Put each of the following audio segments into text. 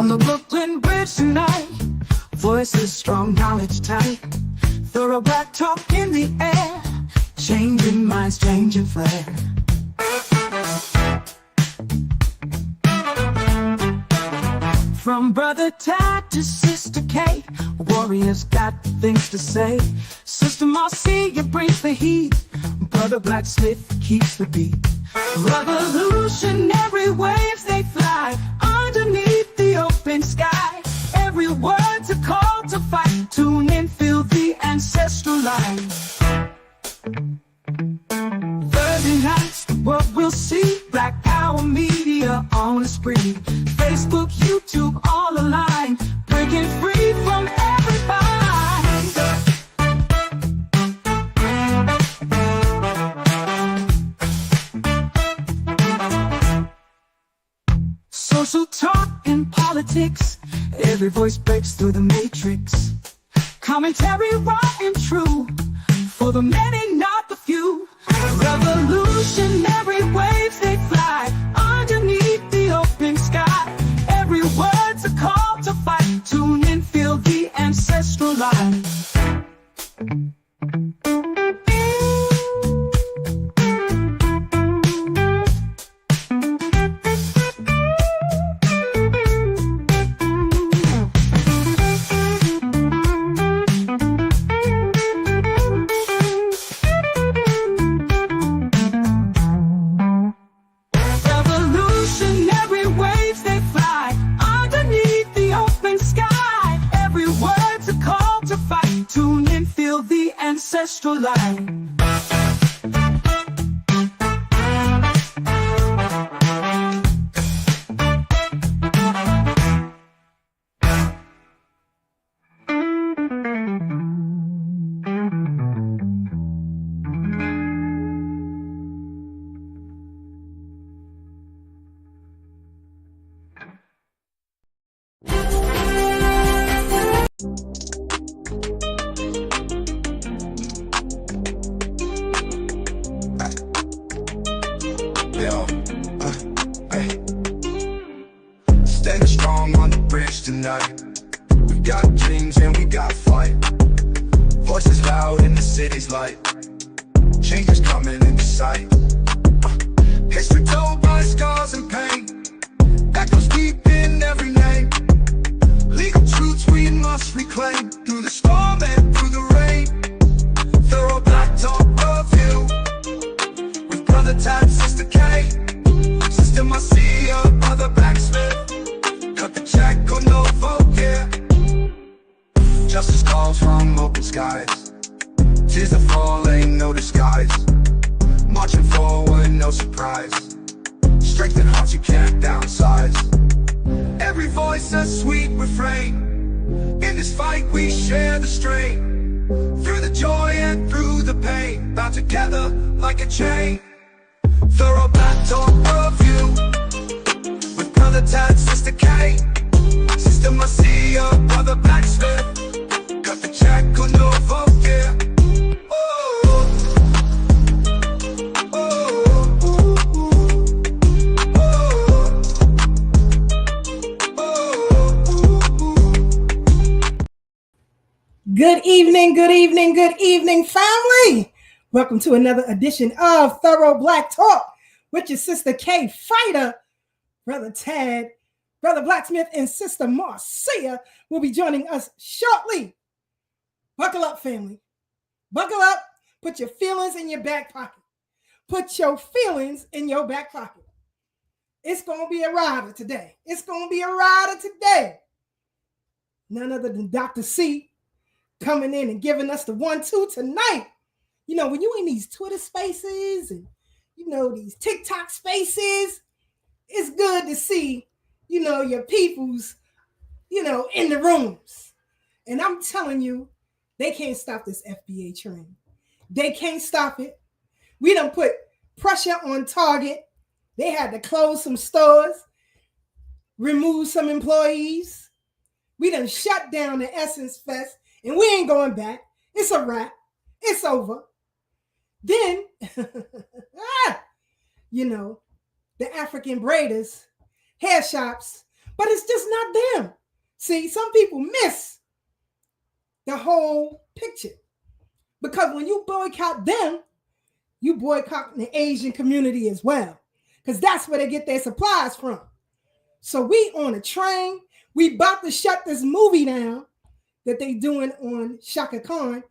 On the Brooklyn Bridge tonight, voices strong, knowledge tight, thorough black talk in the air, changing minds, changing flair. From Brother Tad to Sister Kate, warriors got things to say. Sister Marcia brings the heat, Brother Blacksmith keeps the beat. Revolutionary waves they fly underneath the open sky. Every word's a call to fight. Tune in, feel the ancestral line. Thursday nights, the world will see Black Power Media on the spree. Facebook, YouTube, all aligned, breaking free from everybody. Social talk and politics, every voice breaks through the matrix. Commentary raw and true, for the many, not the few. Revolutionary waves they fly underneath the open sky. Every word's a call to fight. Tune in, feel the ancestral line. Ancestral line. Standing strong on the bridge tonight. We got dreams and we got fight. Voices loud in the city's light. Change is coming into sight. History told by scars and pain. Echoes deep in every name. Legal truths we must reclaim. Through the storm and through the rain. Thorough Black Talk Worldview. With Brother Tad, Sister K, Sister Marcia, Brother Blacksmith. Cut the check on no vote, yeah. Justice calls from open skies. Tears that fall, ain't no disguise. Marching forward, no surprise. Strength in hearts you can't downsize. Every voice a sweet refrain. In this fight we share the strain. Through the joy and through the pain, bound together like a chain. Thorough Black Talk Worldview. With Brother Tad, Sister K, Sister Marcia, Brother Blacksmith. Cut the check on no vote, yeah. Good evening, good evening, good evening, family. Welcome to another edition of Thorough Black Talk with your Sister K Fighter, Brother Tad, Brother Blacksmith, and Sister Marcia will be joining us shortly. Buckle up, family. Buckle up. Put your feelings in your back pocket. Put your feelings in your back pocket. It's going to be a rider today. It's going to be a rider today. None other than Dr. C coming in and giving us the 1-2 tonight. You know, when you in these Twitter spaces and, you know, these TikTok spaces, it's good to see, you know, your peoples, you know, in the rooms. And I'm telling you, they can't stop this FBA train. They can't stop it. We done put pressure on Target. They had to close some stores, remove some employees. We done shut down the Essence Fest, and we ain't going back. It's a wrap. It's over. Then, you know, the African braiders, hair shops, But it's just not them. See, some people miss the whole picture. Because when you boycott them, you boycott the Asian community as well. Because that's where they get their supplies from. So we on a train. We about to shut this movie down that they doing on Shaka Khan.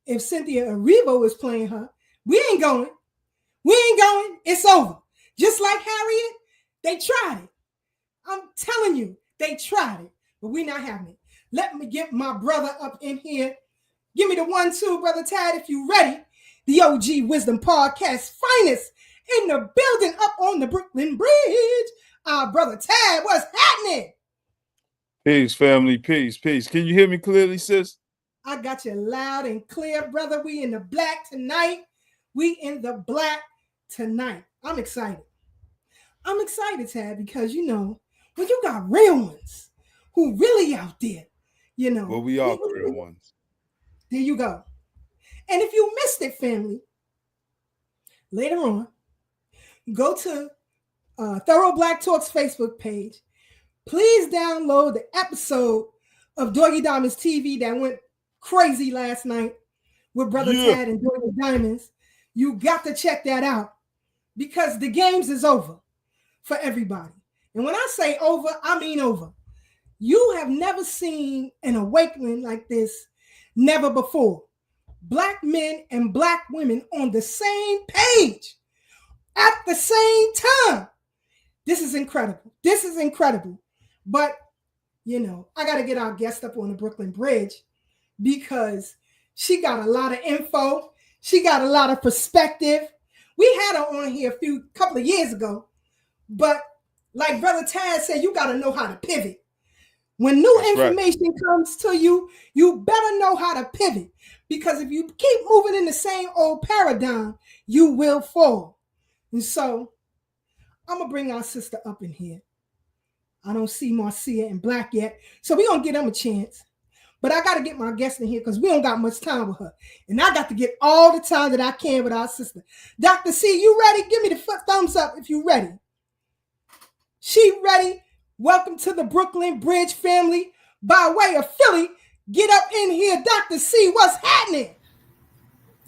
If Cynthia Erivo is playing her, we ain't going. We ain't going. It's over. Just like Harriet, they tried it. I'm telling you, they tried it, but we not having it. Let me get my brother up in here. Give me the 1-2, Brother Tad, if you ready. The OG Wisdom Podcast finest in the building up on the Brooklyn Bridge. Our Brother Tad, what's happening? Peace, family. Peace, peace. Can you hear me clearly, sis? I got you loud and clear, brother. We in the black tonight. We in the black tonight. I'm excited. I'm excited, Tad, because, you know, when you got real ones who really out there, you know. Well, we are the real ones. There you go. And if you missed it, family, later on, go to Thorough Black Talk's Facebook page. Please download the episode of Doggy Diamonds TV that went crazy last night with Brother Tad and Doggy Diamonds. You got to check that out because the games is over for everybody. And when I say over, I mean over. You have never seen an awakening like this, never before. Black men and black women on the same page at the same time. This is incredible. This is incredible. But, you know, I got to get our guest up on the Brooklyn Bridge because she got a lot of info. She got a lot of perspective. We had her on here a couple of years ago. But like Brother Tad said, you got to know how to pivot. When new information comes to you, you better know how to pivot. Because if you keep moving in the same old paradigm, you will fall. And so I'm going to bring our sister up in here. I don't see Marcia and Black yet. So we're going to give them a chance. But I got to get my guest in here because we don't got much time with her. And I got to get all the time that I can with our sister. Dr. C, you ready? Give me the thumbs up if you ready. She ready. Welcome to the Brooklyn Bridge family. By way of Philly, get up in here. Dr. C, what's happening?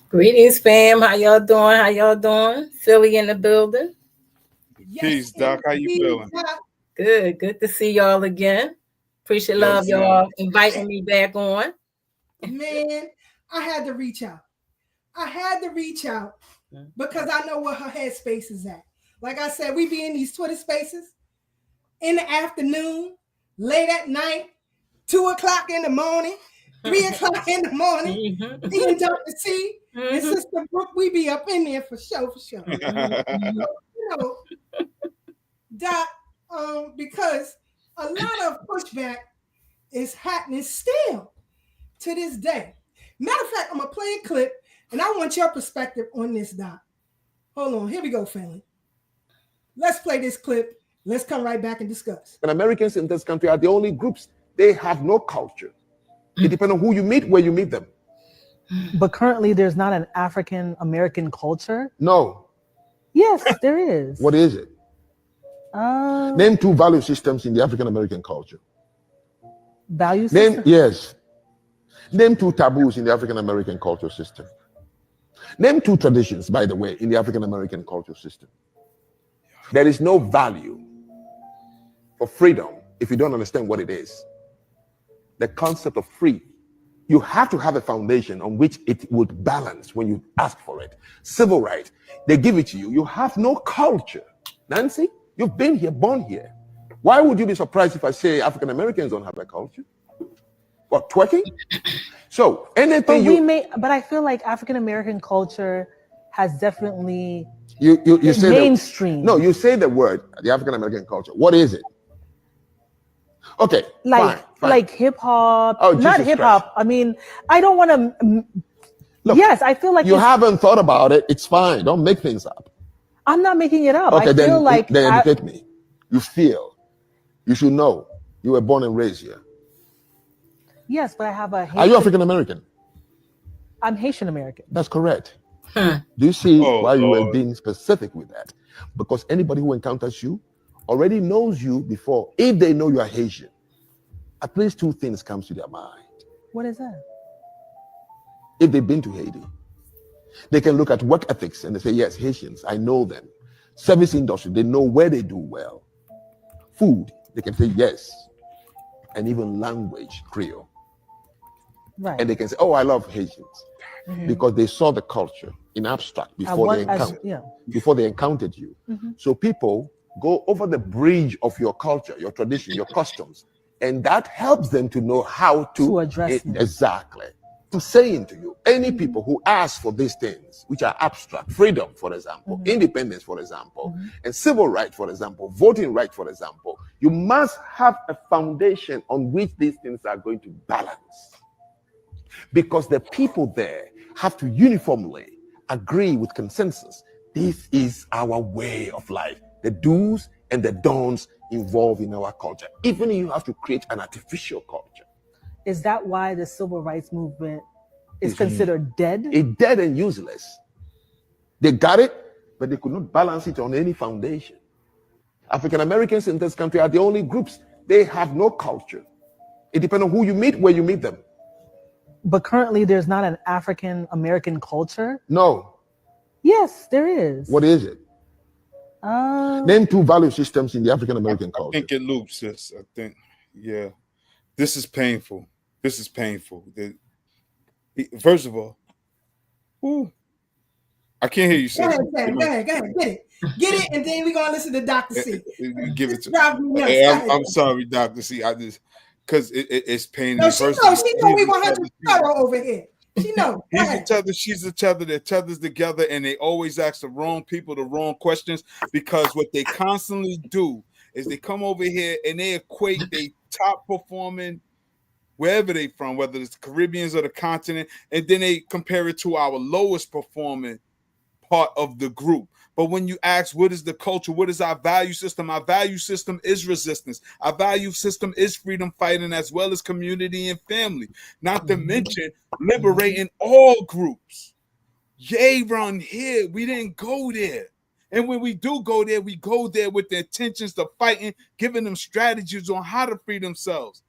Greetings, fam. How y'all doing? How y'all doing? Philly in the building. Yes, peace, Doc. How you feeling? Good. Good to see y'all again. Appreciate love y'all inviting me back on. Man, I had to reach out. Because I know where her headspace is at. Like I said, we be in these Twitter spaces in the afternoon, late at night, 2:00 in the morning, 3:00 in the morning. Me and Dr. C and Sister Brooke, we be up in there for sure. You know, Doc, because a lot of pushback is happening still to this day. Matter of fact, I'm going to play a clip, and I want your perspective on this, Doc. Hold on. Here we go, family. Let's play this clip. Let's come right back and discuss. And Americans in this country are the only groups. They have no culture. It depends on who you meet, where you meet them. But currently, there's not an African-American culture? No. Yes, there is. What is it? Name 2 value systems in the African-American culture. Value system? Yes. Name 2 taboos in the African-American culture system. Name 2 traditions, by the way, in the African-American culture system. There is no value for freedom if you don't understand what it is. The concept of free. You have to have a foundation on which it would balance when you ask for it. Civil rights, they give it to you. You have no culture. Nancy, you've been here, born here. Why would you be surprised if I say African Americans don't have a culture? What, twerking? So anything but I feel like African American culture has definitely you say mainstream. You say the word, the African American culture. What is it? Okay, fine. Like hip hop. Oh, not hip hop. I mean, I don't want to. Yes, I feel like you haven't thought about it. It's fine. Don't make things up. I'm not making it up. Okay, I feel like then educate me. You feel. You should know. You were born and raised here. Yes, but I have a Haitian. Are you African American? I'm Haitian American. That's correct. Do you see why you were being specific with that? Because anybody who encounters you already knows you before, if they know you are Haitian, at least two things comes to their mind. What is that? If they've been to Haiti, they can look at work ethics and they say, yes, Haitians, I know them. Service industry, they know where they do well. Food, they can say yes. And even language, Creole. Right. And they can say, oh, I love Haitians. Because they saw the culture in abstract before they encountered you. So people go over the bridge of your culture, your tradition, your customs, and that helps them to know how to address it. Exactly. To saying to you, any people who ask for these things, which are abstract, freedom, for example, independence, for example, and civil rights, for example, voting rights, for example, you must have a foundation on which these things are going to balance. Because the people there have to uniformly agree with consensus. This is our way of life. The do's and the don'ts involved in our culture. Even if you have to create an artificial culture. Is that why the civil rights movement is considered dead? It's dead and useless. They got it, but they could not balance it on any foundation. African Americans in this country are the only groups. They have no culture. It depends on who you meet, where you meet them. But currently, there's not an African American culture? No. Yes, there is. What is it? Name two value systems in the African American culture. I think it loops, sis. I think, yeah. This is painful. This is painful. First of all, I can't hear you, sis. Go ahead. Get it, and then we're going to listen to Dr. C. Give it to me. I'm sorry, Dr. C. I just... Because it's painful. No, she know we 100 thorough over here. She know. He's a tether, she's a tether. They're tethers together, and they always ask the wrong people the wrong questions, because what they constantly do is they come over here and they equate they top performing wherever they from, whether it's the Caribbeans or the continent, and then they compare it to our lowest performing part of the group. But when you ask, what is the culture? What is our value system? Our value system is resistance. Our value system is freedom fighting, as well as community and family. Not to mention liberating all groups. Yay, run here. We didn't go there. And when we do go there, we go there with the intentions of fighting, giving them strategies on how to free themselves.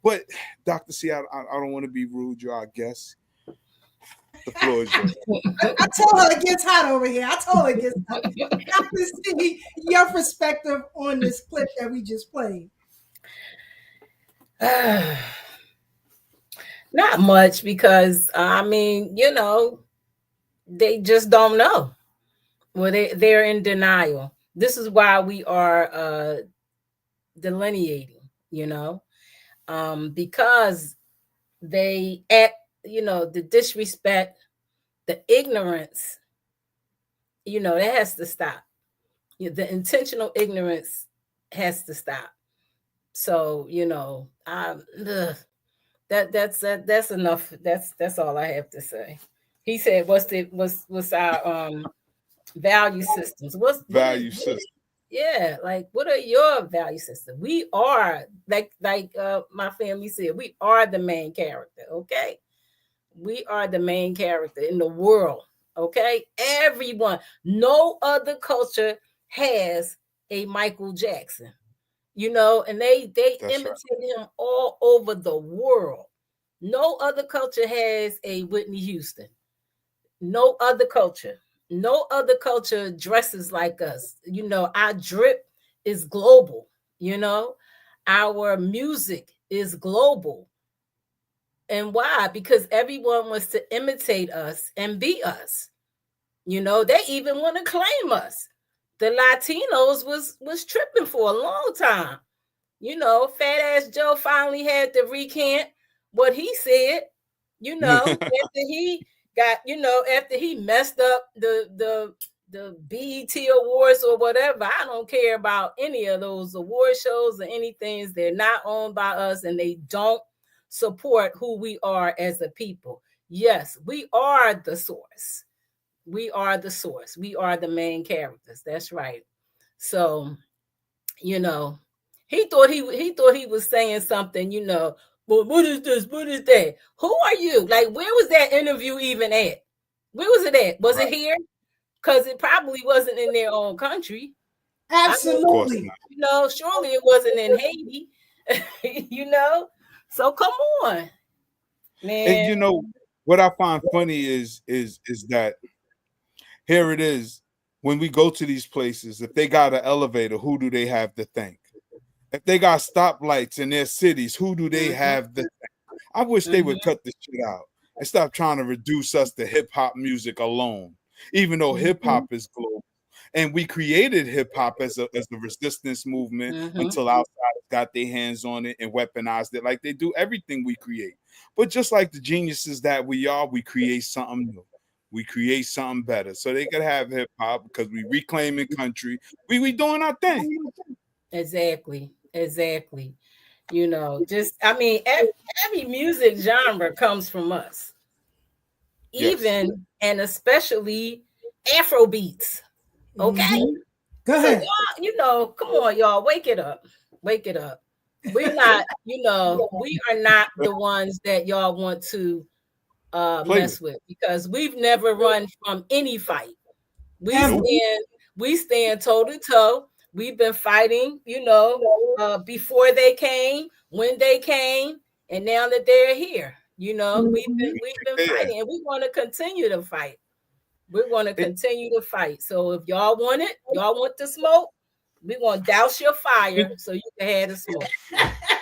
But Dr. C, I don't want to be rude, you're our guest. The floor is yours. I told her it gets hot over here. I told her it gets hot. Dr. C, your perspective on this clip that we just played. Not much, because they just don't know. Well, they're in denial. This is why we are delineating, because they the disrespect, the ignorance, that has to stop. The intentional ignorance has to stop. So, that's enough. That's all I have to say. He said, what's our value systems? What's value system? Yeah, like, what are your value systems? We are like my family said, we are the main character. Okay. We are the main character in the world, okay? Everyone, no other culture has a Michael Jackson, and they imitate him all over the world. No other culture has a Whitney Houston. No other culture dresses like us. Our drip is global, our music is global. And why? Because everyone wants to imitate us and be us. They even want to claim us. The Latinos was tripping for a long time. Fat ass Joe finally had to recant what he said, after he got, after he messed up the BET Awards or whatever. I don't care about any of those award shows or anything. They're not owned by us, and they don't support who we are as a people. Yes, we are the source. We are the source. We are the main characters. That's right. So, he thought he was saying something, but what is this? What is that? Who are you? Like, where was that interview even at? Where was it at? Was it here? Because it probably wasn't in their own country. Absolutely. I mean, you know, surely it wasn't in Haiti. You know, so come on, man. And you know what I find funny is that here it is. When we go to these places, if they got an elevator, who do they have to thank? If they got stoplights in their cities, who do they have to thank? I wish they would cut this shit out and stop trying to reduce us to hip hop music alone, even though hip hop is global. And we created hip hop as a resistance movement until outsiders got their hands on it and weaponized it like they do everything we create. But just like the geniuses that we are, we create something new. We create something better. So they could have hip hop because we reclaiming country. We doing our thing. Exactly. You know, just I mean, every music genre comes from us. Even and especially Afro beats. Okay. Go ahead. So y'all, you know, come on, y'all, wake it up. We're not, you know, we are not the ones that y'all want to mess with, because we've never run from any fight. We stand toe to toe. We've been fighting, you know, before they came, when they came, and now that they're here. You know, we've been fighting, and we want to continue to fight. We're going to continue to fight. So if y'all want it, y'all want the smoke, we're going to douse your fire so you can have the smoke.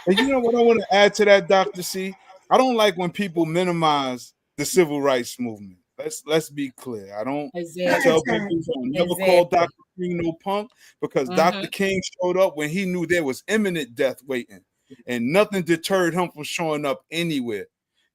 And you know what I want to add to that, Dr. C? I don't like when people minimize the civil rights movement. Let's be clear. I don't tell people never call Dr. King no punk, because Dr. King showed up when he knew there was imminent death waiting, and nothing deterred him from showing up anywhere.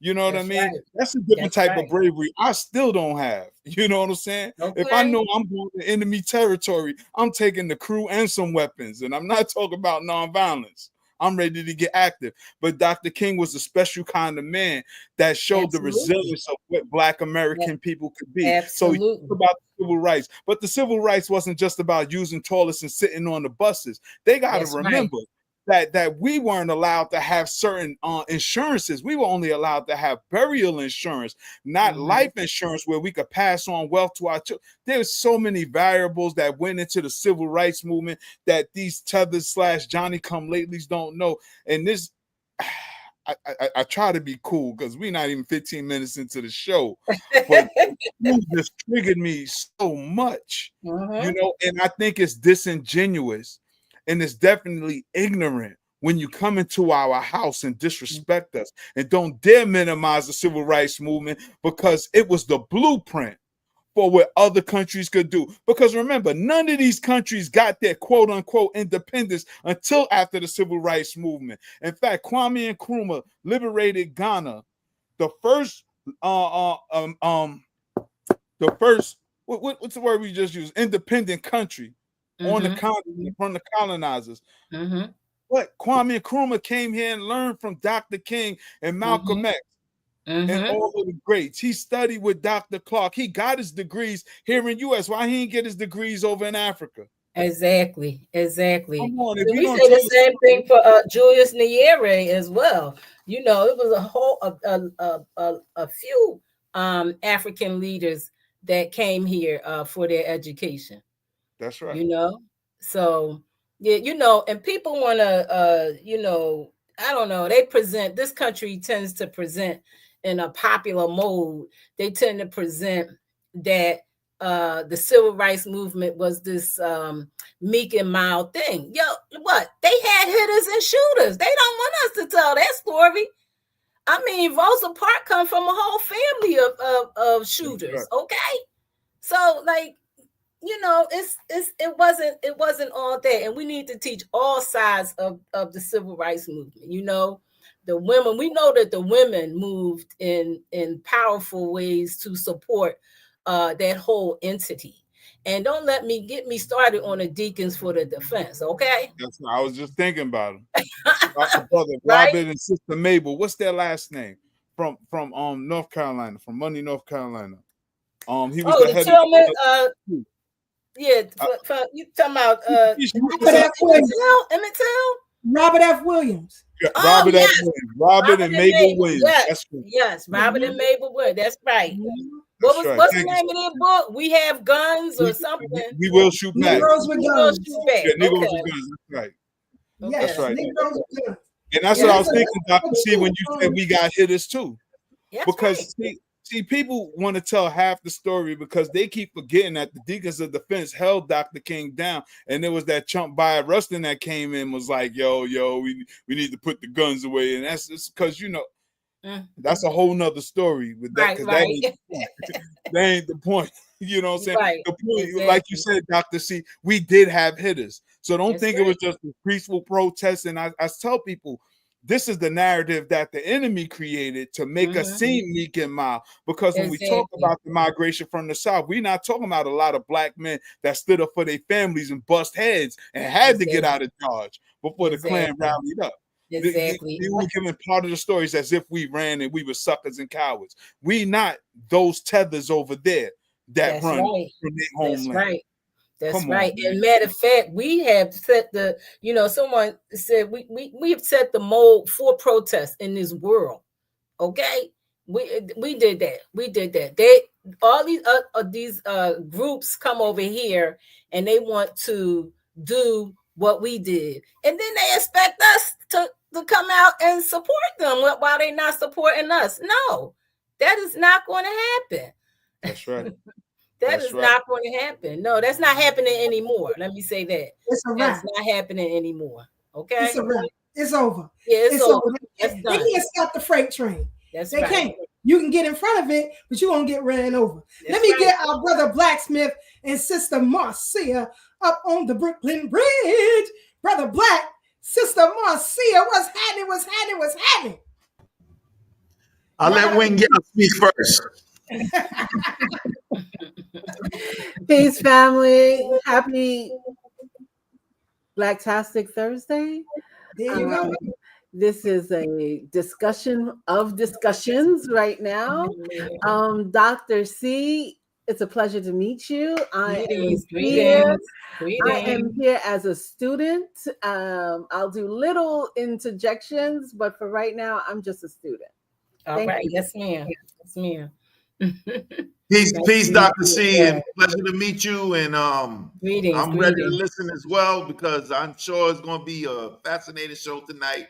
You know what I mean? Right. That's a different type of bravery I still don't have. You know what I'm saying? Okay. If I know I'm going to enemy territory, I'm taking the crew and some weapons. And I'm not talking about nonviolence. I'm ready to get active. But Dr. King was a special kind of man that showed the resilience of what Black American people could be. Absolutely. So you about the civil rights. But the civil rights wasn't just about using toilets and sitting on the buses. They got to remember that we weren't allowed to have certain insurances. We were only allowed to have burial insurance, not life insurance, where we could pass on wealth to our children. There's so many variables that went into the civil rights movement that these tethers / Johnny-come-latelys don't know. And this, I try to be cool because we're not even 15 minutes into the show, but it just triggered me so much, you know, and I think it's disingenuous. And it's definitely ignorant when you come into our house and disrespect us and don't dare minimize the civil rights movement, because it was the blueprint for what other countries could do. Because remember, none of these countries got their quote unquote independence until after the civil rights movement. In fact, Kwame Nkrumah liberated Ghana, the first what's the word we just used? Independent country. On the continent from the colonizers. But Kwame Nkrumah came here and learned from Dr. King and Malcolm X and all of the greats. He studied with Dr. Clark. He got his degrees here in U.S. Why he didn't get his degrees over in Africa? Exactly. Come on, we say the same thing for Julius Nyerere as well. You know, it was a few African leaders that came here for their education. That's right. You know, so yeah, you know, and people want to, you know, I don't know. This country tends to present in a popular mode. They tend to present that the civil rights movement was this meek and mild thing. Yo, what? They had hitters and shooters. They don't want us to tell that story. I mean, Rosa Parks comes from a whole family of shooters. Okay, so like, you know, it wasn't all that, and we need to teach all sides of the civil rights movement. You know, the women, we know that the women moved in powerful ways to support that whole entity. And don't get me started on the Deacons for the Defense, okay? That's what I was just thinking about them. Our brother Robert and Sister Mabel. What's their last name? From North Carolina, from Money, North Carolina. He was the head of yeah, you talking about Emmett Till? Robert F. Williams. Yeah, Robert F. Williams. Robert and Mabel Williams. Yes, Robert and Mabel Williams. That's right. What's the name of their book? We Have Guns or something. We will shoot back. Negroes with guns. Yeah, Negroes with guns. That's right. Yes, that's right. Negroes with guns. And that's what I was thinking, Dr. C, when you said we got hitters too. That's because see, people want to tell half the story because they keep forgetting that the Deacons of Defense held Dr. King down, and there was that chump by Rustin that came in was like, yo, we need to put the guns away, and that's just because that's a whole nother story with that, because that ain't the point. You know what I'm saying? Right. The point, like you said, Dr. C, we did have hitters. So don't think it was just a peaceful protest. And I tell people, this is the narrative that the enemy created to make us seem meek and mild. Because when we talk about the migration from the South, we're not talking about a lot of black men that stood up for their families and bust heads and had to get out of Dodge before the Klan rallied up. Exactly. They were giving part of the stories as if we ran and we were suckers and cowards. We not those tethers over there that run from their homeland. That's right. And matter of fact, we have set the, someone said we have set the mold for protest in this world. Okay. We did that. We did that. All these groups come over here and they want to do what we did. And then they expect us to come out and support them while they're not supporting us. No, that is not going to happen. That's right. That's not going to happen. No, that's not happening anymore. Let me say that. It's a wrap. That's not happening anymore. Okay. It's a wrap. It's over. Yeah, it's over. They can't stop the freight train. They can't. You can get in front of it, but you won't get ran over. Let me get our brother Blacksmith and sister Marcia up on the Brooklyn Bridge. Brother Black, sister Marcia, what's happening? I'll let Wing Gal speak first. Peace, family. Happy Blacktastic Thursday. There you go. This is a discussion of discussions right now. Dr. C, it's a pleasure to meet you. I am here as a student. I'll do little interjections, but for right now, I'm just a student. All right. Yes, ma'am. Yes, ma'am. Peace, Dr. C, and pleasure to meet you. And greetings, I'm ready to listen as well because I'm sure it's going to be a fascinating show tonight.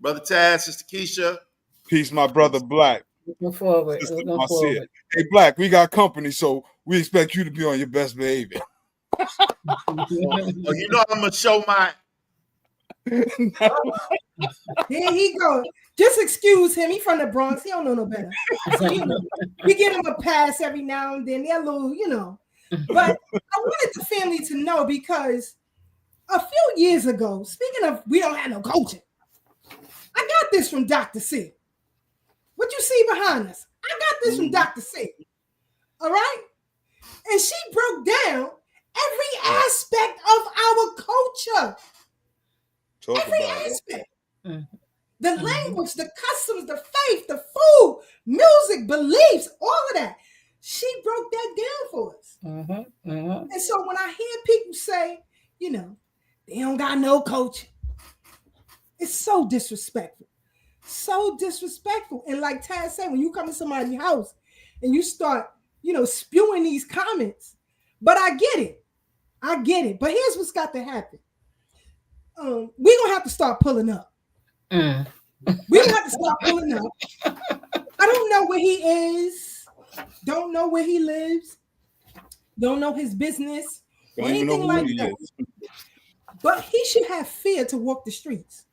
Brother Taz, Sister Keisha. Peace, my brother Black. Looking forward. Hey, Black, we got company, so we expect you to be on your best behavior. I'm going to show my... Here he goes. Just excuse him. He from the Bronx. He don't know no better. We give him a pass every now and then. They're a little, But I wanted the family to know because a few years ago, speaking of we don't have no coaching, I got this from Dr. C. What you see behind us? I got this from Dr. C. All right? And she broke down every aspect of our culture. Every aspect. The language, the customs, the faith, the food, music, beliefs, all of that. She broke that down for us. And so when I hear people say, they don't got no coaching, it's so disrespectful. So disrespectful. And like Taz said, when you come to somebody's house and you start, spewing these comments, but I get it. But here's what's got to happen. We're going to have to start pulling up. We're going to have to start pulling up. I don't know where he is. Don't know where he lives. Don't know his business or anything like that. But he should have fear to walk the streets.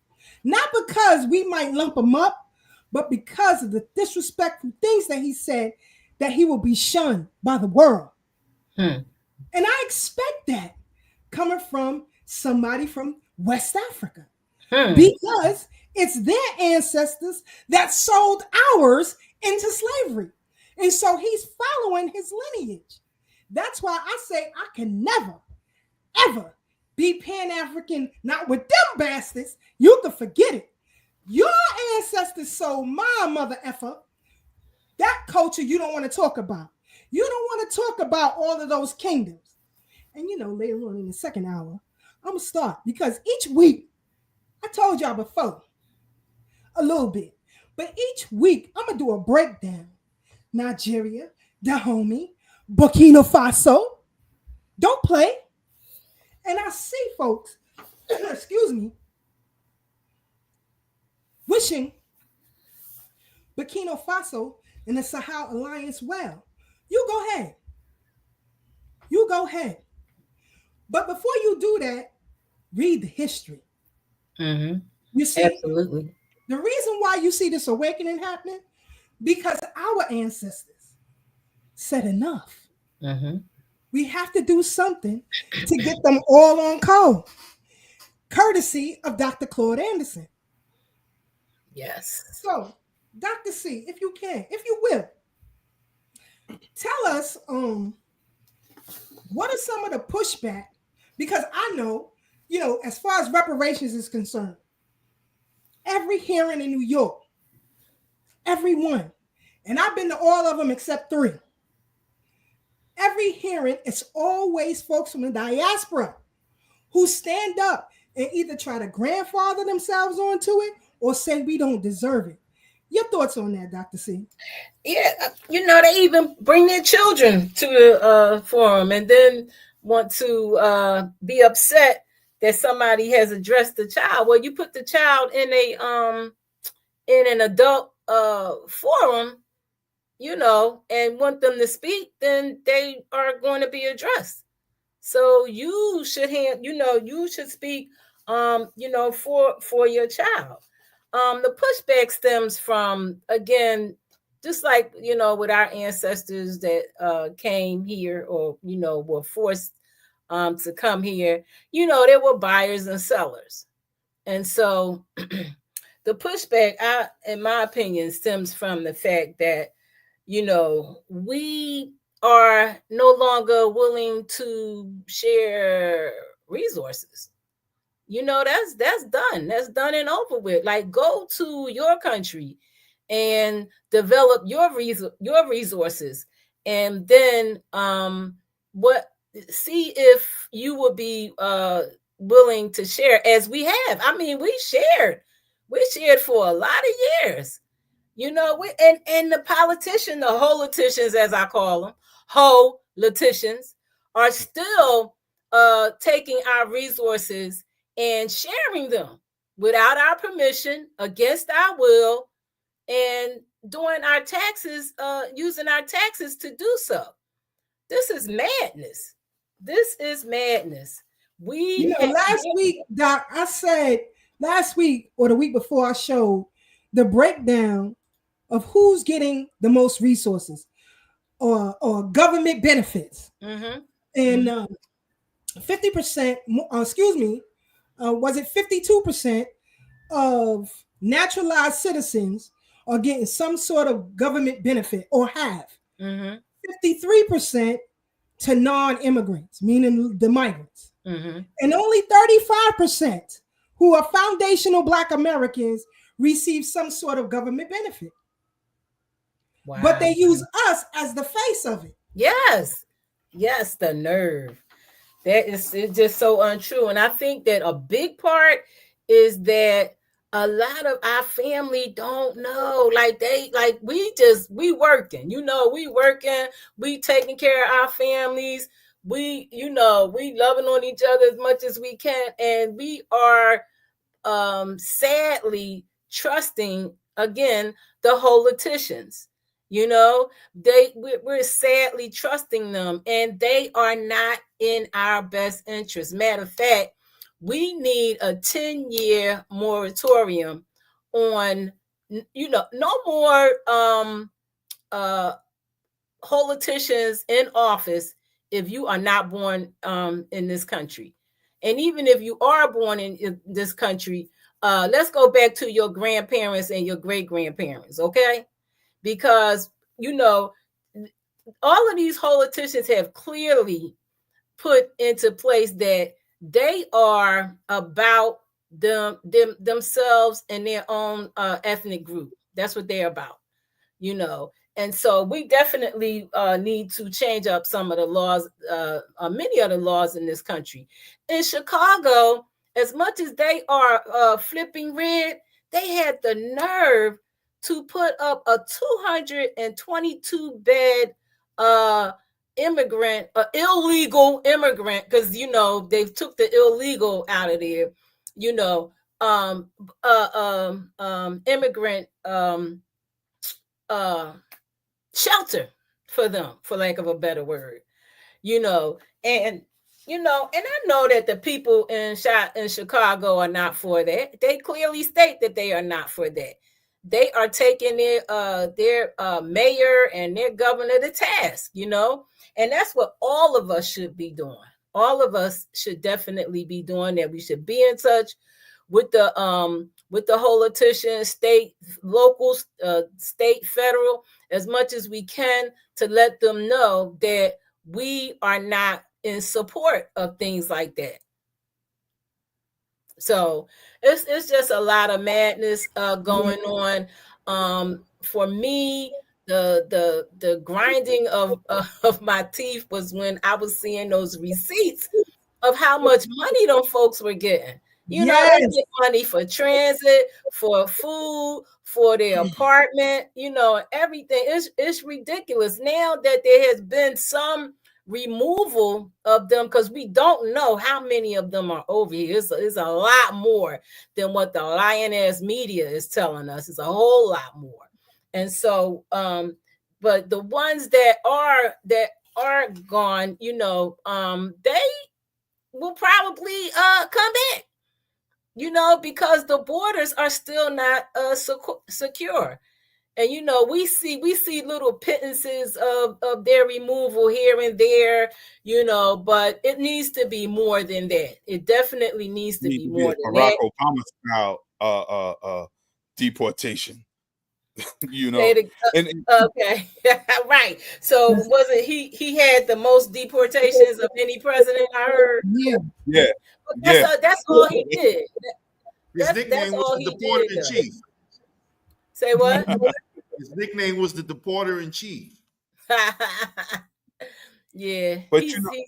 Not because we might lump him up, but because of the disrespectful things that he said that he will be shunned by the world. And I expect that coming from somebody from West Africa. Because it's their ancestors that sold ours into slavery. And so he's following his lineage. That's why I say I can never, ever be Pan-African, not with them bastards. You can forget it. Your ancestors sold my mother effer. That culture you don't want to talk about. You don't want to talk about all of those kingdoms. And later on in the second hour, I'm going to start because each week, I told y'all before, a little bit, but each week I'm going to do a breakdown. Nigeria, Dahomey, Burkina Faso. Don't play. And I see folks, excuse me, wishing Burkina Faso and the Sahel Alliance well. You go ahead. You go ahead. But before you do that, read the history. Mm-hmm. You see, absolutely. The reason why you see this awakening happening, because our ancestors said enough. Mm-hmm. We have to do something to get them all on code. Courtesy of Dr. Claude Anderson. Yes. So, Dr. C, if you can, if you will, tell us what are some of the pushback? Because I know, as far as reparations is concerned, every hearing in New York, every one, and I've been to all of them except 3. Every hearing, it's always folks from the diaspora who stand up and either try to grandfather themselves onto it or say we don't deserve it. Your thoughts on that, Dr. C? Yeah, they even bring their children to the forum and then want to be upset that somebody has addressed the child. Well, you put the child in an adult forum, and want them to speak, then they are going to be addressed. So you should speak, for your child. The pushback stems from, again, just like, with our ancestors that came here or, were forced to come here, there were buyers and sellers. And so the pushback, in my opinion, stems from the fact that, we are no longer willing to share resources. That's done. That's done and over with. Like, go to your country and develop your resources, and then see if you would be willing to share, as we have. I mean, we shared for a lot of years. And the politicians, the politicians, as I call them, politicians, are still taking our resources and sharing them without our permission, against our will, and doing our taxes, using our taxes to do so. This is madness. This is madness. Last week, Doc, I said last week or the week before, I showed the breakdown of who's getting the most resources or government benefits. Mm-hmm. And 50%, was it 52% of naturalized citizens are getting some sort of government benefit or have. Mm-hmm. 53% to non-immigrants, meaning the migrants. Mm-hmm. And only 35% who are foundational Black Americans receive some sort of government benefit. Wow. But they use us as the face of it. Yes, the nerve. It's just so untrue. And I think that a big part is that a lot of our family don't know. We working, we working, we taking care of our families. We loving on each other as much as we can. And we are sadly trusting, again, the politicians. We're sadly trusting them, and they are not in our best interest. Matter of fact, we need a 10-year moratorium on, no more politicians in office if you are not born in this country. And even if you are born in this country, let's go back to your grandparents and your great-grandparents, okay? Because, all of these politicians have clearly put into place that they are about themselves and their own ethnic group. That's what they're about, And so we definitely need to change up some of the laws, many of the laws in this country. In Chicago, as much as they are flipping red, they had the nerve to put up a 222 bed immigrant, illegal immigrant, because they've took the illegal out of there, immigrant shelter for them, for lack of a better word, and I know that the people in Chicago are not for that. They clearly state that they are not for that. They are taking their mayor and their governor to task, and that's what all of us should be doing. All of us should definitely be doing that. We should be in touch with the politicians, state, local, state, federal, as much as we can, to let them know that we are not in support of things like that. So it's just a lot of madness going on. For me, the grinding of my teeth was when I was seeing those receipts of how much money them folks were getting. They get money for transit, for food, for their apartment, everything. It's ridiculous. Now that there has been some removal of them, because we don't know how many of them are over here. It's a lot more than what the lioness media is telling us. It's a whole lot more. And so, but the ones that are gone, they will probably come back, because the borders are still not secure. And we see little pittances of their removal here and there, but it needs to be more than that. It definitely needs to be more than Barack that. Obama style deportation. Okay. Right. So wasn't he had the most deportations of any president, I heard? Yeah. But that's all he did. His nickname was the Deporter in Chief. Say what? His nickname was the Deporter in Chief. Yeah. But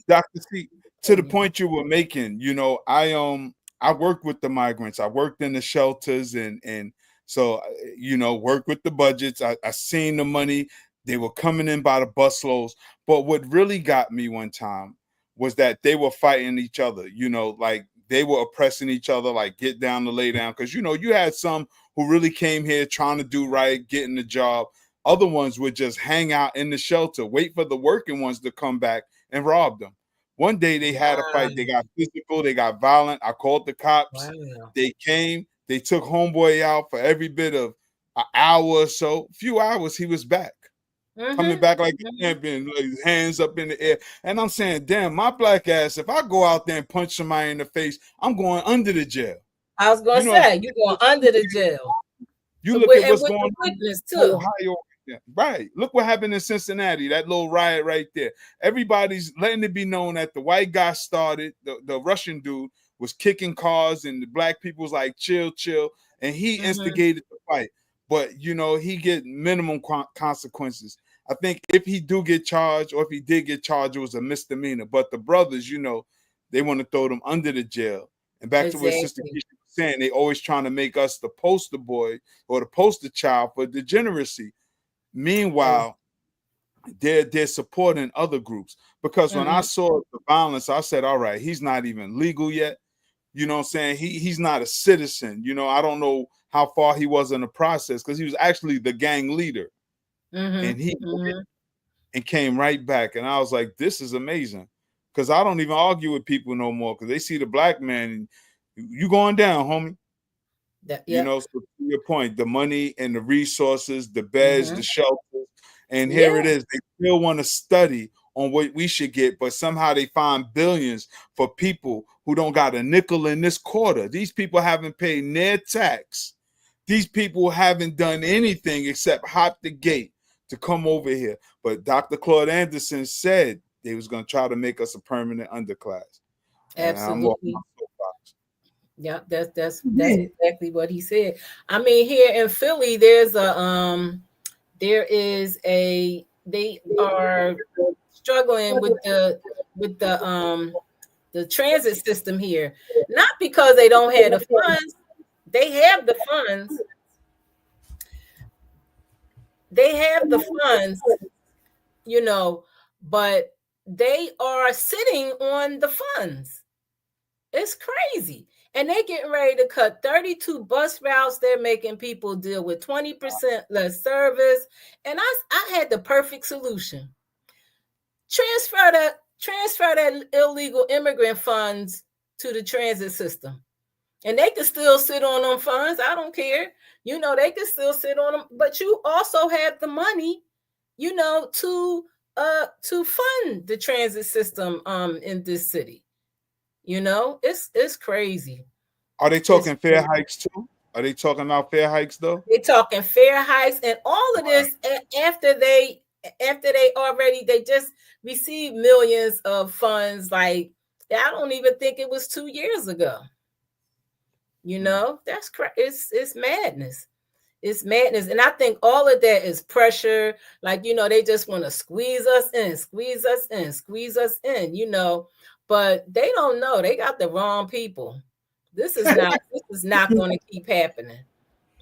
Dr. C, to the point you were making, I worked with the migrants. I worked in the shelters and so worked with the budgets. I seen the money. They were coming in by the busloads. But what really got me one time was that they were fighting each other, like they were oppressing each other, like get down to lay down. Because, you had some who really came here trying to do right, getting the job. Other ones would just hang out in the shelter, wait for the working ones to come back and rob them. One day they had a fight. They got physical. They got violent. I called the cops. Wow. They came. They took homeboy out for every bit of an hour or so. A few hours, he was back. Coming back like a champion, like his hands up in the air. And I'm saying, damn, my black ass, if I go out there and punch somebody in the face, I'm going under the jail. I was going to say, you're going under the jail. You look at what's going on in Ohio. Right. Look what happened in Cincinnati, that little riot right there. Everybody's letting it be known that the white guy started, the Russian dude was kicking cars and the black people was like, chill. And he instigated the fight. But, he get minimum consequences. I think if he do get charged or if he did get charged, it was a misdemeanor. But the brothers, they want to throw them under the jail. And back to what Sister Keisha was saying, they always trying to make us the poster boy or the poster child for degeneracy. Meanwhile, they're supporting other groups. Because when I saw the violence, I said, all right, he's not even legal yet. You know what I'm saying? He's not a citizen. I don't know how far he was in the process because he was actually the gang leader. And he and came right back. And I was like, this is amazing. Because I don't even argue with people no more because they see the black man and you going down, homie. So to your point, the money and the resources, the beds, the shelters, and here it is. They still want to study on what we should get, but somehow they find billions for people who don't got a nickel in this quarter. These people haven't paid their tax. These people haven't done anything except hop the gate to come over here. But Dr. Claude Anderson said they was going to try to make us a permanent underclass. Absolutely. Yeah, that's exactly what he said. I mean, here in Philly, they are struggling with the transit system here, not because they don't have the funds. They have the funds. you know, but they are sitting on the funds. It's crazy. And they getting ready to cut 32 bus routes. They're making people deal with 20% less service. And I had the perfect solution. Transfer that illegal immigrant funds to the transit system. And they can still sit on them funds. I don't care. You know, they can still sit on them. But you also have the money, you know, to fund the transit system in this city. You know, it's crazy. Are they talking fair hikes too? Are they talking about fair hikes though? They're talking fair hikes and all of this after they just received millions of funds. Like, I don't even think it was 2 years ago. You know, that's it's madness. It's madness. And I think all of that is pressure. Like, you know, they just want to squeeze us in, you know, but they don't know. They got the wrong people. This is not going to keep happening.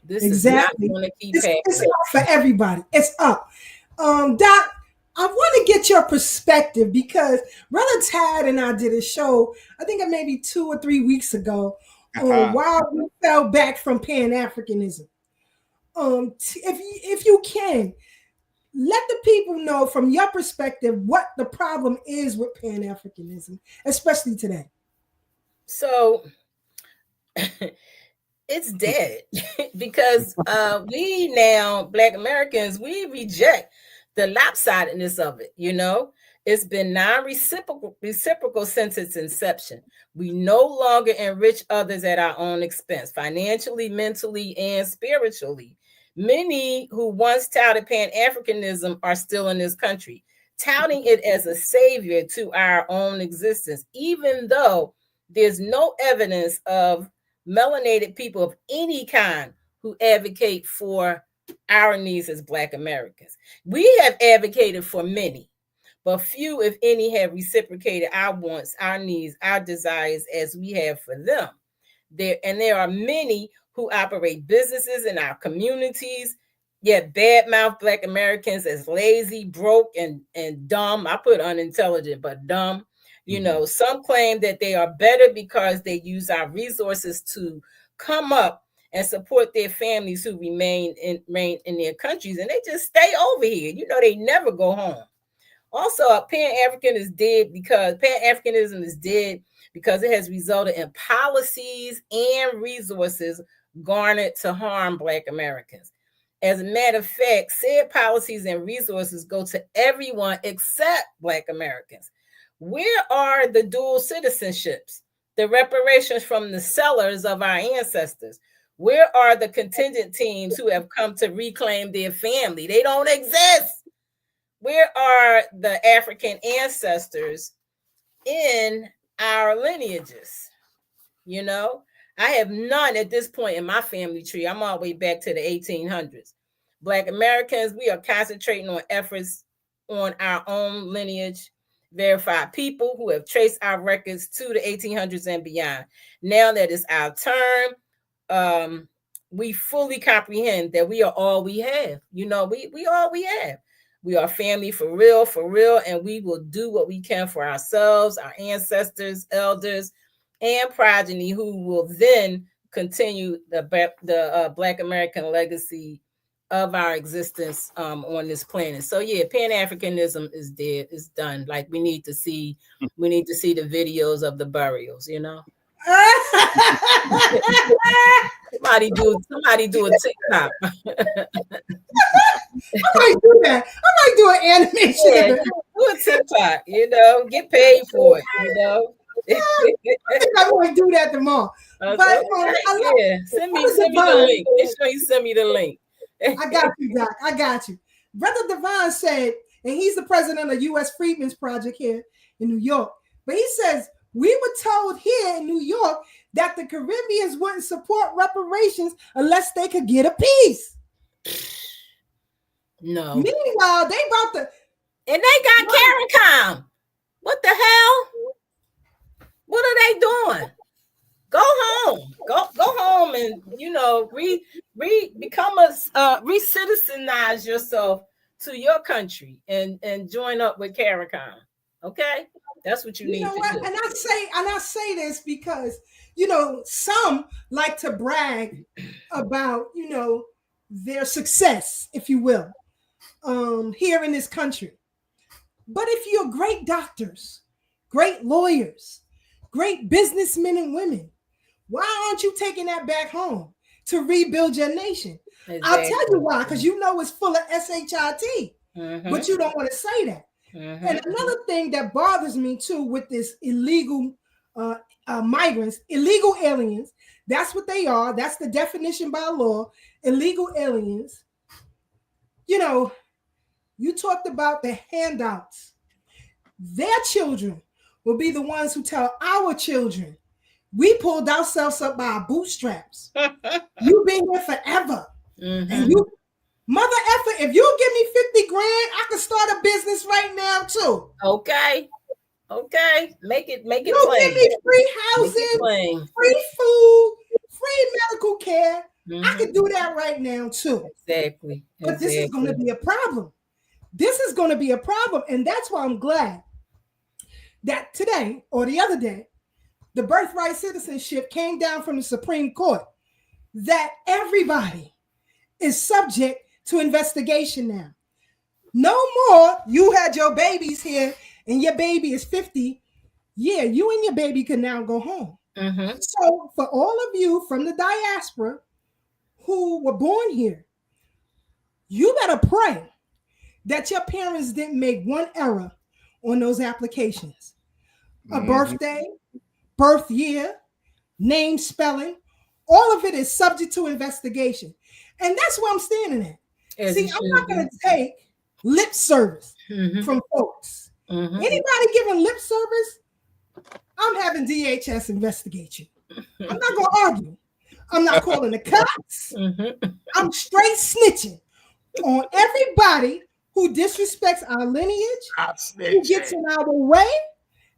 This exactly. is not going to keep happening. It's up for everybody. It's up. Doc, I want to get your perspective because Brother Tad and I did a show, I think maybe 2 or 3 weeks ago, on why we fell back from Pan-Africanism. If you can, let the people know from your perspective what the problem is with Pan-Africanism, especially today. So it's dead because we now, Black Americans, we reject the lopsidedness of it. You know, it's been reciprocal since its inception. We no longer enrich others at our own expense, financially, mentally, and spiritually. Many who once touted Pan-Africanism are still in this country, touting it as a savior to our own existence, even though there's no evidence of melanated people of any kind who advocate for our needs as Black Americans. We have advocated for many, but few, if any, have reciprocated our wants, our needs, our desires as we have for them. There are many who operate businesses in our communities, yet badmouth Black Americans as lazy, broke, and dumb. I put unintelligent, but dumb. You know, some claim that they are better because they use our resources to come up and support their families who remain in their countries, and they just stay over here. You know, they never go home. Also, Pan-Africanism is dead because it has resulted in policies and resources garnered to harm Black Americans. As a matter of fact, said policies and resources go to everyone except Black Americans. Where are the dual citizenships, the reparations from the sellers of our ancestors? Where are the contingent teams who have come to reclaim their family? They don't exist. Where are the African ancestors in our lineages? You know, I have none at this point in my family tree. I'm all the way back to the 1800s. Black Americans, we are concentrating on efforts on our own lineage, verified people who have traced our records to the 1800s and beyond. Now that it's our turn, we fully comprehend that we are all we have. You know, we all we have. We are family for real, and we will do what we can for ourselves, our ancestors, elders, and progeny, who will then continue the Black American legacy of our existence on this planet. So yeah, Pan-Africanism is dead. It's done. Like we need to see the videos of the burials. You know. Somebody do a TikTok. I might do that. I might do an animation. Yeah, do a TikTok. You know, get paid for it. You know. I think I might do that tomorrow. Okay. But send me the link. Make sure you send me the link. I got you, Doc. I got you. Brother Devon said, and he's the president of U.S. Freedmen's Project here in New York. But he says, we were told here in New York that the Caribbeans wouldn't support reparations unless they could get a peace. No. Meanwhile, they about to... And they got CARICOM. What the hell? What are they doing? Go home. Go home and, you know, re-citizenize yourself to your country and join up with CARICOM. Okay, that's what you need know to what? do. And I say this because some like to brag about their success, if you will, here in this country. But if you're great doctors, great lawyers, great businessmen and women, why aren't you taking that back home to rebuild your nation? Exactly. I'll tell you why, because it's full of SHIT, but you don't want to say that. And another thing that bothers me too with this illegal migrants, illegal aliens, that's what they are. That's the definition by law, illegal aliens. You talked about the handouts. Their children will be the ones who tell our children, we pulled ourselves up by our bootstraps. You've been here forever. And you, mother effer, if you give me 50 grand, I can start a business right now too. Okay. Make it plain. Give me free housing, free food, free medical care. I can do that right now too. Exactly. But this is going to be a problem. This is going to be a problem. And that's why I'm glad that today or the other day, the birthright citizenship came down from the Supreme Court that everybody is subject to investigation now. No more, you had your babies here and your baby is 50. Yeah, you and your baby can now go home. So for all of you from the diaspora who were born here, you better pray that your parents didn't make one error on those applications. A birthday, birth year, name spelling, all of it is subject to investigation. And that's where I'm standing at. See, I'm not going to take lip service from folks. Anybody giving lip service, I'm having DHS investigate you. I'm not going to argue. I'm not calling the cops. I'm straight snitching on everybody who disrespects our lineage, who gets in our way,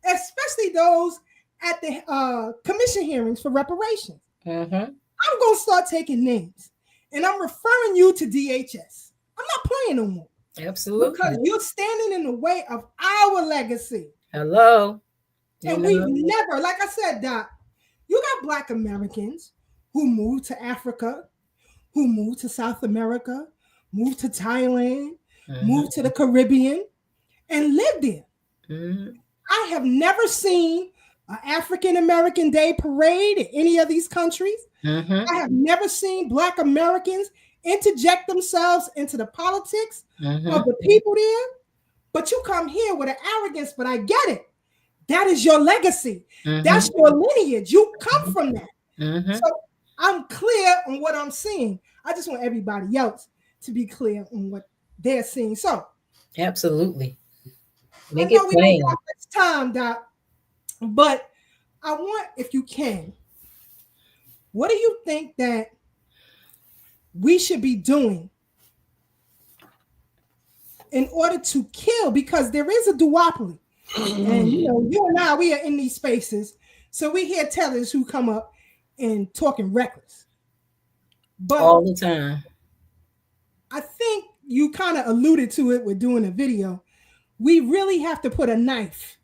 especially those at the commission hearings for reparations. I'm going to start taking names, and I'm referring you to DHS. I'm not playing no more. Absolutely. Because you're standing in the way of our legacy. Hello. And we've never, like I said, Doc, you got Black Americans who moved to Africa, who moved to South America, moved to Thailand, moved to the Caribbean, and lived there. I have never seen an African American Day parade in any of these countries. I have never seen Black Americans interject themselves into the politics of the people there. But you come here with an arrogance, but I get it. That is your legacy. That's your lineage. You come from that. So I'm clear on what I'm seeing. I just want everybody else to be clear on what they're seeing. So absolutely. Make it plain. We don't have much time, Doc, but I want, if you can, what do you think that we should be doing in order to kill? Because there is a duopoly. And you and I, we are in these spaces, so we hear tellers who come up and talking reckless, but all the time. I think you kind of alluded to it with doing a video. We really have to put a knife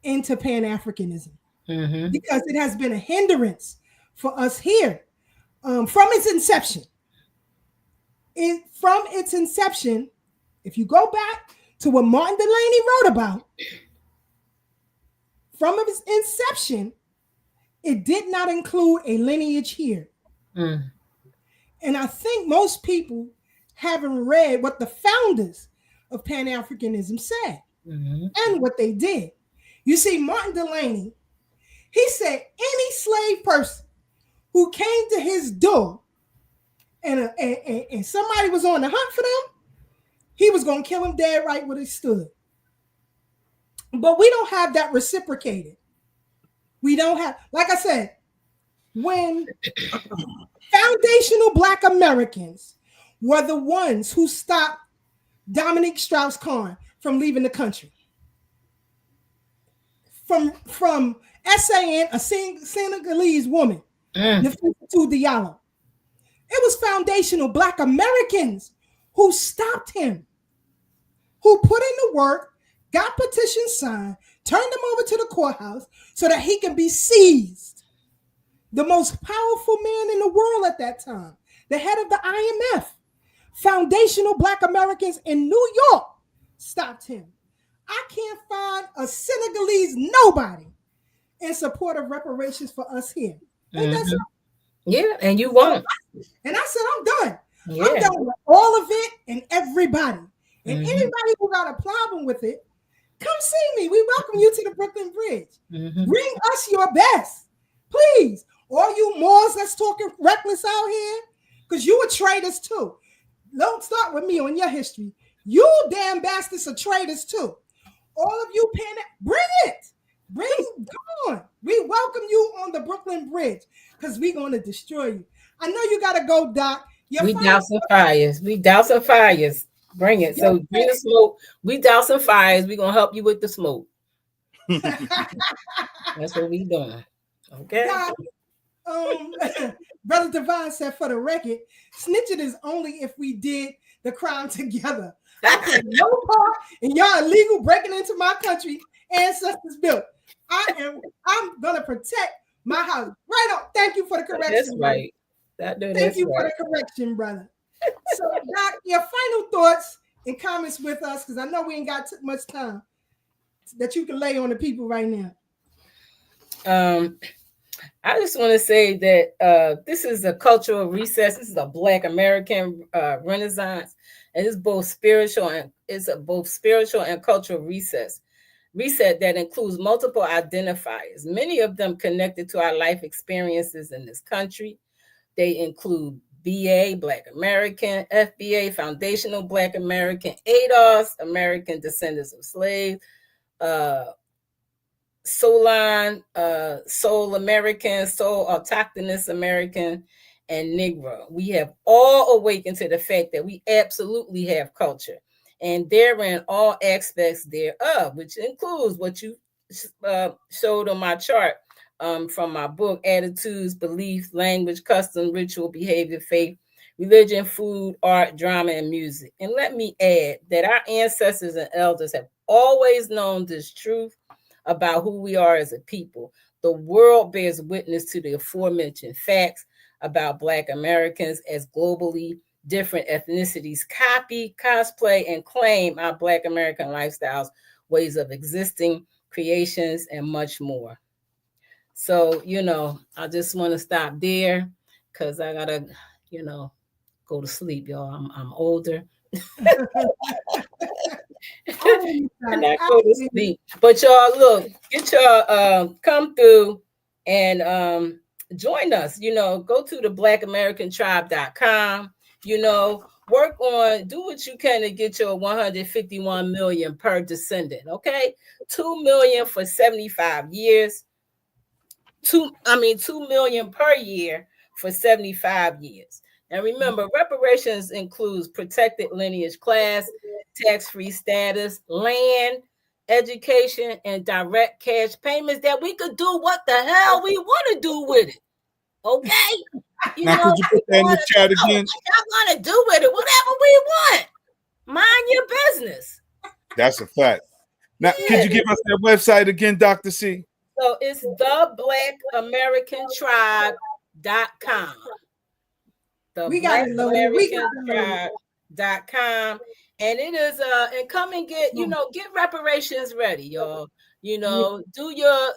into Pan-Africanism because it has been a hindrance for us here from its inception. From its inception, if you go back to what Martin Delaney wrote about, from its inception, it did not include a lineage here. And I think most people haven't read what the founders of Pan-Africanism said and what they did. You see, Martin Delaney, he said any slave person who came to his door and somebody was on the hunt for them, he was going to kill him dead right where he stood. But we don't have that reciprocated. We don't have, like I said, when foundational Black Americans were the ones who stopped Dominique Strauss-Kahn from leaving the country, from essaying a Senegalese woman, Nafissatou Diallo. It was foundational Black Americans who stopped him who put in the work, got petitions signed, turned them over to the courthouse so that he can be seized. The most powerful man in the world at that time, the head of the IMF, foundational Black Americans in New York, stopped him. I can't find a Senegalese nobody in support of reparations for us here. Ain't that so? Yeah, and you won't. And I said, I'm done. Yeah. I'm done with all of it and everybody. And anybody who got a problem with it, come see me. We welcome you to the Brooklyn Bridge. Bring us your best, please. All you Moors that's talking reckless out here, because you are traitors too. Don't start with me on your history. You damn bastards are traitors too. All of you, bring it. Come on. We welcome you on the Brooklyn Bridge because we're going to destroy you. I know you got to go, Doc. We douse some fires. We douse some fires. Bring it. So bring the smoke. We douse some fires. We're going to help you with the smoke. That's what we doing. Okay. Doc, Brother Devon said, for the record, snitching is only if we did the crime together. I take no part in y'all illegal breaking into my country ancestors built. I'm gonna protect my house. Right on. Thank you for the correction. That's right. Thank you for the correction, brother. So, Doc, your final thoughts and comments with us, because I know we ain't got too much time that you can lay on the people right now. I just want to say that this is a cultural recess. This is a Black American Renaissance, and it's both spiritual and cultural reset that includes multiple identifiers, many of them connected to our life experiences in this country. They include BA, Black American, FBA, Foundational Black American, ADOS, American Descendants of Slaves, Solon, Soul American, Soul Autochthonous American, and Negro. We have all awakened to the fact that we absolutely have culture, and therein all aspects thereof, which includes what you showed on my chart from my book, Attitudes, Beliefs, Language, Custom, Ritual, Behavior, Faith, Religion, Food, Art, Drama, and Music. And let me add that our ancestors and elders have always known this truth about who we are as a people. The world bears witness to the aforementioned facts about Black Americans as globally different ethnicities copy, cosplay, and claim our Black American lifestyles, ways of existing, creations, and much more. So, I just want to stop there because I got to, go to sleep, y'all. I'm older. And I go to sleep. But y'all, look, get y'all come through and join us. Go to the blackAmericantribe.com. Work on, do what you can to get your 151 million per descendant. Okay, 2 million for 75 years. 2 million per year for 75 years. And remember, reparations includes protected lineage class, tax-free status, land, education, and direct cash payments that we could do what the hell we want to do with it. Okay? Could you put that in the chat again? Y'all want to do with it whatever we want. Mind your business. That's a fact. Now, could you give us that website again, Dr. C? So it's theblackAmericantribe.com. theblackAmericantribe.com. And it is and come and get reparations ready, y'all. Do your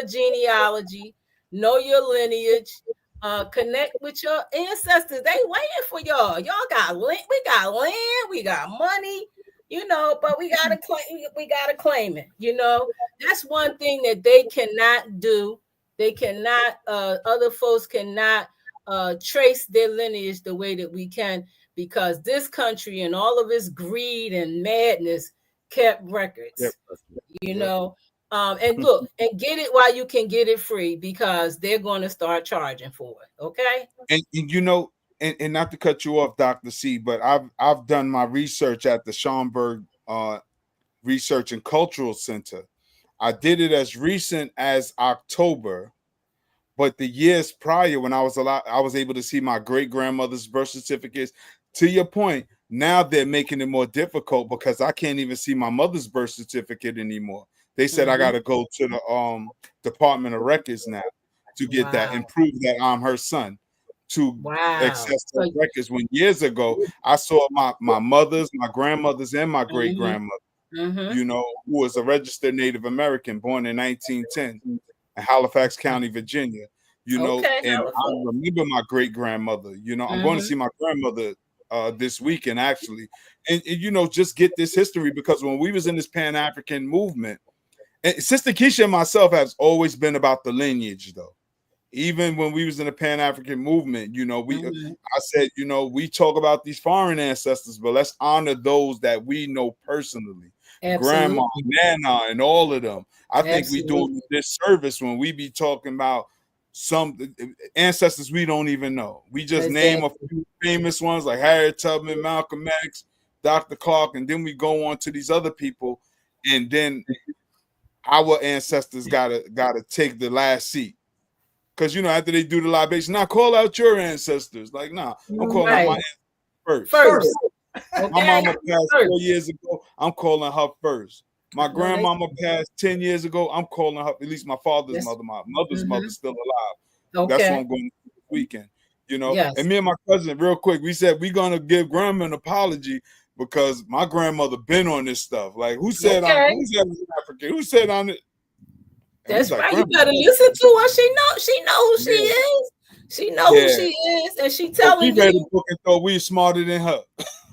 genealogy, know your lineage, connect with your ancestors. They waiting for y'all. Y'all got land, we got money, but we gotta claim it. That's one thing that they cannot do. They cannot, other folks cannot trace their lineage the way that we can, because this country and all of its greed and madness kept records. And look, and get it while you can get it free, because they're going to start charging for it. Okay. And not to cut you off, Dr. C, but I've done my research at the Schomburg Research and Cultural Center. I did it as recent as October, but the years prior, when I was able to see my great grandmother's birth certificates. To your point, Now they're making it more difficult because I can't even see my mother's birth certificate anymore. They said I got to go to the Department of Records now to get that and prove that I'm her son to access the records. When years ago I saw my mother's, my grandmother's, and my great grandmother, you know, who was a registered Native American born in 1910 in Halifax County, Virginia. You know, and I remember my great grandmother. You know, I'm going to see my grandmother this weekend actually, and you know, just get this history, because when we was in this Pan-African movement, and Sister Keisha and myself has always been about the lineage, though. Even when we was in the Pan-African movement, you know, I said, you know, we talk about these foreign ancestors, but let's honor those that we know personally. Grandma, Nana, and all of them. I think we doing this service when we be talking about some ancestors we don't even know. We just name a few famous ones like Harriet Tubman, Malcolm X, Dr. Clark, and then we go on to these other people, and then our ancestors gotta take the last seat. Because, you know, after they do the libation, now call out your ancestors. Like, nah, I'm calling out my ancestors first. Okay. My mama passed 4 years ago. I'm calling her first. My grandmama passed 10 years ago. I'm calling her, at least my father's mother, my mother's mother's still alive. That's what I'm going to do this weekend. You know, and me and my cousin, real quick, we said we're going to give grandma an apology because my grandmother been on this stuff. Like, who said I'm African? Who said I'm it? That's right. You better listen to her. She know who she is. She know who she is, and she telling you. Read the book and thought we smarter than her.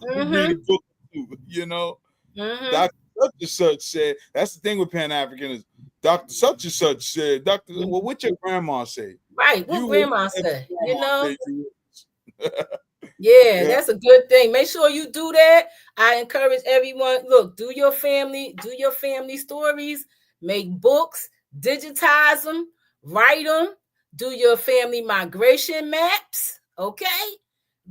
Read the book too, you know. Dr. Such and Such said. That's the thing with Pan-Africanism. Dr. Such and Such said. Well, what your grandma say? Right. What grandma said? You know. Yeah, that's a good thing. Make sure you do that. I encourage everyone. Look, do your family stories. Make books. Digitize them, write them, do your family migration maps, okay?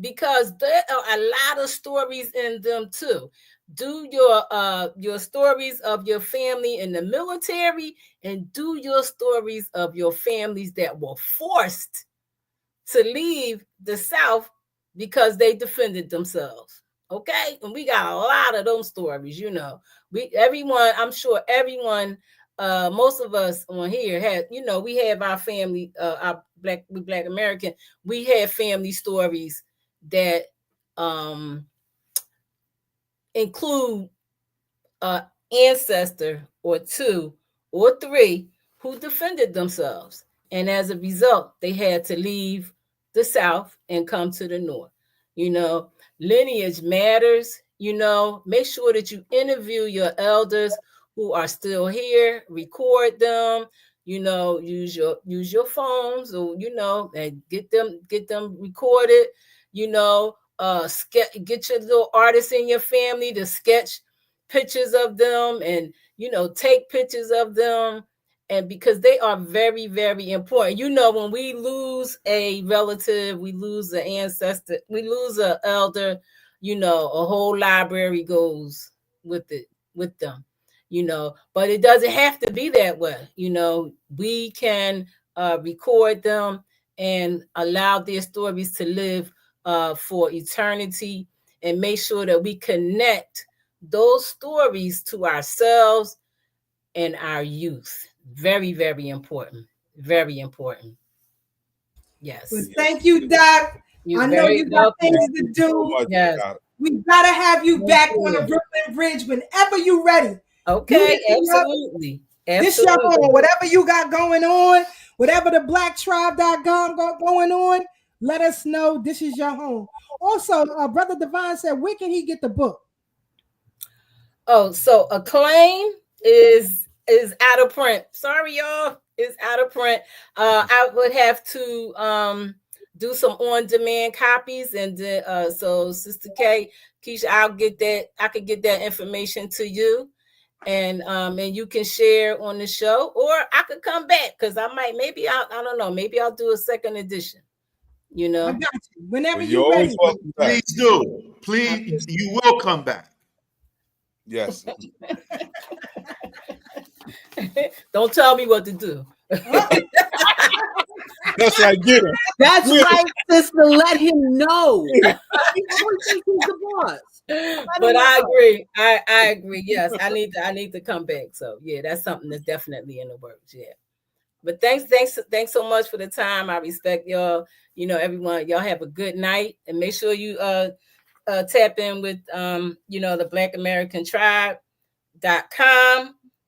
Because there are a lot of stories in them too. Do your stories of your family in the military, and do your stories of your families that were forced to leave the South because they defended themselves, okay? And we got a lot of those stories, you know. I'm sure everyone. Most of us on here have, you know, we have our family, our Black American, we have family stories that include an ancestor or two or three who defended themselves. And as a result, they had to leave the South and come to the North. You know, lineage matters. You know, make sure that you interview your elders who are still here, record them, you know, use your phones, or, you know, and get them recorded, you know, get your little artists in your family to sketch pictures of them, and, you know, take pictures of them, and because they are very, very important. You know, when we lose a relative, we lose an ancestor, we lose an elder, you know, a whole library goes with them. You know, but it doesn't have to be that way. You know, we can record them and allow their stories to live for eternity, and make sure that we connect those stories to ourselves and our youth. Very, very important. Very important. Yes. Well, thank you, Doc. I know you got things to do. Yes. We gotta have you back on the Brooklyn Bridge whenever you're ready. Okay, absolutely. This your home. Whatever you got going on, whatever the blacktribe.com going on, let us know. This is your home. Also, Brother Divine said, where can he get the book? Oh, so Acclaim is out of print. Sorry, y'all. It's out of print. I would have to do some on-demand copies, and then so Sister Keisha, I'll get that. I could get that information to you. And you can share on the show, or I could come back, because I don't know, maybe I'll do a second edition, you know. I got you. Whenever you're ready. Please do. Please, you will come back. Yes. Don't tell me what to do. That's right, get him. That's right, sister. Let him know. He's the boss. But I agree. I agree. Yes, I need to come back. So yeah, that's something that's definitely in the works. Yeah. But thanks so much for the time. I respect y'all. You know, everyone, y'all have a good night, and make sure you tap in with the Black American Tribe.com.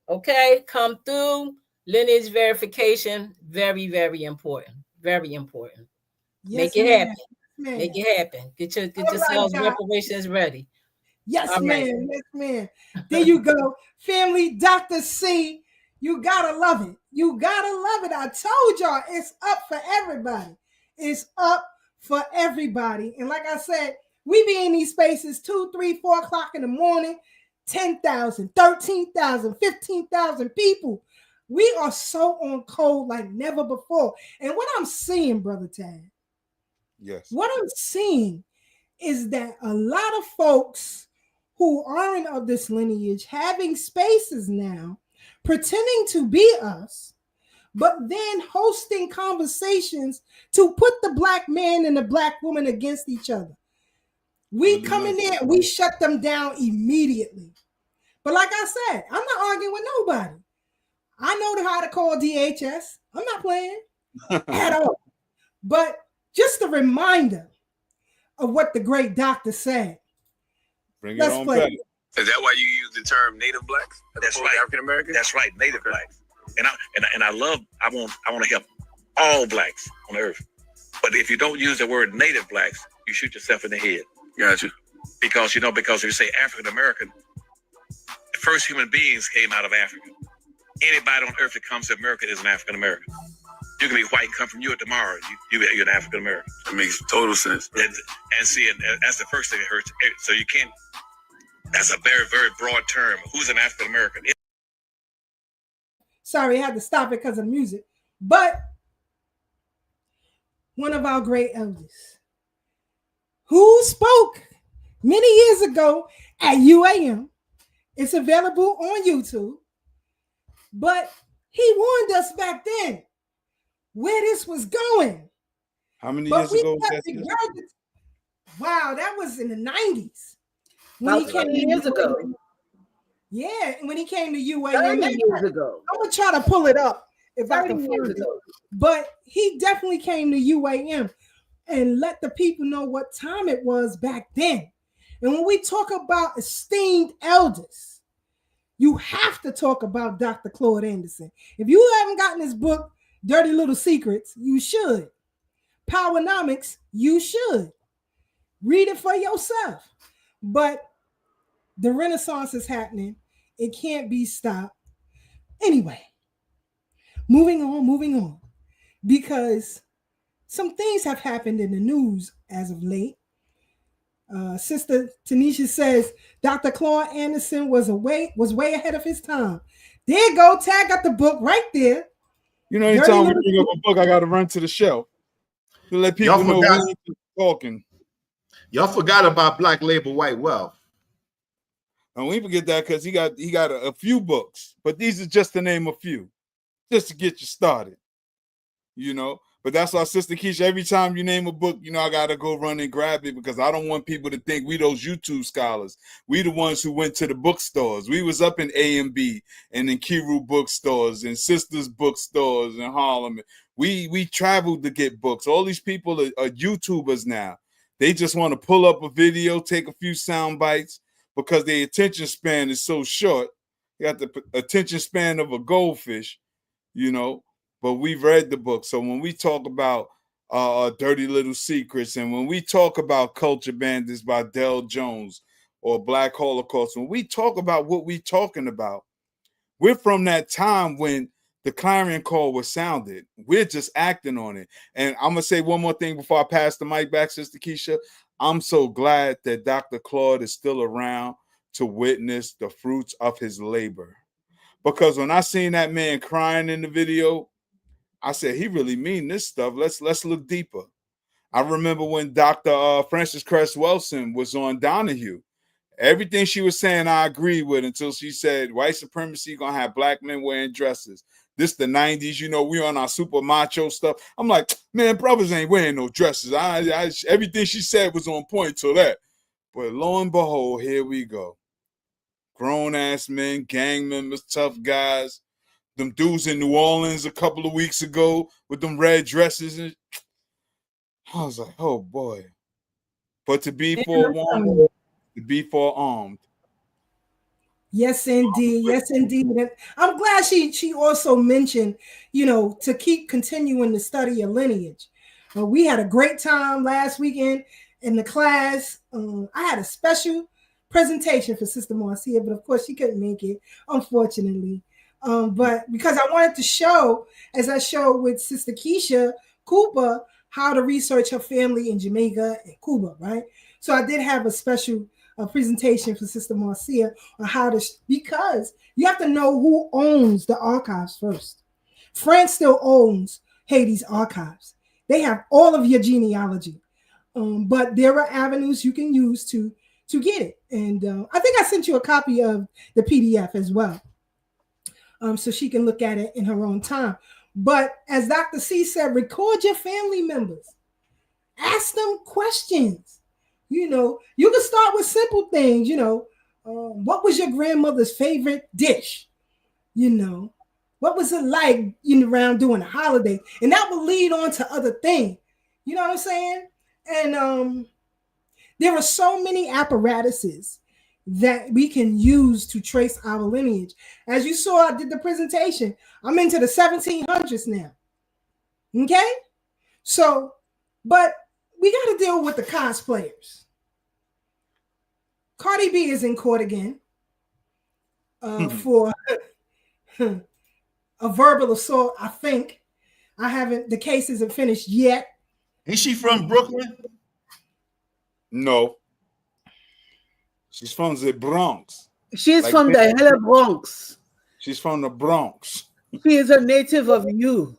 Okay, come through. Lineage verification, very, very important. Very important. Yes, Make it happen. ma'am. Make it happen. Get yourselves reparations ready. Yes, All ma'am. right. Yes, ma'am. There you go. Family, Dr. C, you gotta love it. You gotta love it. I told y'all it's up for everybody. It's up for everybody. And like I said, we be in these spaces 2, 3, 4 o'clock in the morning, 10,000, 13,000, 15,000 people. We are so on code like never before. And what I'm seeing, Brother Tad, yes, what I'm seeing is that a lot of folks who aren't of this lineage having spaces now, pretending to be us, but then hosting conversations to put the Black man and the Black woman against each other. We come in there and we shut them down immediately. But like I said, I'm not arguing with nobody. I know how to call DHS. I'm not playing at all. But just a reminder of what the great doctor said. Bring it on back. Is that why you use the term Native Blacks? That's right, African Americans. That's right, Native Blacks. And I want to help all Blacks on earth. But if you don't use the word Native Blacks, you shoot yourself in the head. Gotcha. Because if you say African American, the first human beings came out of Africa. Anybody on earth that comes to America is an African American. You can be white and come from Europe tomorrow. You're an African American. That makes total sense. And that's the first thing that hurts. So you can't. That's a very, very broad term. Who's an African American? Sorry, I had to stop it because of the music. But one of our great elders who spoke many years ago at UAM, it's available on YouTube. But he warned us back then where this was going. How many years ago was that? Wow, that was in the 90s. About 20 years ago. Yeah, when he came to UAM. 30 years ago. I'm going to try to pull it up if I 30 can years find it. ago. But he definitely came to UAM and let the people know what time it was back then. And when we talk about esteemed elders, you have to talk about Dr. Claude Anderson. If you haven't gotten his book, Dirty Little Secrets, you should. Powernomics, you should. Read it for yourself. But the Renaissance is happening. It can't be stopped. Anyway, moving on. Because some things have happened in the news as of late. Sister Tanisha says Dr. Claude Anderson was way ahead of his time. There you go. Tag got the book right there. You know, anytime we bring up a book, I got to run to the shelf to let people know we're talking. Y'all forgot about Black Label White Wealth. And we forget that because he got a few books, but these are just to name a few, just to get you started. You know. But that's why, Sister Keisha, every time you name a book, you know, I got to go run and grab it because I don't want people to think we those YouTube scholars. We the ones who went to the bookstores. We was up in A&B and in Kiru bookstores and Sisters bookstores in Harlem. We traveled to get books. All these people are YouTubers now. They just want to pull up a video, take a few sound bites because their attention span is so short. They got the attention span of a goldfish, you know. But we've read the book. So when we talk about Dirty Little Secrets and when we talk about Culture Bandits by Del Jones or Black Holocaust, when we talk about what we're talking about, we're from that time when the clarion call was sounded. We're just acting on it. And I'm going to say one more thing before I pass the mic back, Sister Keisha. I'm so glad that Dr. Claude is still around to witness the fruits of his labor. Because when I seen that man crying in the video, I said, he really mean this stuff. Let's look deeper. I remember when Dr. Frances Cress Welsing was on Donahue. Everything she was saying, I agree with until she said white supremacy gonna have black men wearing dresses. This the 90s, you know, we on our super macho stuff. I'm like, man, brothers ain't wearing no dresses. Everything she said was on point till that. But lo and behold, here we go. Grown-ass men, gang members, tough guys. Them dudes in New Orleans a couple of weeks ago with them red dresses. And I was like, oh, boy. But to be forewarned, to be forearmed. Yes, indeed. Yes, indeed. And I'm glad she also mentioned, to keep continuing the study of lineage. We had a great time last weekend in the class. I had a special presentation for Sister Marcia, but of course she couldn't make it, unfortunately. But because I wanted to show, as I showed with Sister Keisha Cooper, how to research her family in Jamaica and Cuba, right? So I did have a special presentation for Sister Marcia on how to, because you have to know who owns the archives first. France still owns Haiti's archives. They have all of your genealogy, but there are avenues you can use to get it. And I think I sent you a copy of the PDF as well, so she can look at it in her own time. But as Dr. C said, record your family members. Ask them questions. You can start with simple things. What was your grandmother's favorite dish? What was it like around during the holiday? And that will lead on to other things. You know what I'm saying? And there are so many apparatuses that we can use to trace our lineage. As you saw, I did the presentation. I'm into the 1700s now. Okay? So, but we got to deal with the cosplayers. Cardi B is in court again for a verbal assault, I think. The case isn't finished yet. Is she from Brooklyn? No. She's from the Bronx. She's from the hella Bronx. She's from the Bronx. She is a native of you.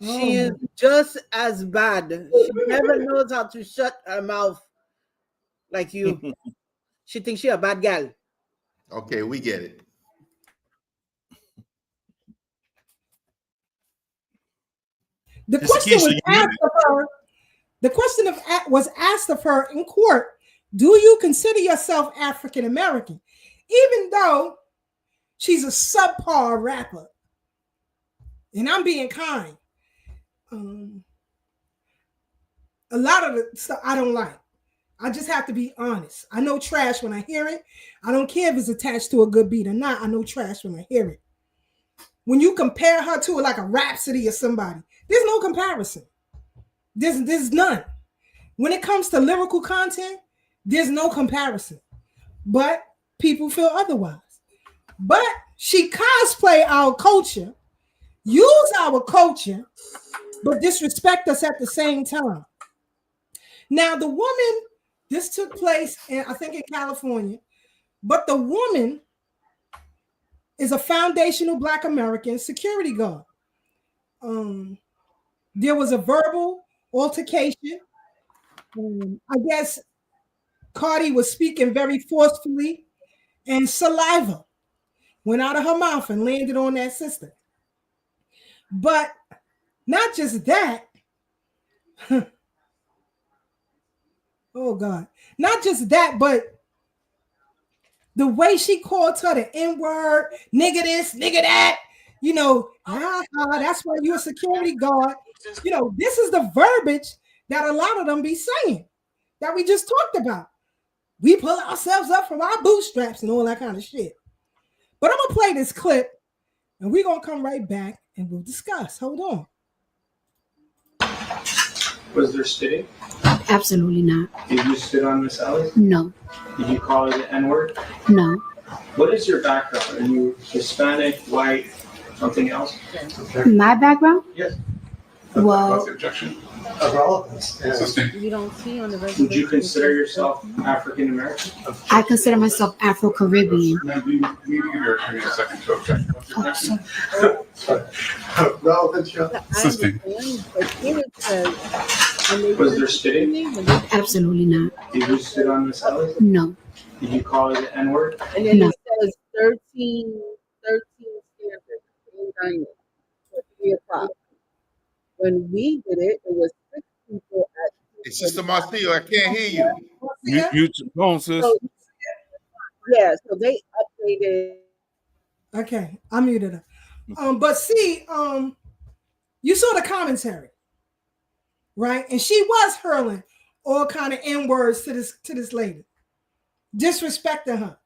She is just as bad. She never knows how to shut her mouth like you. She thinks she's a bad gal. Okay, we get it. The question was asked of her in court. Do you consider yourself African American? Even though she's a subpar rapper. And I'm being kind. A lot of the stuff I don't like. I just have to be honest. I know trash when I hear it. I don't care if it's attached to a good beat or not. I know trash when I hear it. When you compare her to like a Rhapsody or somebody, there's no comparison. There's none. When it comes to lyrical content, there's no comparison. But people feel otherwise. But she cosplay our culture, use our culture, but disrespect us at the same time. Now, the woman, this took place, I think in California, but the woman is a foundational Black American security guard. There was a verbal altercation. I guess Cardi was speaking very forcefully, and saliva went out of her mouth and landed on that sister. But not just that. Oh God. Not just that, but the way she called her the N-word, nigga this, nigga that, that's why you're a security guard. This is the verbiage that a lot of them be saying that we just talked about. We pull ourselves up from our bootstraps and all that kind of shit. But I'm going to play this clip and we're going to come right back and we'll discuss. Hold on. Was there spitting? Absolutely not. Did you spit on Miss Ellis? No. Did you call her the N-word? No. What is your background? Are you Hispanic, white, something else? My background? Yes. Well, the objection? Of relevance. You don't see on the resume. Would you consider yourself African American? I consider myself Afro-Caribbean. We need to give your attorney a second to object. Oh, sorry. Relevance, Assisting. Was there spitting? Absolutely not. Did you spit on Miss Ellis? No. Did you call her the N-word? And then No. it says 13 standards in dining at 3 o'clock. When we did it, it was 6 people at Hey, Sister Marcia, I can't hear you. Yeah. You go on, sis. So, yeah, so they updated. Okay, I muted her. But see, you saw the commentary, right? And she was hurling all kind of N-words to this lady, disrespecting her.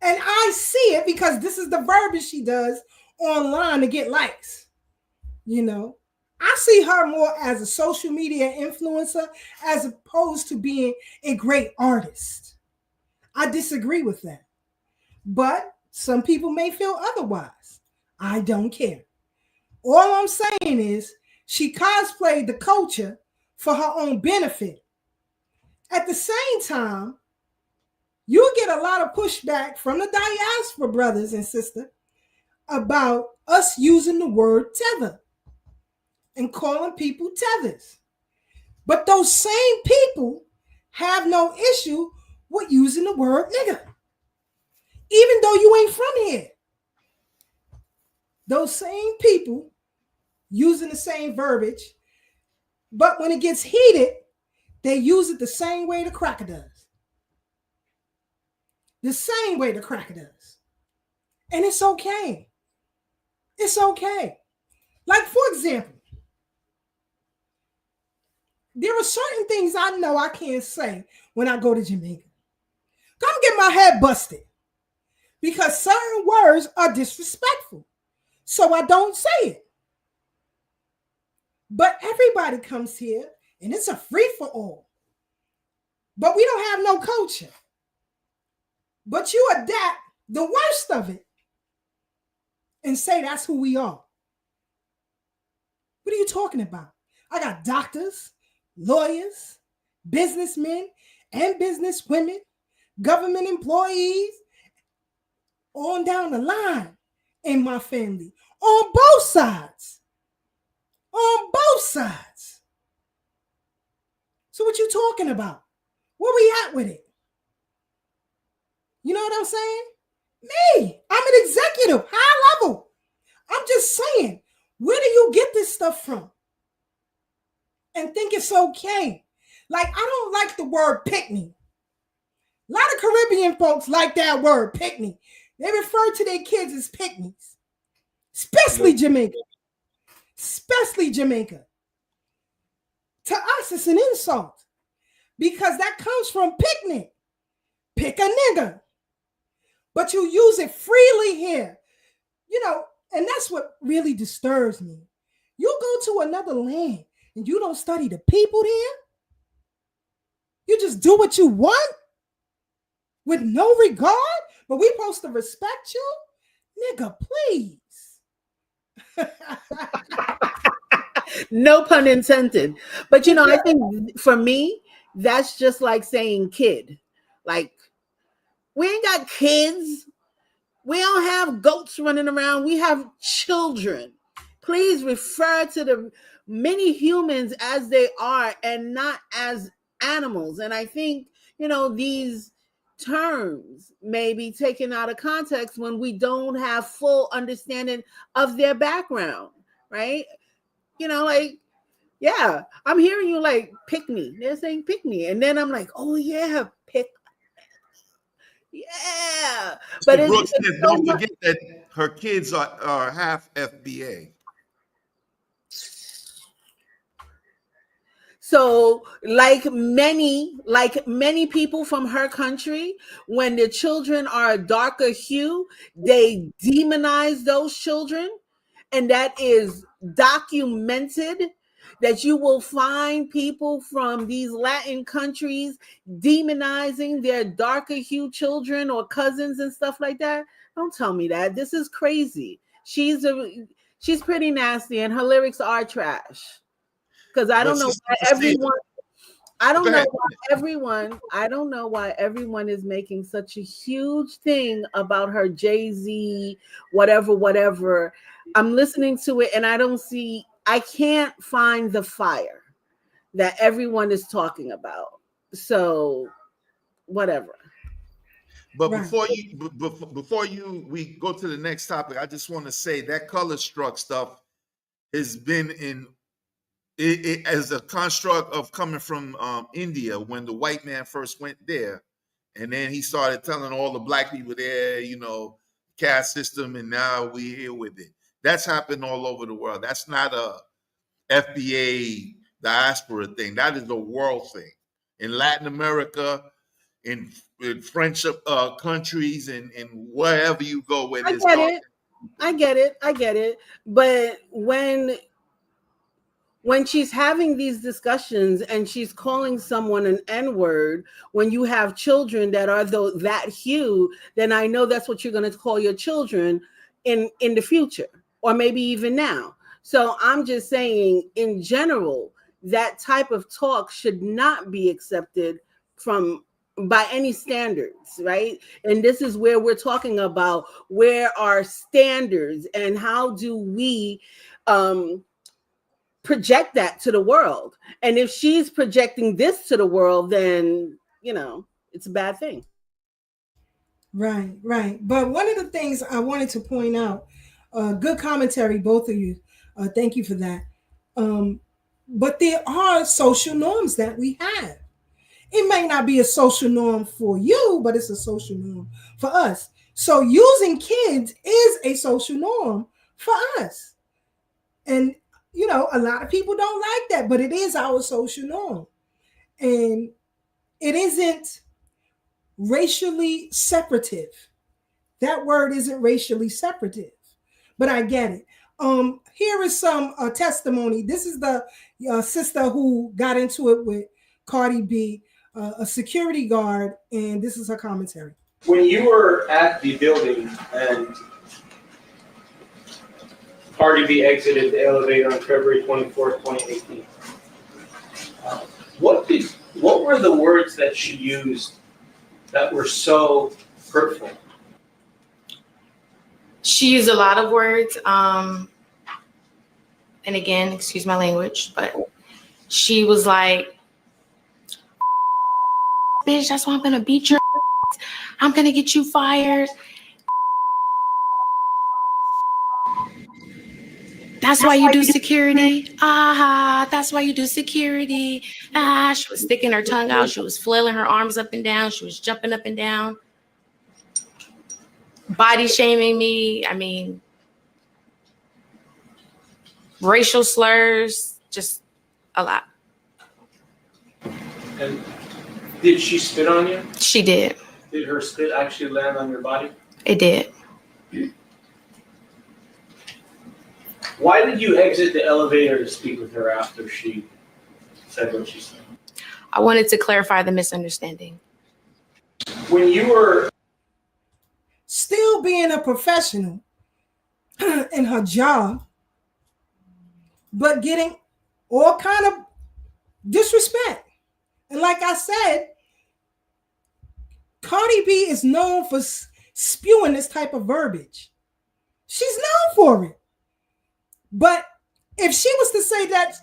And I see it because this is the verbiage she does online to get likes. You know, I see her more as a social media influencer as opposed to being a great artist. I disagree with that. But some people may feel otherwise. I don't care. All I'm saying is she cosplayed the culture for her own benefit. At the same time, you get a lot of pushback from the diaspora brothers and sisters about us using the word tether and calling people tethers. But those same people have no issue with using the word nigger, even though you ain't from here. Those same people using the same verbiage, but when it gets heated, they use it the same way the cracker does. The same way the cracker does. And it's okay. It's okay. Like, for example, there are certain things I know I can't say when I go to Jamaica. Come get my head busted because certain words are disrespectful. So I don't say it. But everybody comes here and it's a free for all. But we don't have no culture. But you adapt the worst of it and say that's who we are. What are you talking about? I got doctors, lawyers, businessmen, and businesswomen, government employees, on down the line in my family, on both sides. On both sides. So what you talking about? Where we at with it? You know what I'm saying? Me, I'm an executive, high level. I'm just saying, where do you get this stuff from? And think it's okay. Like, I don't like the word pick-me. A lot of Caribbean folks like that word, pick-me. They refer to their kids as pick-me's. Especially Jamaica. Especially Jamaica. To us, it's an insult. Because that comes from picnic. Pick a nigga. But you use it freely here. You know, and that's what really disturbs me. You go to another land and you don't study the people there. You just do what you want with no regard, but we supposed to respect you? Nigga, please. No pun intended. But you know, I think for me, that's just like saying kid. Like, we ain't got kids. We don't have goats running around. We have children. Please refer to the many humans as they are and not as animals. And I think, you know, these terms may be taken out of context when we don't have full understanding of their background, right? You know, like, yeah, I'm hearing you like, pick me. They're saying pick me. And then I'm like, oh yeah, pick. Yeah. But Brooks says, don't forget that her kids are half FBA. So like many people from her country, when their children are a darker hue, they demonize those children. And that is documented, that you will find people from these Latin countries demonizing their darker hue children or cousins and stuff like that. Don't tell me that. This is crazy. She's pretty nasty and her lyrics are trash. Because I don't know why everyone is making such a huge thing about her Jay-Z, whatever. I'm listening to it and I can't find the fire that everyone is talking about. So whatever. But before we go to the next topic, I just want to say that color struck stuff has been in as a construct of coming from India when the white man first went there, and then he started telling all the black people there, caste system, and now we're here with it. That's happened all over the world. That's not a FBA diaspora thing. That is a world thing. In Latin America, in French countries, and wherever you go, where there's I get it. But when she's having these discussions and she's calling someone an N-word, when you have children that are that hue, then I know that's what you're going to call your children in the future, or maybe even now. So I'm just saying, in general, that type of talk should not be accepted by any standards, right? And this is where we're talking about where are standards and how do we project that to the world. And if she's projecting this to the world, then it's a bad thing. Right. But one of the things I wanted to point out, good commentary, both of you. Thank you for that. But there are social norms that we have. It may not be a social norm for you, but it's a social norm for us. So using kids is a social norm for us. And, a lot of people don't like that, but it is our social norm. And it isn't racially separative. That word isn't racially separative, but I get it. Here is some testimony. This is the sister who got into it with Cardi B, a security guard, and this is her commentary. When you were at the building and Cardi B exited the elevator on February 24th, 2018, what were the words that she used that were so hurtful? She used a lot of words, and again, excuse my language, but she was like, bitch, that's why I'm gonna beat your ass. I'm gonna get you fired. That's why you do security. That's why you do security. She was sticking her tongue out. She was flailing her arms up and down. She was jumping up and down. Body shaming me. I mean, racial slurs, just a lot. And did she spit on you? She did. Did her spit actually land on your body? It did. Why did you exit the elevator to speak with her after she said what she said? I wanted to clarify the misunderstanding. When you were still being a professional in her job, but getting all kind of disrespect. And like I said, Cardi B is known for spewing this type of verbiage. She's known for it. But if she was to say that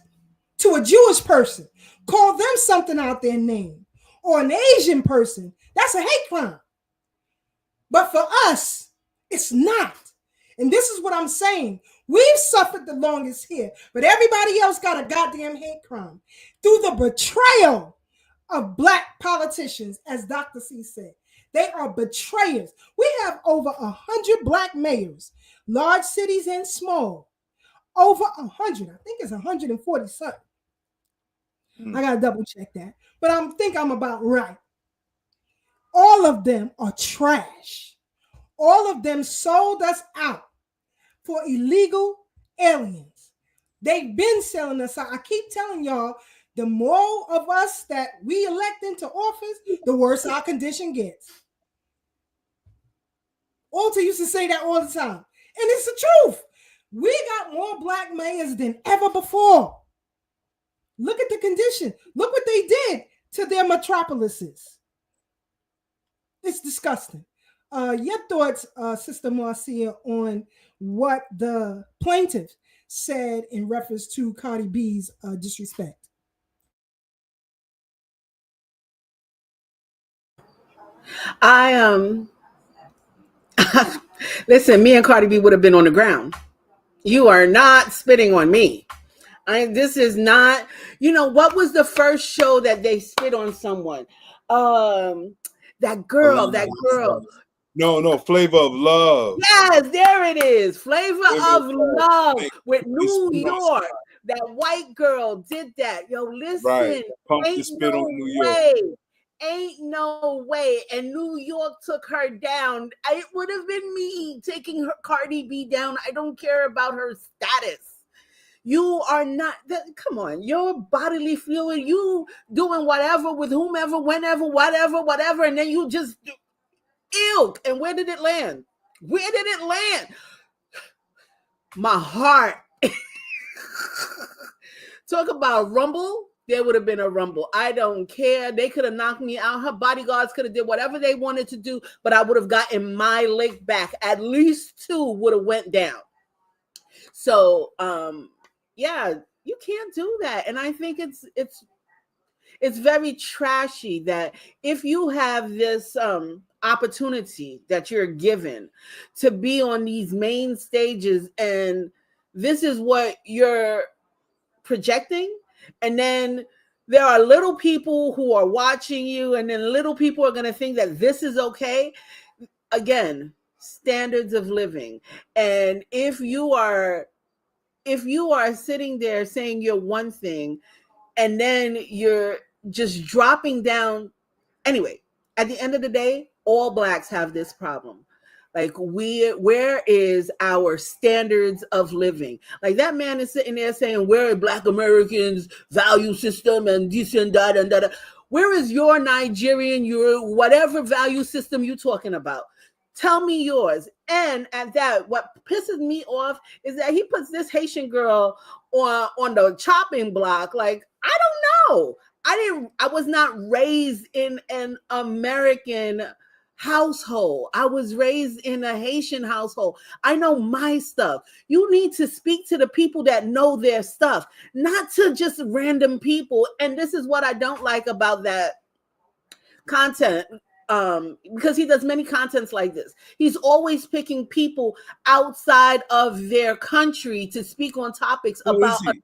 to a Jewish person, call them something out their name, or an Asian person, that's a hate crime. But for us, it's not. And this is what I'm saying. We've suffered the longest here, but everybody else got a goddamn hate crime through the betrayal of Black politicians, as Dr. C said. They are betrayers. We have over 100 Black mayors, large cities and small. Over 100. I think it's 140 something. I got to double check that. But I think I'm about right. All of them are trash. All of them sold us out for illegal aliens. They've been selling us out. I keep telling y'all, the more of us that we elect into office, the worse our condition gets. Alta used to say that all the time. And it's the truth. We got more Black mayors than ever before. Look at the condition. Look what they did to their metropolises. It's disgusting. Your thoughts, Sister Marcia, on what the plaintiff said in reference to Cardi B's disrespect? Listen, me and Cardi B would have been on the ground. You are not spitting on me. This is not, what was the first show that they spit on someone? That girl. No, Flavor of Love. Yes, there it is. Flavor of Love with They New spit on York. That white girl did that. Yo, listen, Right. Pump the ain't spit no on New York. way. Ain't no way. And New York took her down. It would have been me taking her Cardi B down. I don't care about her status. You are not, come on, your bodily fluid, you doing whatever with whomever, whenever, whatever, and then you just, ilk. And where did it land? Where did it land? My heart. Talk about rumble. There would have been a rumble. I don't care. They could have knocked me out. Her bodyguards could have did whatever they wanted to do, but I would have gotten my leg back. At least 2 would have went down. So, yeah, you can't do that. And I think it's very trashy that if you have this opportunity that you're given to be on these main stages and this is what you're projecting, and then there are little people who are watching you, and then little people are going to think that this is okay. Again, standards of living. And if you are sitting there saying you're one thing and then you're just dropping down. Anyway, at the end of the day, all Blacks have this problem. Like, where is our standards of living? Like, that man is sitting there saying, where are Black Americans' value system and this and that and that. Where is your Nigerian, your whatever value system you're talking about? Tell me yours. And at that, what pisses me off is that he puts this Haitian girl on the chopping block. Like, I don't know. I was not raised in an American household. I was raised in a Haitian household. I know my stuff. You need to speak to the people that know their stuff, not to just random people. And this is what I don't like about that content. Because he does many contents like this. He's always picking people outside of their country to speak on topics about a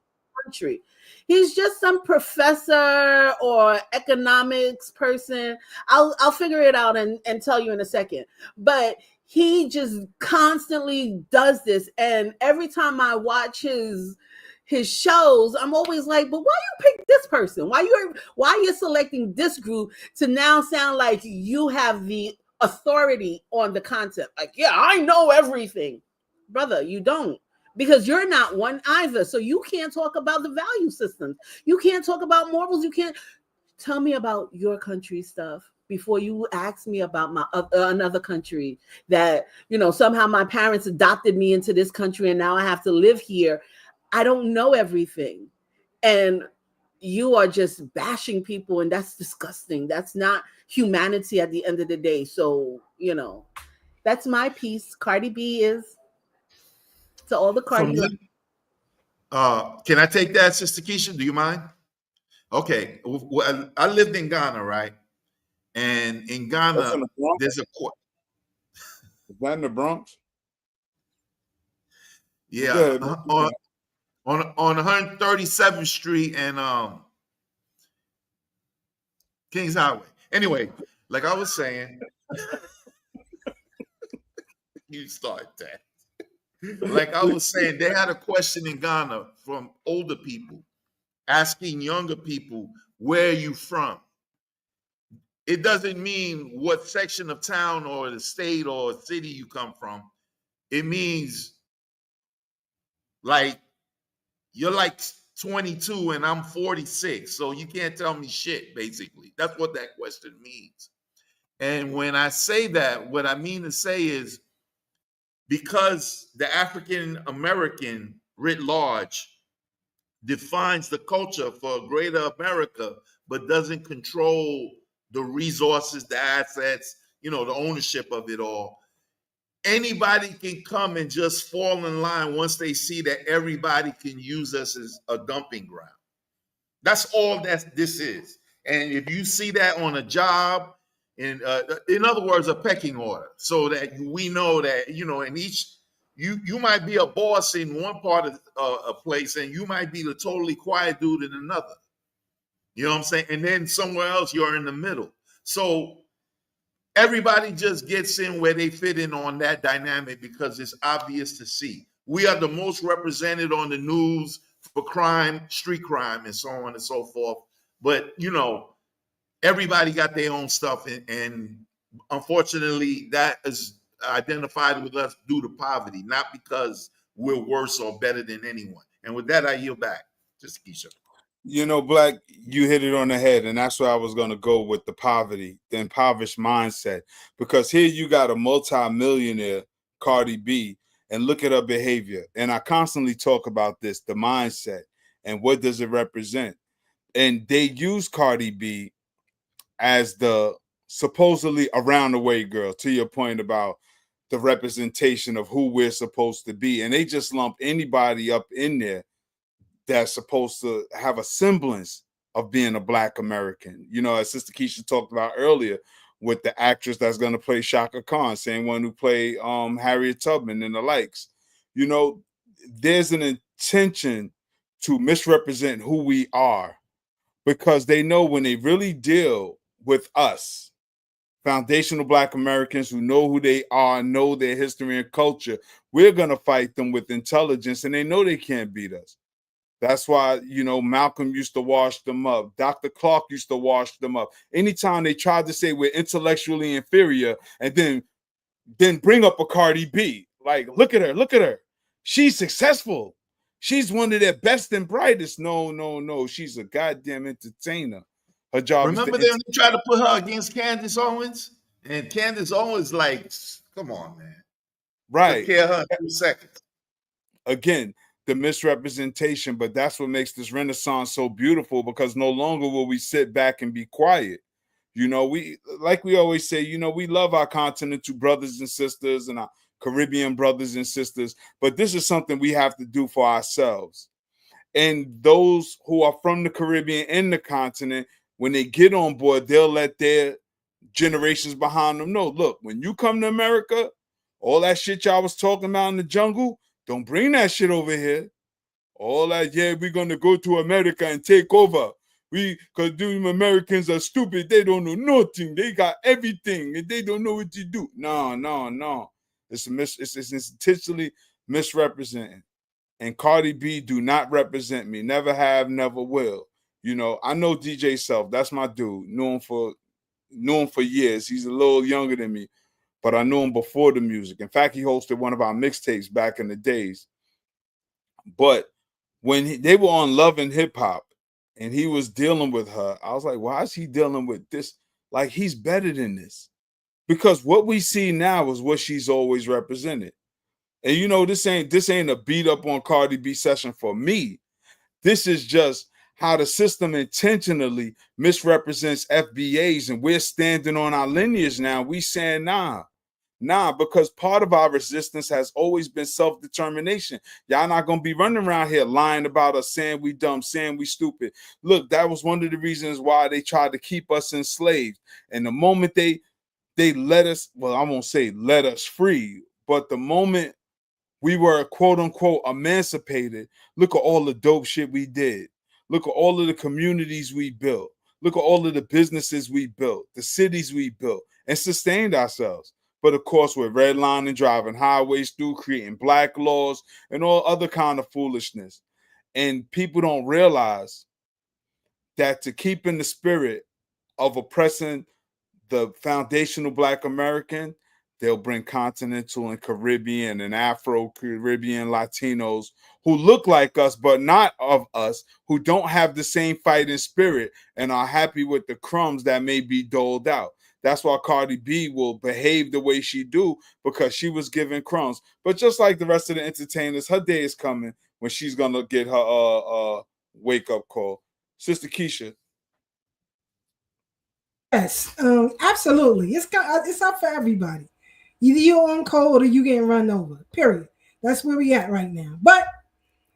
country. He's just some professor or economics person. I'll figure it out and tell you in a second. But he just constantly does this. And every time I watch his shows, I'm always like, but why you pick this person? Why you selecting this group to now sound like you have the authority on the content? Like, yeah, I know everything. Brother, you don't. Because you're not one either. So you can't talk about the value systems. You can't talk about morals. You can't tell me about your country stuff before you ask me about my another country that, somehow my parents adopted me into this country and now I have to live here. I don't know everything. And you are just bashing people, and that's disgusting. That's not humanity at the end of the day. So, that's my piece. Cardi B is to all the Cardi B. Can I take that, Sister Keisha? Do you mind? Okay. Well, I lived in Ghana, right? And in Ghana, there's a court. Is that in the Bronx? Yeah. On 137th Street and Kings Highway. Anyway, like I was saying, you start that. Like I was saying, they had a question in Ghana from older people asking younger people, where are you from? It doesn't mean what section of town or the state or city you come from. It means like you're like 22 and I'm 46, so you can't tell me shit, basically. That's what that question means. And when I say that, what I mean to say is, because the African American writ large defines the culture for greater America, but doesn't control the resources, the assets, the ownership of it all. Anybody can come and just fall in line once they see that everybody can use us as a dumping ground. That's all that this is. And if you see that on a job, in other words, a pecking order, so that we know that, in each You might be a boss in one part of a place, and you might be the totally quiet dude in another. You know what I'm saying? And then somewhere else, you're in the middle. So everybody just gets in where they fit in on that dynamic because it's obvious to see. We are the most represented on the news for crime, street crime, and so on and so forth. But, you know, everybody got their own stuff. And unfortunately, that is identified with us due to poverty, not because we're worse or better than anyone. And with that, I yield back. Just Keisha. You know, Black, you hit it on the head, and that's where I was going to go with the poverty, the impoverished mindset. Because here you got a multi-millionaire, Cardi B, and look at her behavior. And I constantly talk about this, the mindset, and what does it represent. And they use Cardi B as the supposedly around the way girl, to your point about the representation of who we're supposed to be. And they just lump anybody up in there that's supposed to have a semblance of being a Black American. You know, as Sister Keisha talked about earlier with the actress that's going to play Shaka Khan, same one who played Harriet Tubman and the likes. You know, there's an intention to misrepresent who we are because they know when they really deal with us, foundational Black Americans who know who they are, know their history and culture, we're going to fight them with intelligence, and they know they can't beat us. That's why, you know, Malcolm used to wash them up. Dr. Clark used to wash them up. Anytime they tried to say we're intellectually inferior and then bring up a Cardi B, like, look at her. She's successful. She's one of their best and brightest. No. She's a goddamn entertainer. Her job Remember is they tried to put her against Candace Owens? And Candace Owens, like, come on, man. Right. Took care of her in 2 seconds. Again, the misrepresentation, but that's what makes this Renaissance so beautiful, because no longer will we sit back and be quiet. You know, we, like we always say, you know, we love our continental brothers and sisters and our Caribbean brothers and sisters, but this is something we have to do for ourselves. And those who are from the Caribbean and the continent, when they get on board, they'll let their generations behind them know, look, when you come to America, all that shit y'all was talking about in the jungle, don't bring that shit over here. All that, yeah, we're going to go to America and take over. Because them Americans are stupid. They don't know nothing. They got everything, and they don't know what to do. No. It's intentionally misrepresenting. And Cardi B do not represent me. Never have, never will. You know, I know DJ Self. That's my dude. Knew him for years. He's a little younger than me, but I knew him before the music. In fact, he hosted one of our mixtapes back in the days. But when they were on Love and Hip Hop and he was dealing with her, I was like, why is he dealing with this? Like, he's better than this. Because what we see now is what she's always represented. And you know, this ain't a beat up on Cardi B session for me. This is just how the system intentionally misrepresents FBAs, and we're standing on our lineage now. We saying nah, because part of our resistance has always been self-determination. Y'all not gonna be running around here lying about us, saying we dumb, saying we stupid. Look, that was one of the reasons why they tried to keep us enslaved. And the moment they let us, well, I won't say let us free, but the moment we were quote unquote emancipated, look at all the dope shit we did. Look at all of the communities we built. Look at all of the businesses we built, the cities we built, and sustained ourselves. But of course, we're redlining, driving highways through, creating black laws, and all other kind of foolishness. And people don't realize that to keep in the spirit of oppressing the foundational Black American, they'll bring continental and Caribbean and Afro-Caribbean Latinos who look like us, but not of us, who don't have the same fighting spirit and are happy with the crumbs that may be doled out. That's why Cardi B will behave the way she do, because she was given crumbs. But just like the rest of the entertainers, her day is coming when she's going to get her wake-up call. Sister Keisha. Yes, absolutely. It's up for everybody. Either you're on code or you getting run over. Period. That's where we at right now. But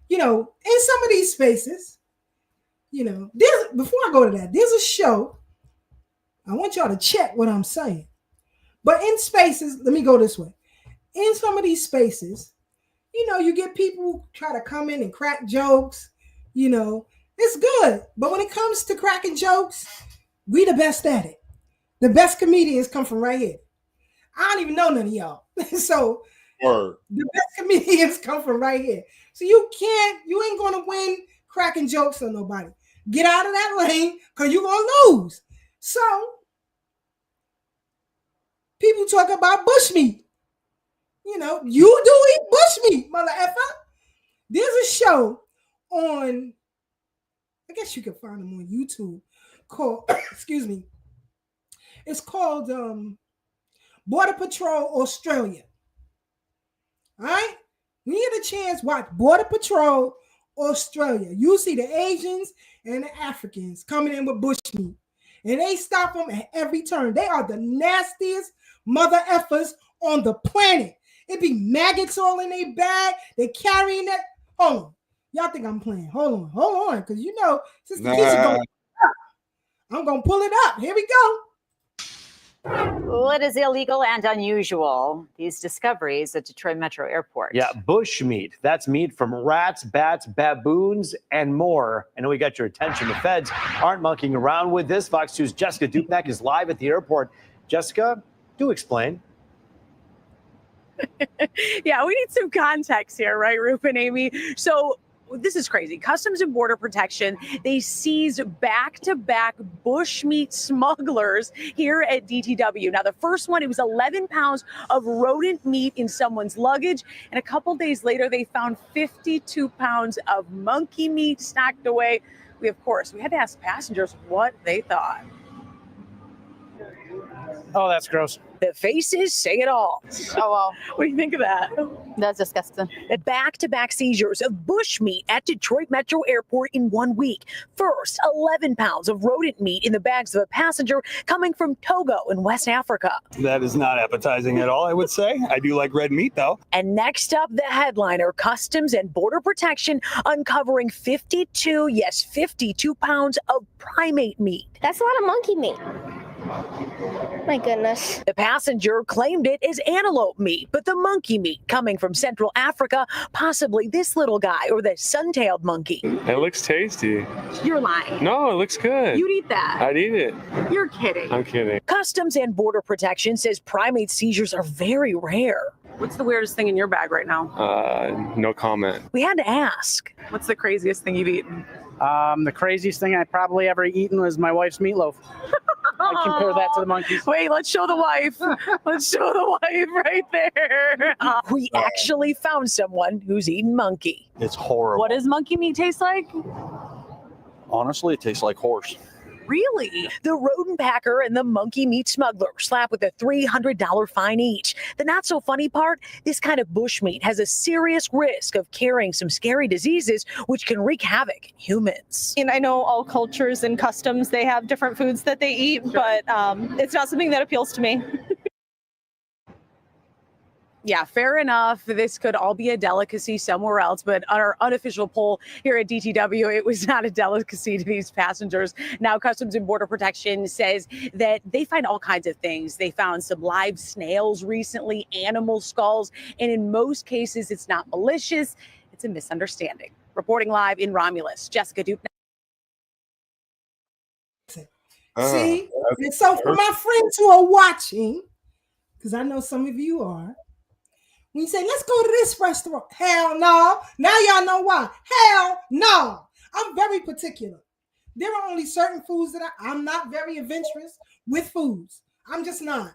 you know, in some of these spaces, you know, before I go to that, there's a show. I want y'all to check what I'm saying. But in spaces, let me go this way. In some of these spaces, you know, you get people who try to come in and crack jokes, you know, it's good. But when it comes to cracking jokes, we the best at it. The best comedians come from right here. I don't even know none of y'all. So Word. the best comedians come from right here. So you ain't gonna win cracking jokes on nobody. Get out of that lane because you're gonna lose. So people talk about bushmeat. You know, you do eat bushmeat, mother effer. There's a show on, I guess you can find them on YouTube called, excuse me. It's called Border Patrol Australia. All right? When you get a chance, watch Border Patrol Australia. You see the Asians and the Africans coming in with bushmeat. And they stop them at every turn. They are the nastiest mother effers on the planet. It be maggots all in their bag. They carrying that. Hold on. Y'all think I'm playing. Hold on. Because you know, since the kids are going up, I'm going to pull it up. Here we go. What is illegal and unusual? These discoveries at Detroit Metro Airport. Yeah, bush meat. That's meat from rats, bats, baboons, and more. I know we got your attention. The feds aren't monkeying around with this. Fox 2's Jessica Dupnack is live at the airport. Jessica, do explain. Yeah, we need some context here, right, Rupe and Amy? So this is crazy. Customs and Border Protection, they seized back-to-back bushmeat smugglers here at DTW. Now, the first one, it was 11 pounds of rodent meat in someone's luggage. And a couple days later, they found 52 pounds of monkey meat stacked away. We had to ask passengers what they thought. Oh, that's gross. The faces say it all. Oh, well. What do you think of that? That's disgusting. Back-to-back seizures of bushmeat at Detroit Metro Airport in 1 week. First, 11 pounds of rodent meat in the bags of a passenger coming from Togo in West Africa. That is not appetizing at all, I would say. I do like red meat, though. And next up, the headliner, Customs and Border Protection uncovering 52 pounds of primate meat. That's a lot of monkey meat. My goodness. The passenger claimed it as antelope meat, but the monkey meat coming from Central Africa, possibly this little guy or the sun-tailed monkey. It looks tasty. You're lying. No, it looks good. You'd eat that. I'd eat it. You're kidding. I'm kidding. Customs and Border Protection says primate seizures are very rare. What's the weirdest thing in your bag right now? No comment. We had to ask. What's the craziest thing you've eaten? The craziest thing I probably ever eaten was my wife's meatloaf. I compare that to the monkeys. Wait, let's show the wife. Let's show the wife right there. We actually found someone who's eaten monkey. It's horrible. What does monkey meat taste like? Honestly, it tastes like horse. Really? The rodent packer and the monkey meat smuggler slapped with a $300 fine each. The not so funny part, this kind of bushmeat has a serious risk of carrying some scary diseases which can wreak havoc in humans. And I know all cultures and customs, they have different foods that they eat, but it's not something that appeals to me. Yeah, fair enough. This could all be a delicacy somewhere else, but on our unofficial poll here at DTW, it was not a delicacy to these passengers. Now, Customs and Border Protection says that they find all kinds of things. They found some live snails recently, animal skulls, and in most cases, it's not malicious. It's a misunderstanding. Reporting live in Romulus, Jessica Dupnack. See? And so for my friends who are watching, because I know some of you are, when you say, let's go to this restaurant, hell no. Now y'all know why. Hell no. I'm very particular. There are only certain foods that I'm not very adventurous with foods. I'm just not.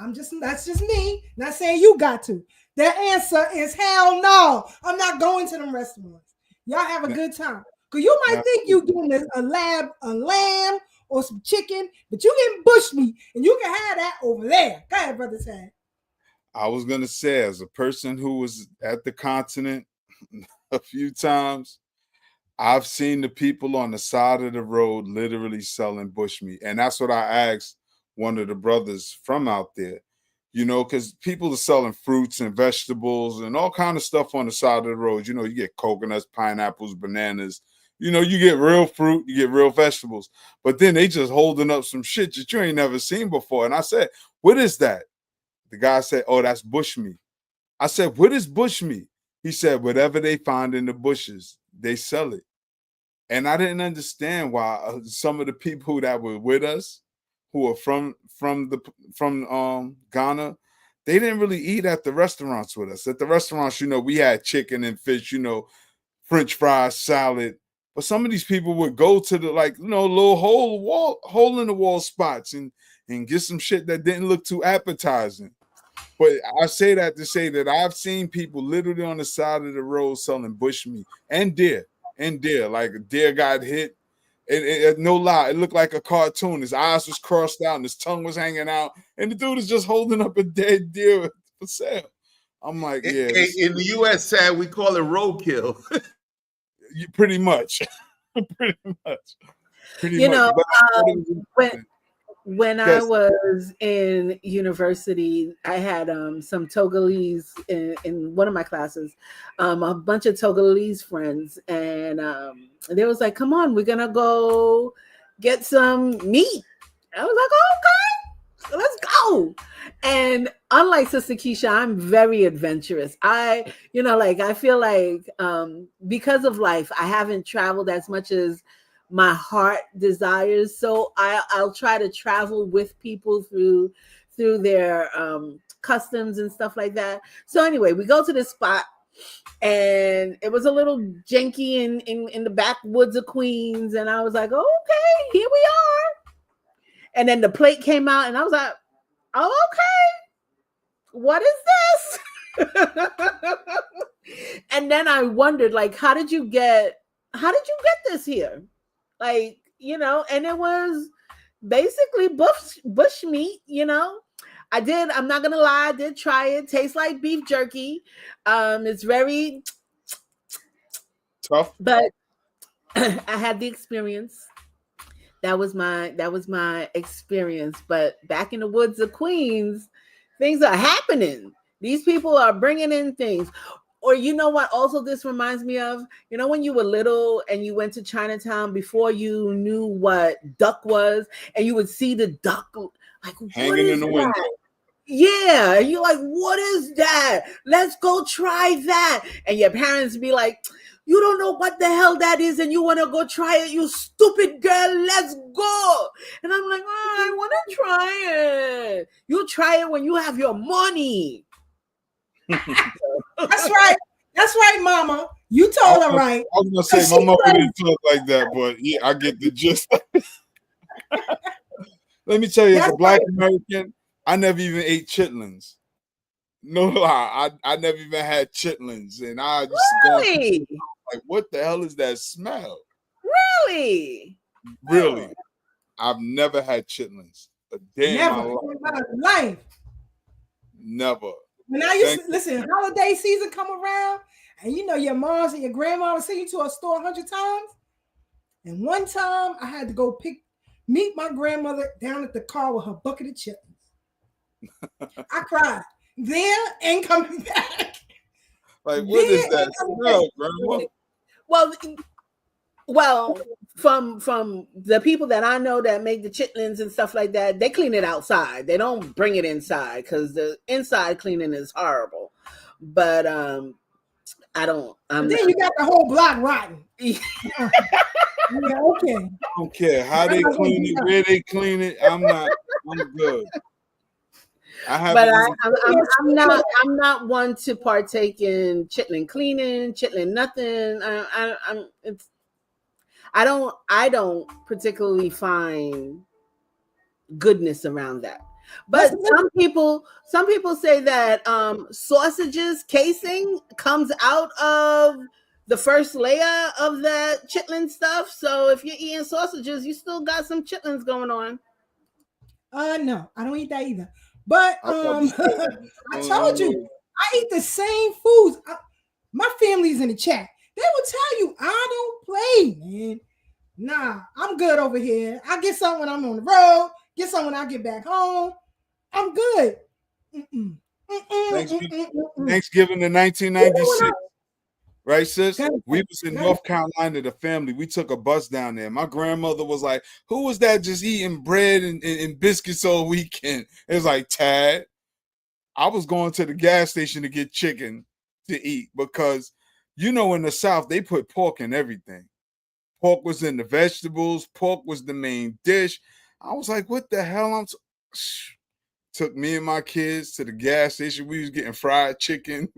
That's just me. Not saying you got to. The answer is hell no. I'm not going to them restaurants. Y'all have a good time. Because you might think you getting a lamb or some chicken, but you getting bush meat, and you can have that over there. Go ahead, Brother Tad. I was going to say, as a person who was at the continent a few times, I've seen the people on the side of the road literally selling bushmeat. And that's what I asked one of the brothers from out there, you know, because people are selling fruits and vegetables and all kind of stuff on the side of the road. You know, you get coconuts, pineapples, bananas. You know, you get real fruit, you get real vegetables. But then they just holding up some shit that you ain't never seen before. And I said, what is that? The guy said, oh, that's bushmeat. I said, what is bushmeat? He said, whatever they find in the bushes, they sell it. And I didn't understand why some of the people that were with us, who are from Ghana, they didn't really eat at the restaurants with us. At the restaurants, we had chicken and fish, French fries, salad. But some of these people would go to the little hole in the wall spots and get some shit that didn't look too appetizing. But I say that to say that I've seen people literally on the side of the road selling bushmeat and deer. Like a deer got hit. And no lie, it looked like a cartoon. His eyes was crossed out and his tongue was hanging out. And the dude is just holding up a dead deer for sale. I'm like, yeah. In the U.S. side, we call it roadkill. Pretty much. Pretty much. When I was in university, I had some Togolese in one of my classes, a bunch of Togolese friends, and they was like, "Come on, we're gonna go get some meat." I was like, "Okay, let's go." And unlike Sister Keisha, I'm very adventurous. I feel like because of life, I haven't traveled as much as my heart desires, so I'll try to travel with people through their customs and stuff like that. So anyway, we go to this spot, and it was a little janky in the backwoods of Queens, and I was like, oh, okay, here we are. And then the plate came out, and I was like, oh, okay, what is this? And then I wondered, like, how did you get this here? Like, and it was basically bush meat, I'm not gonna lie, I did try it. Tastes like beef jerky. It's very tough, but I had the experience. That was my experience. But back in the woods of Queens, things are happening. These people are bringing in things. Or you know what also this reminds me of? When you were little and you went to Chinatown before you knew what duck was, and you would see the duck like hanging in the window. Yeah, and you're like, what is that? Let's go try that. And your parents be like, you don't know what the hell that is, and you want to go try it, you stupid girl, let's go. And I'm like, I want to try it. You try it when you have your money. That's right, Mama. You told her right. I was gonna say my mother didn't talk like that, but yeah, I get the gist. Let me tell you, as a Black American, I never even ate chitlins. No lie, I never even had chitlins, and I just really? Like, what the hell is that smell? Really? Really? I've never had chitlins. A day in my life. Never. When I used to listen, holiday season come around, and your moms and your grandma would send you to a store 100 times. And one time I had to go meet my grandmother down at the car with her bucket of chitlins. I cried. There and coming back. Like, what is that smell, Grandma? Well, from the people that I know that make the chitlins and stuff like that, they clean it outside. They don't bring it inside because the inside cleaning is horrible. But I don't. You got the whole block rotten. Yeah, okay. I don't care how they clean it, where they clean it. I'm good. I'm not one to partake in chitlin cleaning, chitlin nothing. I don't particularly find goodness around that. But some people say that sausages casing comes out of the first layer of the chitlin stuff. So if you're eating sausages, you still got some chitlins going on. No, I don't eat that either. But I told you, I eat the same foods. My family's in the chat. They will tell you I don't play, man. Nah, I'm good over here. I get something when I'm on the road. Get something when I get back home. I'm good. Thanksgiving in 1996. Right, sis? We was in North Carolina, the family. We took a bus down there. My grandmother was like, who was that just eating bread and biscuits all weekend? It was like, Tad. I was going to the gas station to get chicken. to eat because, you know, in the South, they put pork in everything. Pork was in the vegetables. Pork was the main dish. I was like, what the hell? Took me and my kids to the gas station. We was getting fried chicken.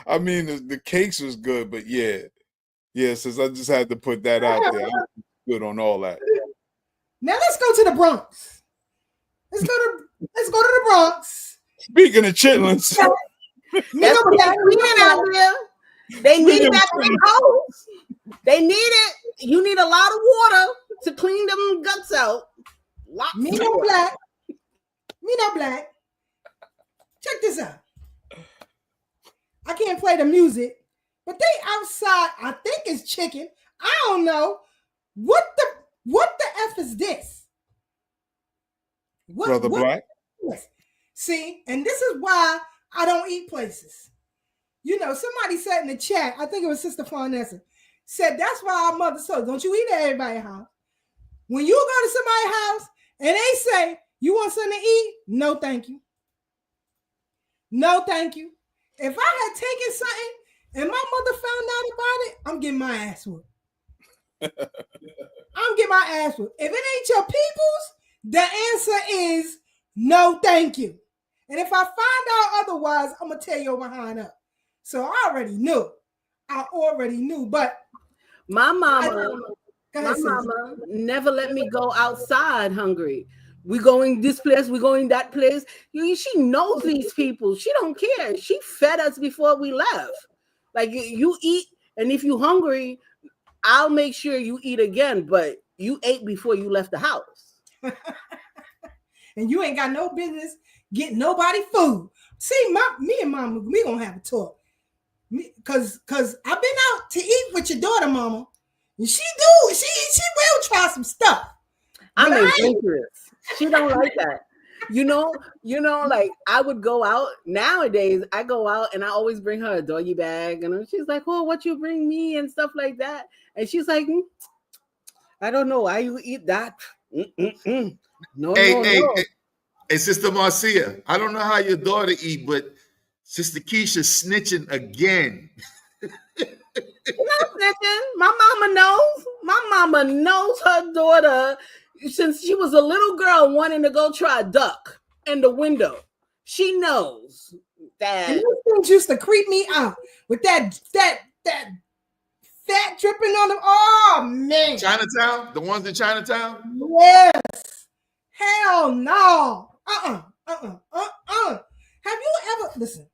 I mean, the cakes was good, but yeah, since I just had to put that out there, I'm good on all that. Now let's go to the Bronx. Let's go to the Bronx. Speaking of chitlins, that's what they're cleaning out there. They need that big hose. They need it. You need a lot of water to clean them guts out. Me no black. Check this out. I can't play the music, but they outside. I think it's chicken. I don't know. What the F is this? Brother Black? See, and this is why I don't eat places. You know, somebody said in the chat, I think it was Sister Farnessa, said that's why our mother said, don't you eat at everybody's house. When you go to somebody's house and they say, you want something to eat? No, thank you. No, thank you. If I had taken something and my mother found out about it, I'm getting my ass whooped. I'm getting my ass whooped. If it ain't your people's, the answer is no, thank you. And if I find out otherwise, I'm going to tear your behind up. So I already knew. But my mama never let me go outside hungry. We going this place, we going that place. She knows these people. She don't care. She fed us before we left. Like you eat, and if you hungry, I'll make sure you eat again. But you ate before you left the house. And you ain't got no business getting nobody food. See, me and Mama, we gonna have a talk. Cause I've been out to eat with your daughter, Mama. And she will try some stuff. I'm adventurous. She don't like that. You know, like I would go out nowadays. I go out and I always bring her a doggy bag, and she's like, "Oh, what you bring me?" and stuff like that. And she's like, "I don't know why you eat that." No, Hey, Sister Marcia, I don't know how your daughter eat, but Sister Keisha snitching again. Not snitching. My mama knows. My mama knows her daughter since she was a little girl wanting to go try a duck in the window. She knows that. And those things used to creep me out with that fat dripping on them. Oh man. Chinatown? The ones in Chinatown? Yes. Hell no. Have you ever listen?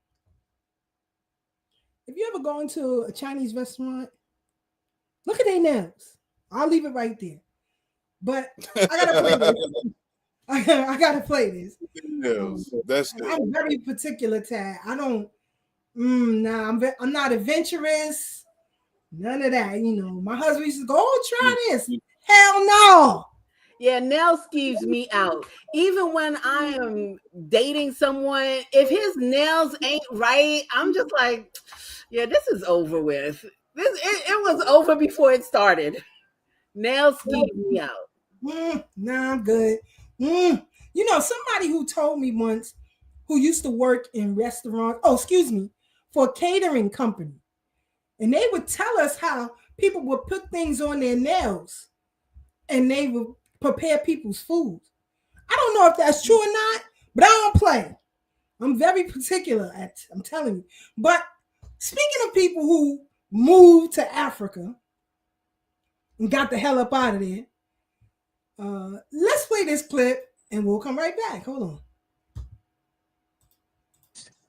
If you ever gone to a Chinese restaurant, look at their nails. I'll leave it right there. But I gotta play this. I gotta play this. Nails. That's good. I'm very particular, Tad. I don't. I'm not adventurous. None of that. You know, my husband used to go, "Oh, try this." Hell no. Yeah, nail skeeves me out. Even when I am dating someone, if his nails ain't right, I'm just like, yeah, this is over with. It was over before it started. Nails skeeve me out. Nah, I'm good. You know, somebody who told me once, who used to work in restaurants, for a catering company. And they would tell us how people would put things on their nails and they would prepare people's food. I don't know if that's true or not, but I don't play. I'm very particular I'm telling you. But speaking of people who moved to Africa and got the hell up out of there, let's play this clip and we'll come right back. Hold on.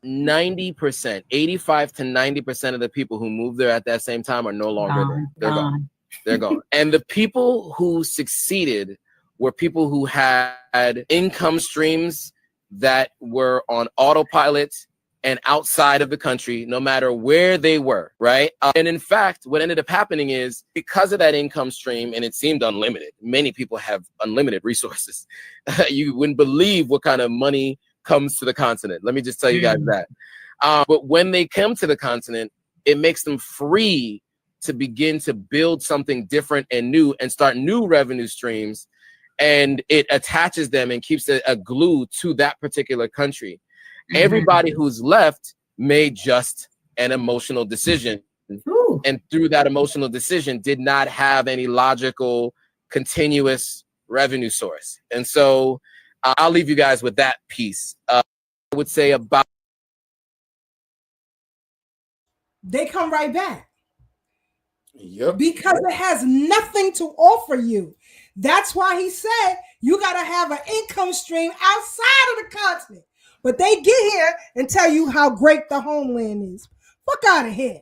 90%, 85 to 90% of the people who moved there at that same time are no longer there. They're gone. They're gone. And the people who succeeded were people who had income streams that were on autopilot and outside of the country, no matter where they were, right? And in fact, what ended up happening is because of that income stream, and it seemed unlimited, many people have unlimited resources. You wouldn't believe what kind of money comes to the continent. Let me just tell you guys that. But when they come to the continent, it makes them free to begin to build something different and new and start new revenue streams. And it attaches them and keeps a glue to that particular country. Everybody who's left made just an emotional decision. Ooh. And through that emotional decision did not have any logical, continuous revenue source. And so I'll leave you guys with that piece. I would say about they come right back. Yep. Because it has nothing to offer you. That's why he said you got to have an income stream outside of the continent. But they get here and tell you how great the homeland is. Fuck out of here.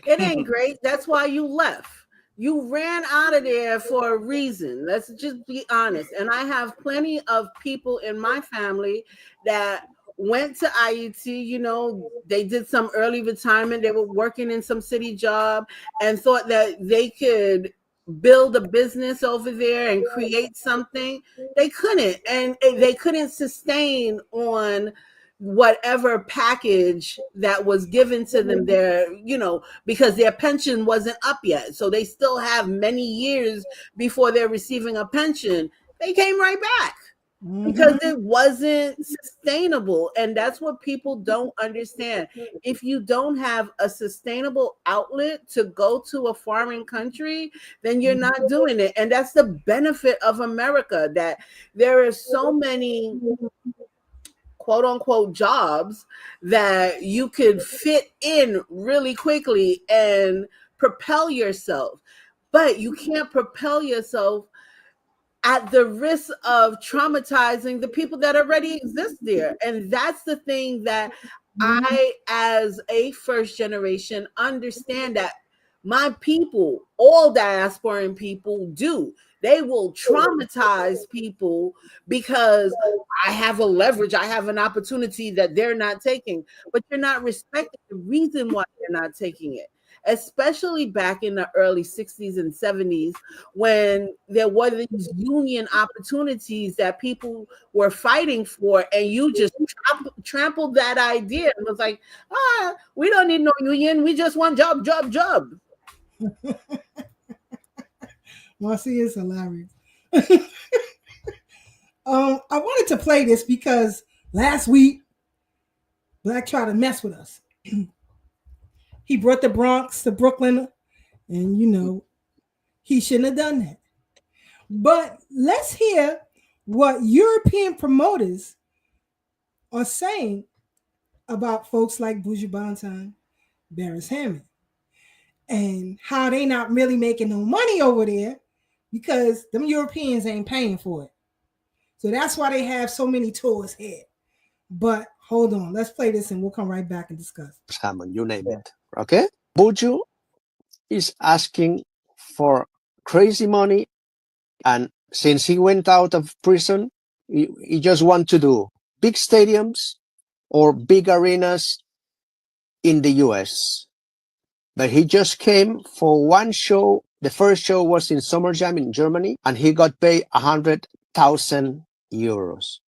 It ain't great. That's why you left. You ran out of there for a reason. Let's just be honest. And I have plenty of people in my family that went to IUT, you know, they did some early retirement. They were working in some city job and thought that they could build a business over there and create something. They couldn't. And they couldn't sustain on whatever package that was given to them there, you know, because their pension wasn't up yet. So they still have many years before they're receiving a pension. They came right back because it wasn't sustainable. And that's what people don't understand. If you don't have a sustainable outlet to go to a foreign country, then you're not doing it. And that's the benefit of America, that there are so many quote unquote jobs that you could fit in really quickly and propel yourself. But you can't propel yourself at the risk of traumatizing the people that already exist there. And that's the thing that I, as a first generation, understand that my people, all diasporan people, do. They will traumatize people because I have a leverage, I have an opportunity that they're not taking, but you're not respecting the reason why they're not taking it. Especially back in the early 60s and 70s, when there were these union opportunities that people were fighting for, and you just trampled that idea and was like, we don't need no union, we just want job. Marcy is hilarious. I wanted to play this because last week Black tried to mess with us. He brought the Bronx to Brooklyn, and you know, he shouldn't have done that. But let's hear what European promoters are saying about folks like Buju Banton, Barris Hammond, and how they not really making no money over there because them Europeans ain't paying for it. So that's why they have so many tours here. But hold on, let's play this and we'll come right back and discuss. Hammond, you name it. Okay? Buju is asking for crazy money, and since he went out of prison, he just wants to do big stadiums or big arenas in the US. But he just came for one show. The first show was in Summer Jam in Germany, and he got paid 100,000 euros.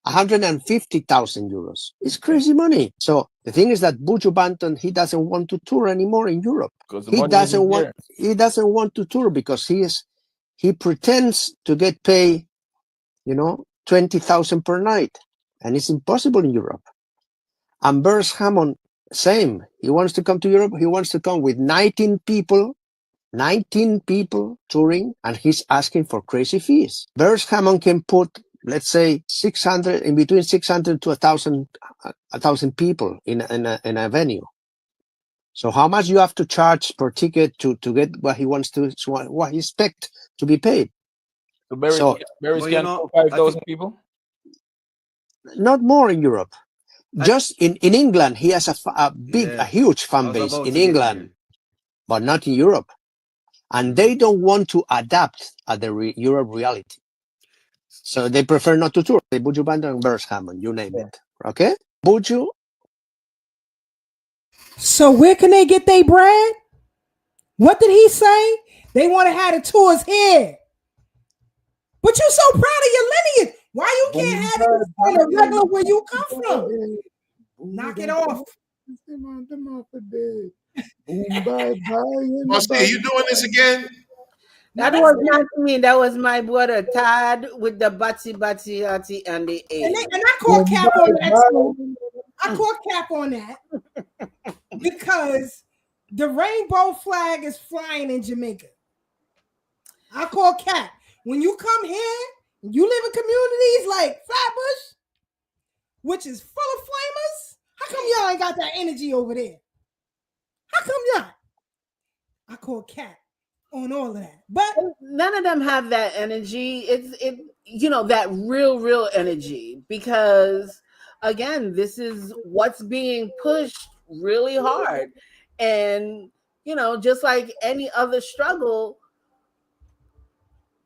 150,000 euros. It's crazy money. So the thing is that Buju Banton, he doesn't want to tour anymore in Europe. He doesn't want to tour because he pretends to get paid, 20,000 per night, and it's impossible in Europe. And Barris Hammond, same. He wants to come to Europe. He wants to come with 19 people touring, and he's asking for crazy fees. Barris Hammond can put, let's say, 600, in between 600 to 1,000 people in a venue. So how much you have to charge per ticket to get what he wants to, what he expects to be paid? So Barris can 5,000 people? Not more in Europe. Just in England, he has a huge fan base in England, but not in Europe. And they don't want to adapt at the Europe reality. So they prefer not to tour. Buju Banton and Barris Hammond, you name it. Okay? Buju. So where can they get their bread? What did he say? They want to have the tours here. But you're so proud of your lineage. Why you can't have it on the regular where you come from? Knock it off. Marcy, are you doing this again? That was not me. That was my brother Tad with the batsy and the A. And I called Cap on the I call cap on that because the rainbow flag is flying in Jamaica. I call cap. When you come here, you live in communities like Flatbush, which is full of flamers. How come y'all ain't got that energy over there? How come y'all? I call cap on all of that, but none of them have that energy. It's that real energy, because again, this is what's being pushed really hard, and just like any other struggle,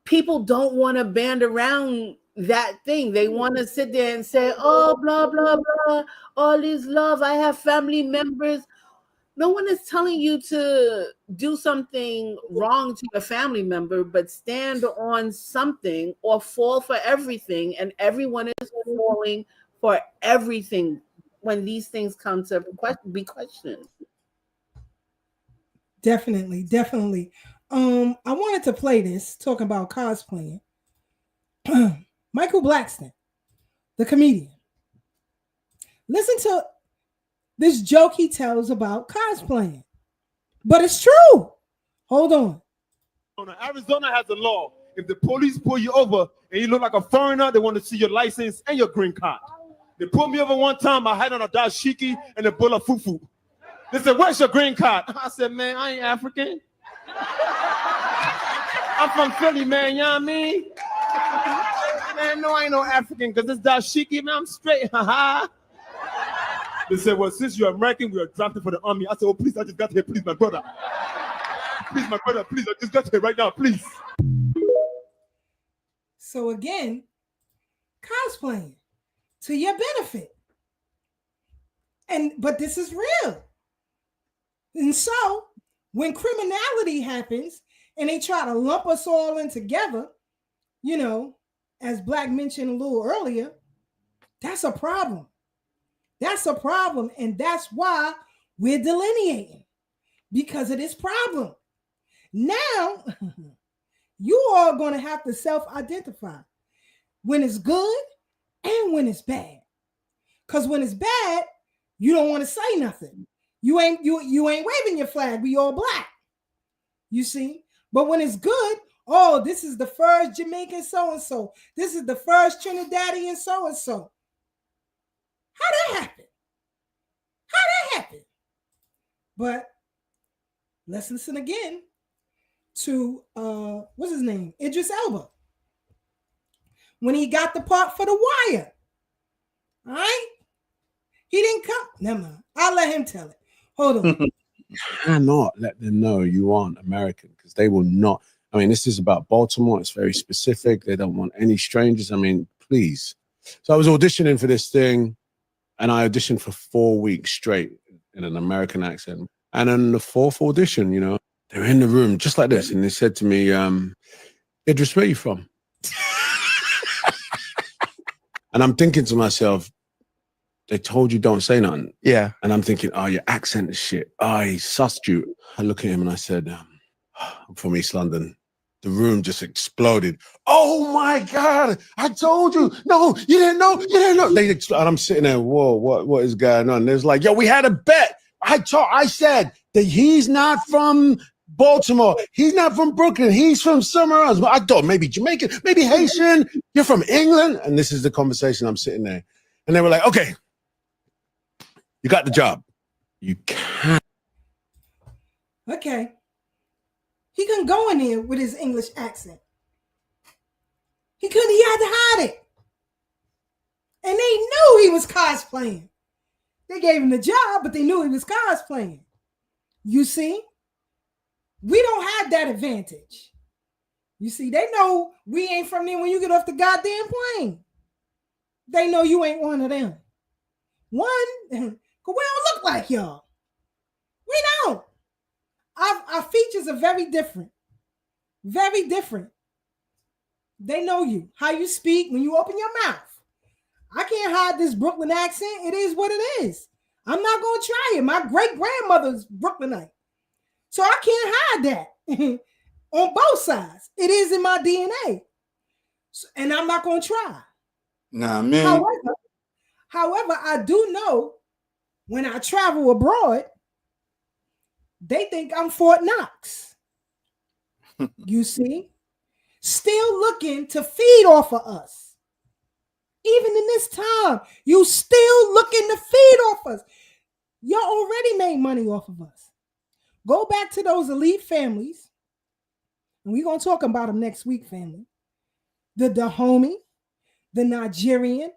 people don't want to band around that thing. They want to sit there and say, oh, blah blah blah, all is love, I have family members. No one is telling you to do something wrong to a family member, but stand on something or fall for everything. And everyone is falling for everything when these things come to be questioned. Definitely. I wanted to play this, talking about cosplaying. Michael Blackston, the comedian. Listen to this joke he tells about cosplaying, but it's true. Hold on. Arizona has a law. If the police pull you over and you look like a foreigner, they want to see your license and your green card. They pulled me over one time. I had on a dashiki and a bowl of fufu. They said, where's your green card? I said, man, I ain't African. I'm from Philly, man, you know what I mean? Man, no, I ain't no African, because this dashiki, man, I'm straight, haha. They said, well, since you're American, we are drafted for the army. I said, oh, please, I just got here. Please, my brother. Please, my brother, please, I just got here right now, please. So again, cosplaying to your benefit. But this is real. And so when criminality happens and they try to lump us all in together, as Black mentioned a little earlier, that's a problem. That's a problem, and that's why we're delineating, because of this problem. Now, you are going to have to self-identify when it's good and when it's bad. Because when it's bad, you don't want to say nothing. You ain't waving your flag. We all Black. You see? But when it's good, oh, this is the first Jamaican so-and-so. This is the first Trinidadian so-and-so. How that happen? But let's listen again to what's his name? Idris Elba. When he got the part for The Wire. All right? He didn't come. Never mind. I'll let him tell it. Hold on. You cannot let them know you aren't American, because they will not. I mean, this is about Baltimore. It's very specific. They don't want any strangers. I mean, please. So I was auditioning for this thing. And I auditioned for 4 weeks straight in an American accent. And on the fourth audition, they were in the room just like this. And they said to me, Idris, where are you from? And I'm thinking to myself, they told you don't say nothing. Yeah. And I'm thinking, oh, your accent is shit. Oh, he sussed you. I look at him and I said, I'm from East London. The room just exploded. Oh my God, I told you. No, you didn't know. And I'm sitting there, whoa, what is going on? There's like, yo, we had a bet. I said that he's not from Baltimore. He's not from Brooklyn. He's from somewhere else. But I thought maybe Jamaican, maybe Haitian. You're from England. And this is the conversation. I'm sitting there. And they were like, okay, you got the job. You can't. Okay. He couldn't go in there with his English accent. He had to hide it. And they knew he was cosplaying. They gave him the job, but they knew he was cosplaying. You see? We don't have that advantage. You see, they know we ain't from there when you get off the goddamn plane. They know you ain't one of them. One, because we don't look like y'all. We don't. Our features are very different. Very different. They know you. How you speak when you open your mouth. I can't hide this Brooklyn accent. It is what it is. I'm not going to try it. My great-grandmother's Brooklynite. So I can't hide that. On both sides. It is in my DNA. And I'm not going to try. Nah, man. However, I do know when I travel abroad, they think I'm Fort Knox. You see? Still looking to feed off of us. Even in this time, you still looking to feed off us. Y'all already made money off of us. Go back to those elite families, and we're going to talk about them next week, family. The Dahomey, the Nigerian,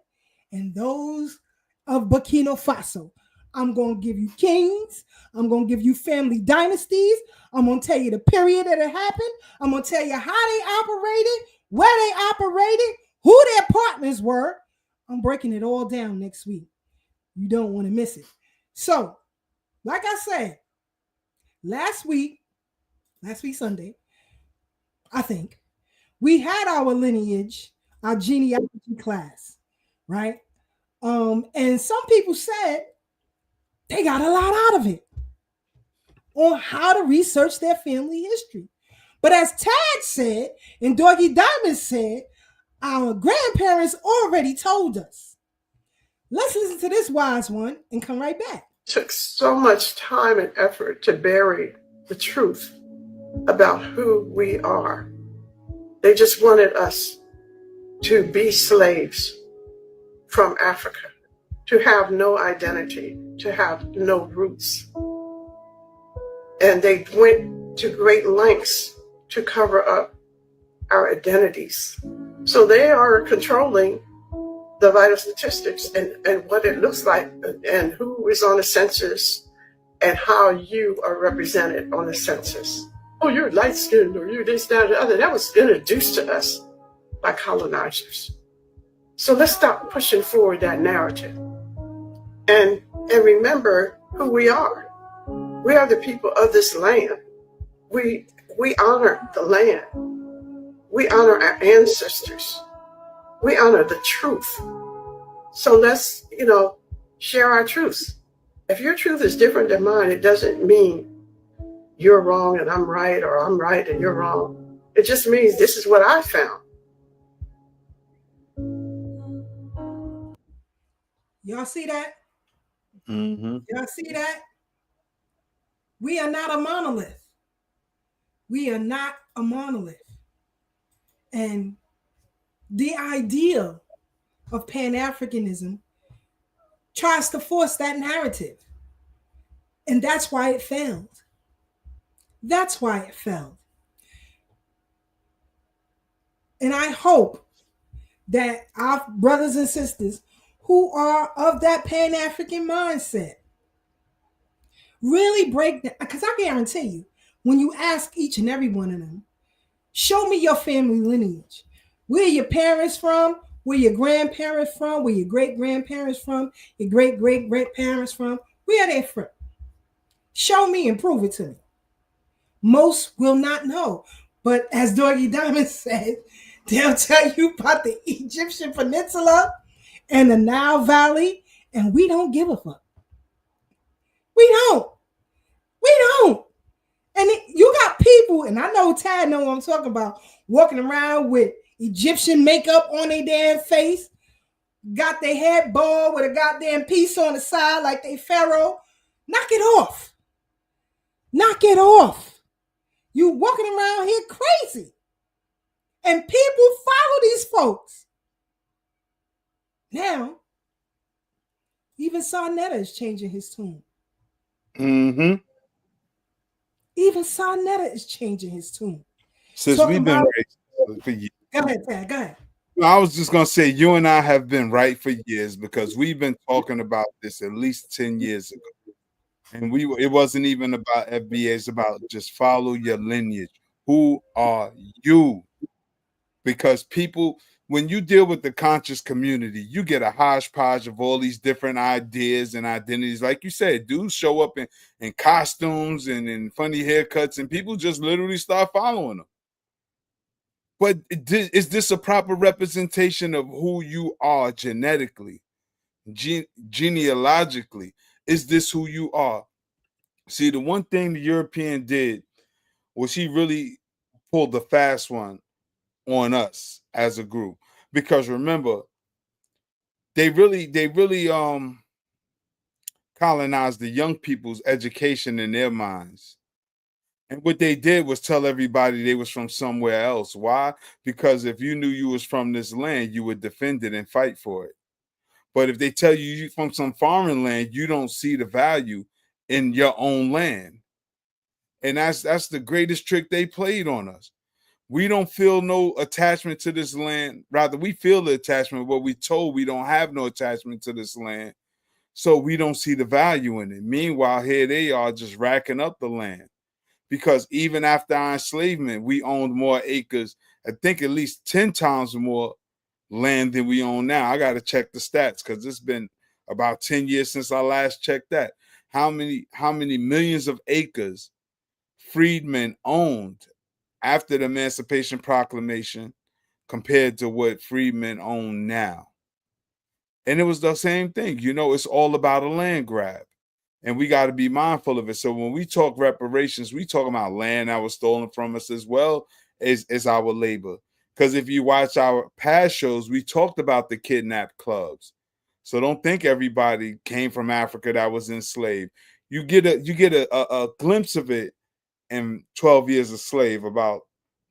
and those of Burkina Faso. I'm going to give you kings. I'm going to give you family dynasties. I'm going to tell you the period that it happened. I'm going to tell you how they operated, where they operated, who their partners were. I'm breaking it all down next week. You don't want to miss it. So, like I said, last week Sunday, I think, we had our lineage, our genealogy class, right? And some people said they got a lot out of it on how to research their family history. But as Tad said, and Doggy Diamond said, our grandparents already told us. Let's listen to this wise one and come right back. It took so much time and effort to bury the truth about who we are. They just wanted us to be slaves from Africa, to have no identity, to have no roots. And they went to great lengths to cover up our identities. So they are controlling the vital statistics and what it looks like and who is on the census and how you are represented on the census. Oh, you're light-skinned or you're this, that, or the other. That was introduced to us by colonizers. So let's stop pushing forward that narrative and remember who we are. We are the people of this land. We honor the land. We honor our ancestors. We honor the truth. So let's, share our truths. If your truth is different than mine, it doesn't mean you're wrong and I'm right, or I'm right and you're wrong. It just means this is what I found. Y'all see that? Mm-hmm. Y'all see that? We are not a monolith. We are not a monolith. And the idea of Pan-Africanism tries to force that narrative. And that's why it failed. That's why it failed. And I hope that our brothers and sisters who are of that Pan-African mindset really break down, because I guarantee you, when you ask each and every one of them, show me your family lineage. Where your parents from? Where your grandparents from? Where your great-grandparents from? Your great-great-great-parents from? Where are they from? Show me and prove it to me. Most will not know. But as Doggy Diamond said, they'll tell you about the Egyptian Peninsula and the Nile Valley, and we don't give a fuck. We don't. And you got people, and I know Tad know what I'm talking about, walking around with Egyptian makeup on their damn face, got their head bald with a goddamn piece on the side like they pharaoh. Knock it off. Knock it off. You walking around here crazy. And people follow these folks. Now, even Sarnetta is changing his tune. Mm-hmm. Even Sarnetta is changing his tune. Since we've been right for years. Go ahead, Tad, go ahead. I was just going to say, you and I have been right for years because we've been talking about this at least 10 years ago. And it wasn't even about FBA. It's about just follow your lineage. Who are you? Because people, when you deal with the conscious community, you get a hodgepodge of all these different ideas and identities. Like you said, dudes show up in costumes and in funny haircuts, and people just literally start following them. But is this a proper representation of who you are genetically, genealogically? Is this who you are? See, the one thing the European did was he really pulled the fast one on us as a group. Because remember, they really colonized the young people's education in their minds. And what they did was tell everybody they was from somewhere else. Why? Because if you knew you was from this land, you would defend it and fight for it. But if they tell you you're from some foreign land, you don't see the value in your own land. And that's the greatest trick they played on us. We don't feel no attachment to this land. Rather, we feel the attachment, but we told we don't have no attachment to this land. So we don't see the value in it. Meanwhile, here they are just racking up the land. Because even after our enslavement, we owned more acres, I think at least 10 times more land than we own now. I got to check the stats because it's been about 10 years since I last checked that. How many millions of acres freedmen owned after the Emancipation Proclamation compared to what freedmen own now? And it was the same thing. You know, it's all about a land grab. And we got to be mindful of it. So when we talk reparations, we talk about land that was stolen from us as well as our labor. Because if you watch our past shows, we talked about the kidnapped clubs. So don't think everybody came from Africa that was enslaved. You get a glimpse of it in 12 Years a Slave about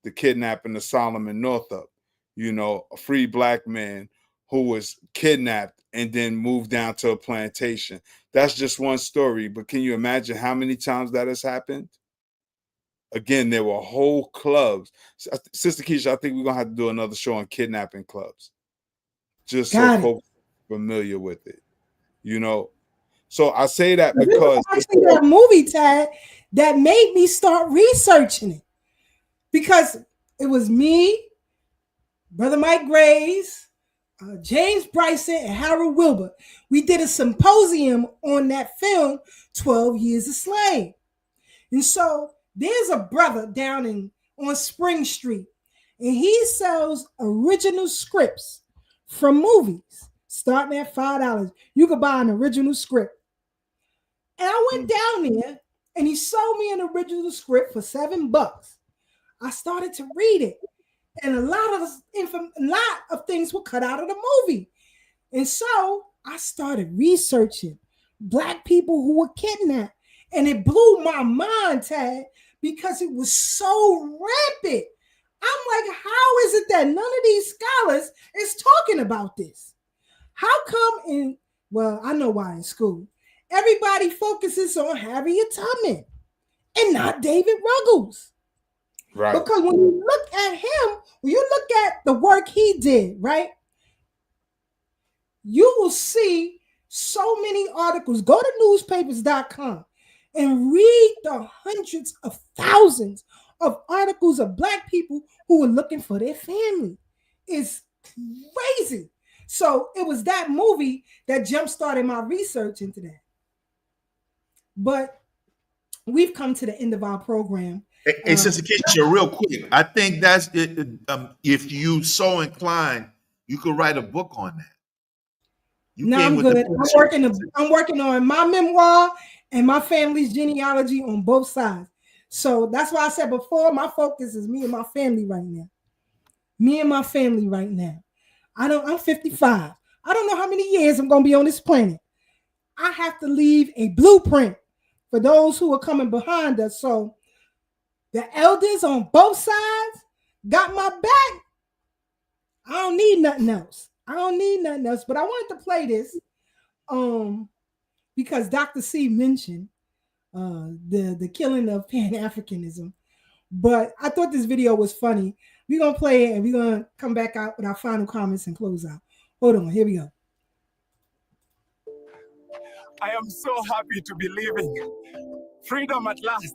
the kidnapping of Solomon Northup, you know, a free black man who was kidnapped and then moved down to a plantation. That's just one story, but can you imagine how many times that has happened? Again, there were whole clubs. Sister Keisha, I think we're going to have to do another show on kidnapping clubs, just so folks are familiar with it, you know? So I say that because actually that movie tag that made me start researching it, because it was me, Brother Mike Graves, James Bryson, and Harold Wilbur. We did a symposium on that film, 12 Years a Slave. And so there's a brother down on Spring Street, and he sells original scripts from movies, starting at $5. You could buy an original script. And I went down there, and he sold me an original script for $7. I started to read it, and a lot of things were cut out of the movie. And so I started researching Black people who were kidnapped, and it blew my mind, Tad, because it was so rampant. I'm like, how is it that none of these scholars is talking about this? How come well, I know why in school. Everybody focuses on Harriet Tubman and not David Ruggles. Right. Because when you look at him, when you look at the work he did, right, you will see so many articles. Go to newspapers.com and read the hundreds of thousands of articles of Black people who were looking for their family. It's crazy. So it was that movie that jump-started my research into that. But we've come to the end of our program. Hey, Sister Keisha, real quick, I think that's it. If you so inclined, you could write a book on that. No, I'm good. I'm working on my memoir and my family's genealogy on both sides. So that's why I said before, my focus is me and my family right now. Me and my family right now. I'm 55. I don't know how many years I'm going to be on this planet. I have to leave a blueprint for those who are coming behind us. So the elders on both sides got my back. I don't need nothing else. But I wanted to play this because Dr. C mentioned the killing of Pan-Africanism. But I thought this video was funny. We're going to play it and we're going to come back out with our final comments and close out. Hold on. Here we go. I am so happy to be living. Freedom at last.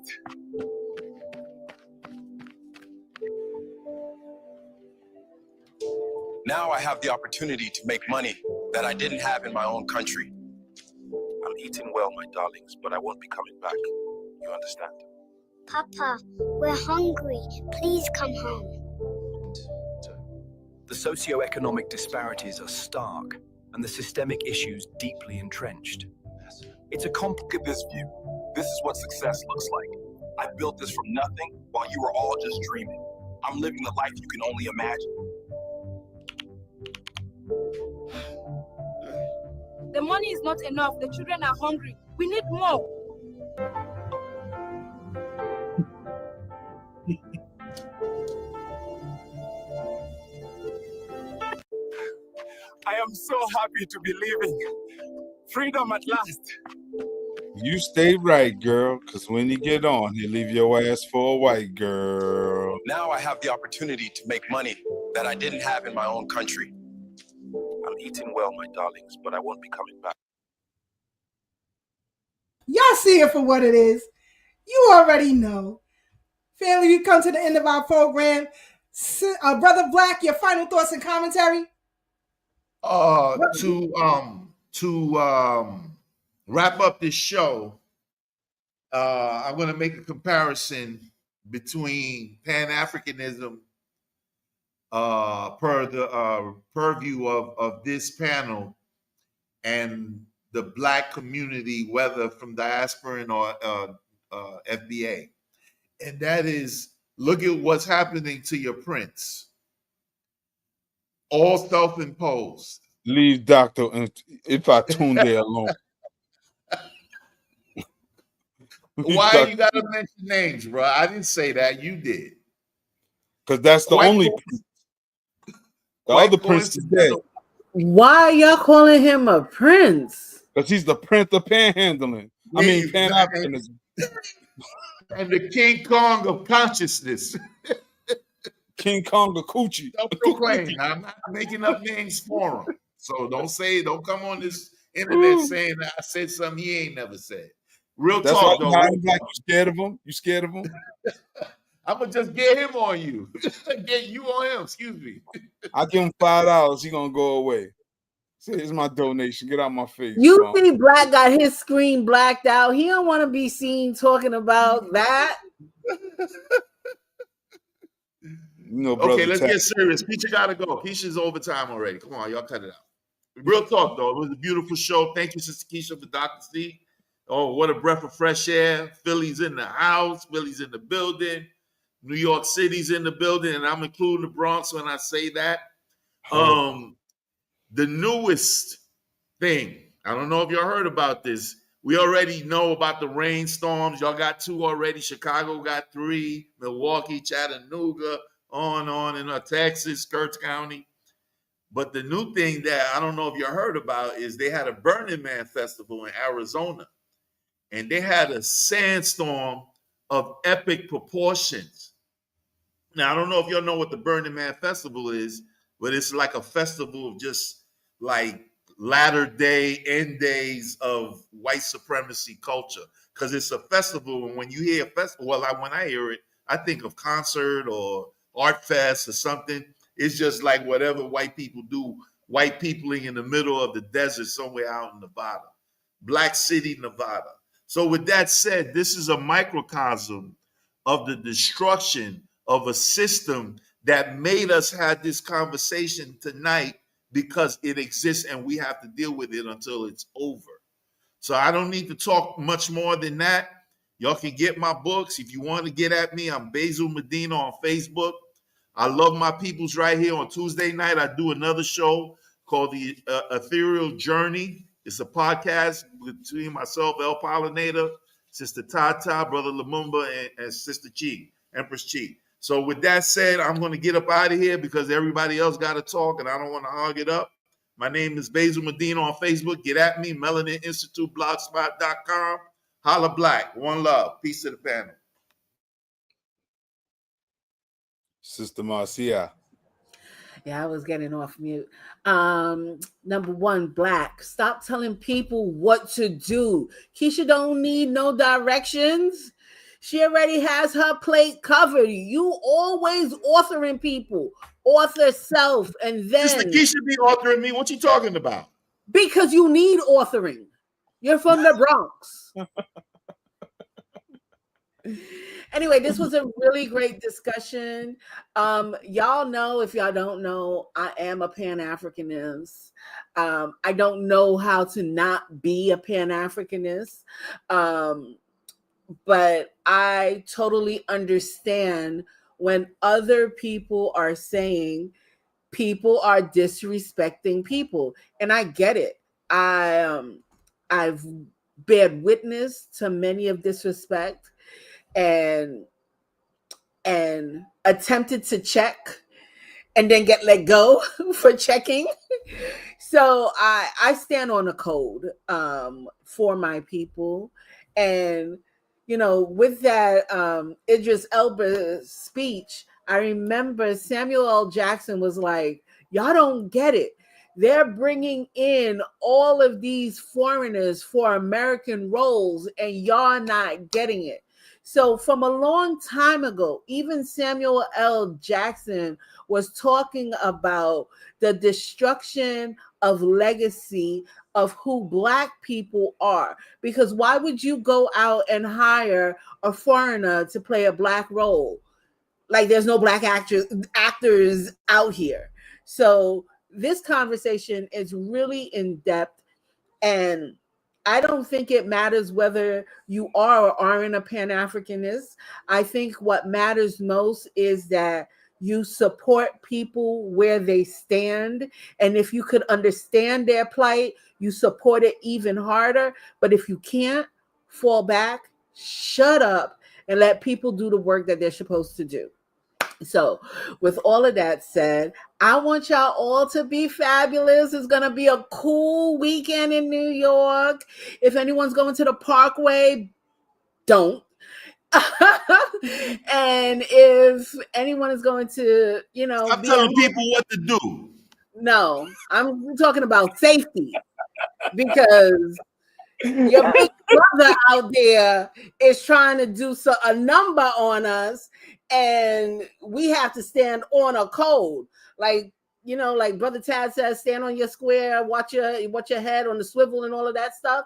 Now I have the opportunity to make money that I didn't have in my own country. I'm eating well, my darlings, but I won't be coming back. You understand? Papa, we're hungry. Please come home. The socio-economic disparities are stark and the systemic issues deeply entrenched. It's a Look at this view. This is what success looks like. I built this from nothing while you were all just dreaming. I'm living the life you can only imagine. The money is not enough. The children are hungry. We need more. I am so happy to be living. Freedom at last. You stay right, girl, because when you get on, he'll leave your ass for a white girl. Now I have the opportunity to make money that I didn't have in my own country. I'm eating well, my darlings, but I won't be coming back. Y'all see it for what it is. You already know. Family, we come to the end of our program. Brother Black, your final thoughts and commentary? To wrap up this show, I'm going to make a comparison between Pan-Africanism per the purview of this panel and the Black community, whether from diaspora or FBA. And that is, look at what's happening to your prince. All self-imposed. Leave Dr. If I tune there alone. Why you gotta mention names, bro? I didn't say that. You did. Because that's the only prince. The other prince is dead. Why are y'all calling him a prince? Because he's the prince of panhandling. I mean, Pan-Africanism. And the King Kong of consciousness. King Kong of coochie. Self-proclaimed. I'm not making up names for him. So don't come on this internet saying that I said something he ain't never said. Real That's talk, why though. you scared of him? You scared of him? I'm gonna just get him on you. Get you on him, excuse me. I give him $5, he gonna go away. Say, here's my donation. Get out my face. You see Black got his screen blacked out. He don't want to be seen talking about that. Okay, let's get serious. Keisha gotta go. Keisha's overtime already. Come on, y'all cut it out. Real talk, though. It was a beautiful show. Thank you, Sister Keisha, for Dr. C. Oh, what a breath of fresh air. Philly's in the house. Philly's in the building. New York City's in the building, and I'm including the Bronx when I say that. The newest thing, I don't know if y'all heard about this. We already know about the rainstorms. Y'all got 2 already. Chicago got 3. Milwaukee, Chattanooga, on in Texas, Kurtz County. But the new thing that I don't know if y'all heard about is they had a Burning Man festival in Arizona. And they had a sandstorm of epic proportions. Now, I don't know if y'all know what the Burning Man Festival is, but it's like a festival of just like latter day, end days of white supremacy culture. Because it's a festival, and when you hear a festival, well, when I hear it, I think of concert or art fest or something. It's just like whatever white people do, white peopling in the middle of the desert somewhere out in Nevada, Black City, Nevada. So with that said, this is a microcosm of the destruction of a system that made us have this conversation tonight because it exists and we have to deal with it until it's over. So I don't need to talk much more than that. Y'all can get my books. If you want to get at me, I'm Basil Medina on Facebook. I love my peoples right here. On Tuesday night, I do another show called The Ethereal Journey. It's a podcast between myself, El Pollinator, Sister Tata, Brother Lumumba, and Sister Chi, Empress Chi. So with that said, I'm going to get up out of here because everybody else got to talk and I don't want to hog it up. My name is Basil Medina on Facebook. Get at me, Melanin Institute, blogspot.com. Holla Black. One love. Peace to the panel. Sister Marcia. Yeah, I was getting off mute. Number 1, Black. Stop telling people what to do. Keisha don't need no directions. She already has her plate covered. You always authoring people. Author self, and then Sister Keisha be authoring me. What you talking about? Because you need authoring. You're from the Bronx. Anyway, this was a really great discussion. Y'all know, if y'all don't know, I am a Pan-Africanist. I don't know how to not be a Pan-Africanist, but I totally understand when other people are saying people are disrespecting people, and I get it. I've bared witness to many of disrespect and attempted to check and then get let go for checking. So I stand on a code for my people. And, you know, with that Idris Elba's speech, I remember Samuel L. Jackson was like, y'all don't get it. They're bringing in all of these foreigners for American roles and y'all not getting it. So from a long time ago, even Samuel L. Jackson was talking about the destruction of legacy of who Black people are. Because why would you go out and hire a foreigner to play a Black role? Like there's no Black actors out here. So this conversation is really in depth, and I don't think it matters whether you are or aren't a Pan-Africanist. I think what matters most is that you support people where they stand. And if you could understand their plight, you support it even harder. But if you can't, fall back, shut up, and let people do the work that they're supposed to do. So with all of that said, I want y'all all to be fabulous. It's going to be a cool weekend in New York. If anyone's going to the Parkway, don't. And if anyone is going to, you know, stop telling people what to do. No, I'm talking about safety, because your big brother out there is trying to do a number on us, and we have to stand on a code. Like, you know, like Brother Tad says, stand on your square, watch your head on the swivel and all of that stuff.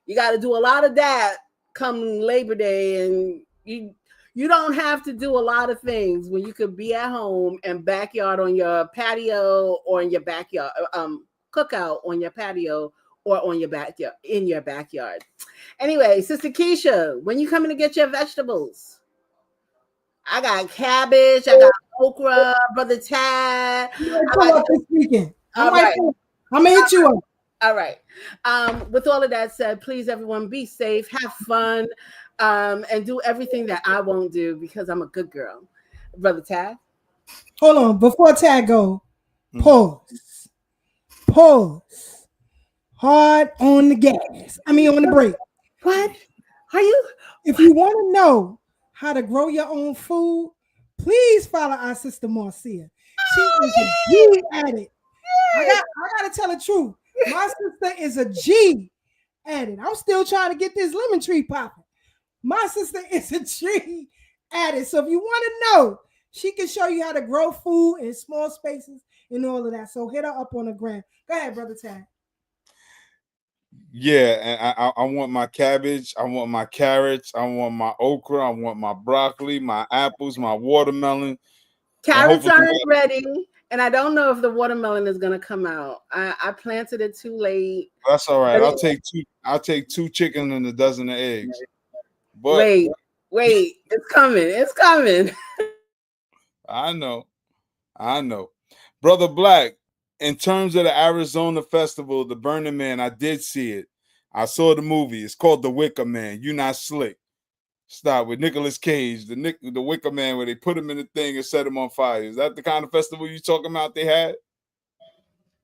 You got to do a lot of that come Labor Day, and you don't have to do a lot of things when you could be at home and backyard on your patio, or in your backyard, cookout on your patio, or on your backyard, in your backyard. Anyway, Sister Keisha, when you coming to get your vegetables? I got cabbage, I got okra, Brother Tad. This weekend. All right. I'm gonna hit you up. All right. With all of that said, please everyone be safe, have fun, and do everything that I won't do, because I'm a good girl. Brother Tad. Hold on, before Tad go, pause. Hard on the gas. I mean on the brake. What? Are you? If you want to know how to grow your own food, please follow our sister Marcia. She is a G at it. I gotta tell the truth. My sister is a G at it. I'm still trying to get this lemon tree popping. My sister is a G at it. So if you want to know, she can show you how to grow food in small spaces and all of that. So hit her up on the gram. Go ahead, Brother Tad. Yeah, and I want my cabbage, I want my carrots, I want my okra, I want my broccoli, my apples, my watermelon. Carrots aren't ready, and I don't know if the watermelon is gonna come out. I planted it too late. That's all right. I'll take two chicken and a dozen of eggs. But wait, it's coming. It's coming. I know. Brother Black, in terms of the Arizona festival, the Burning Man, I did see it. I saw the movie. It's called The Wicker Man. You Not Slick. Stop, with Nicolas Cage, the Wicker Man, where they put him in the thing and set him on fire. Is that the kind of festival you talking about they had?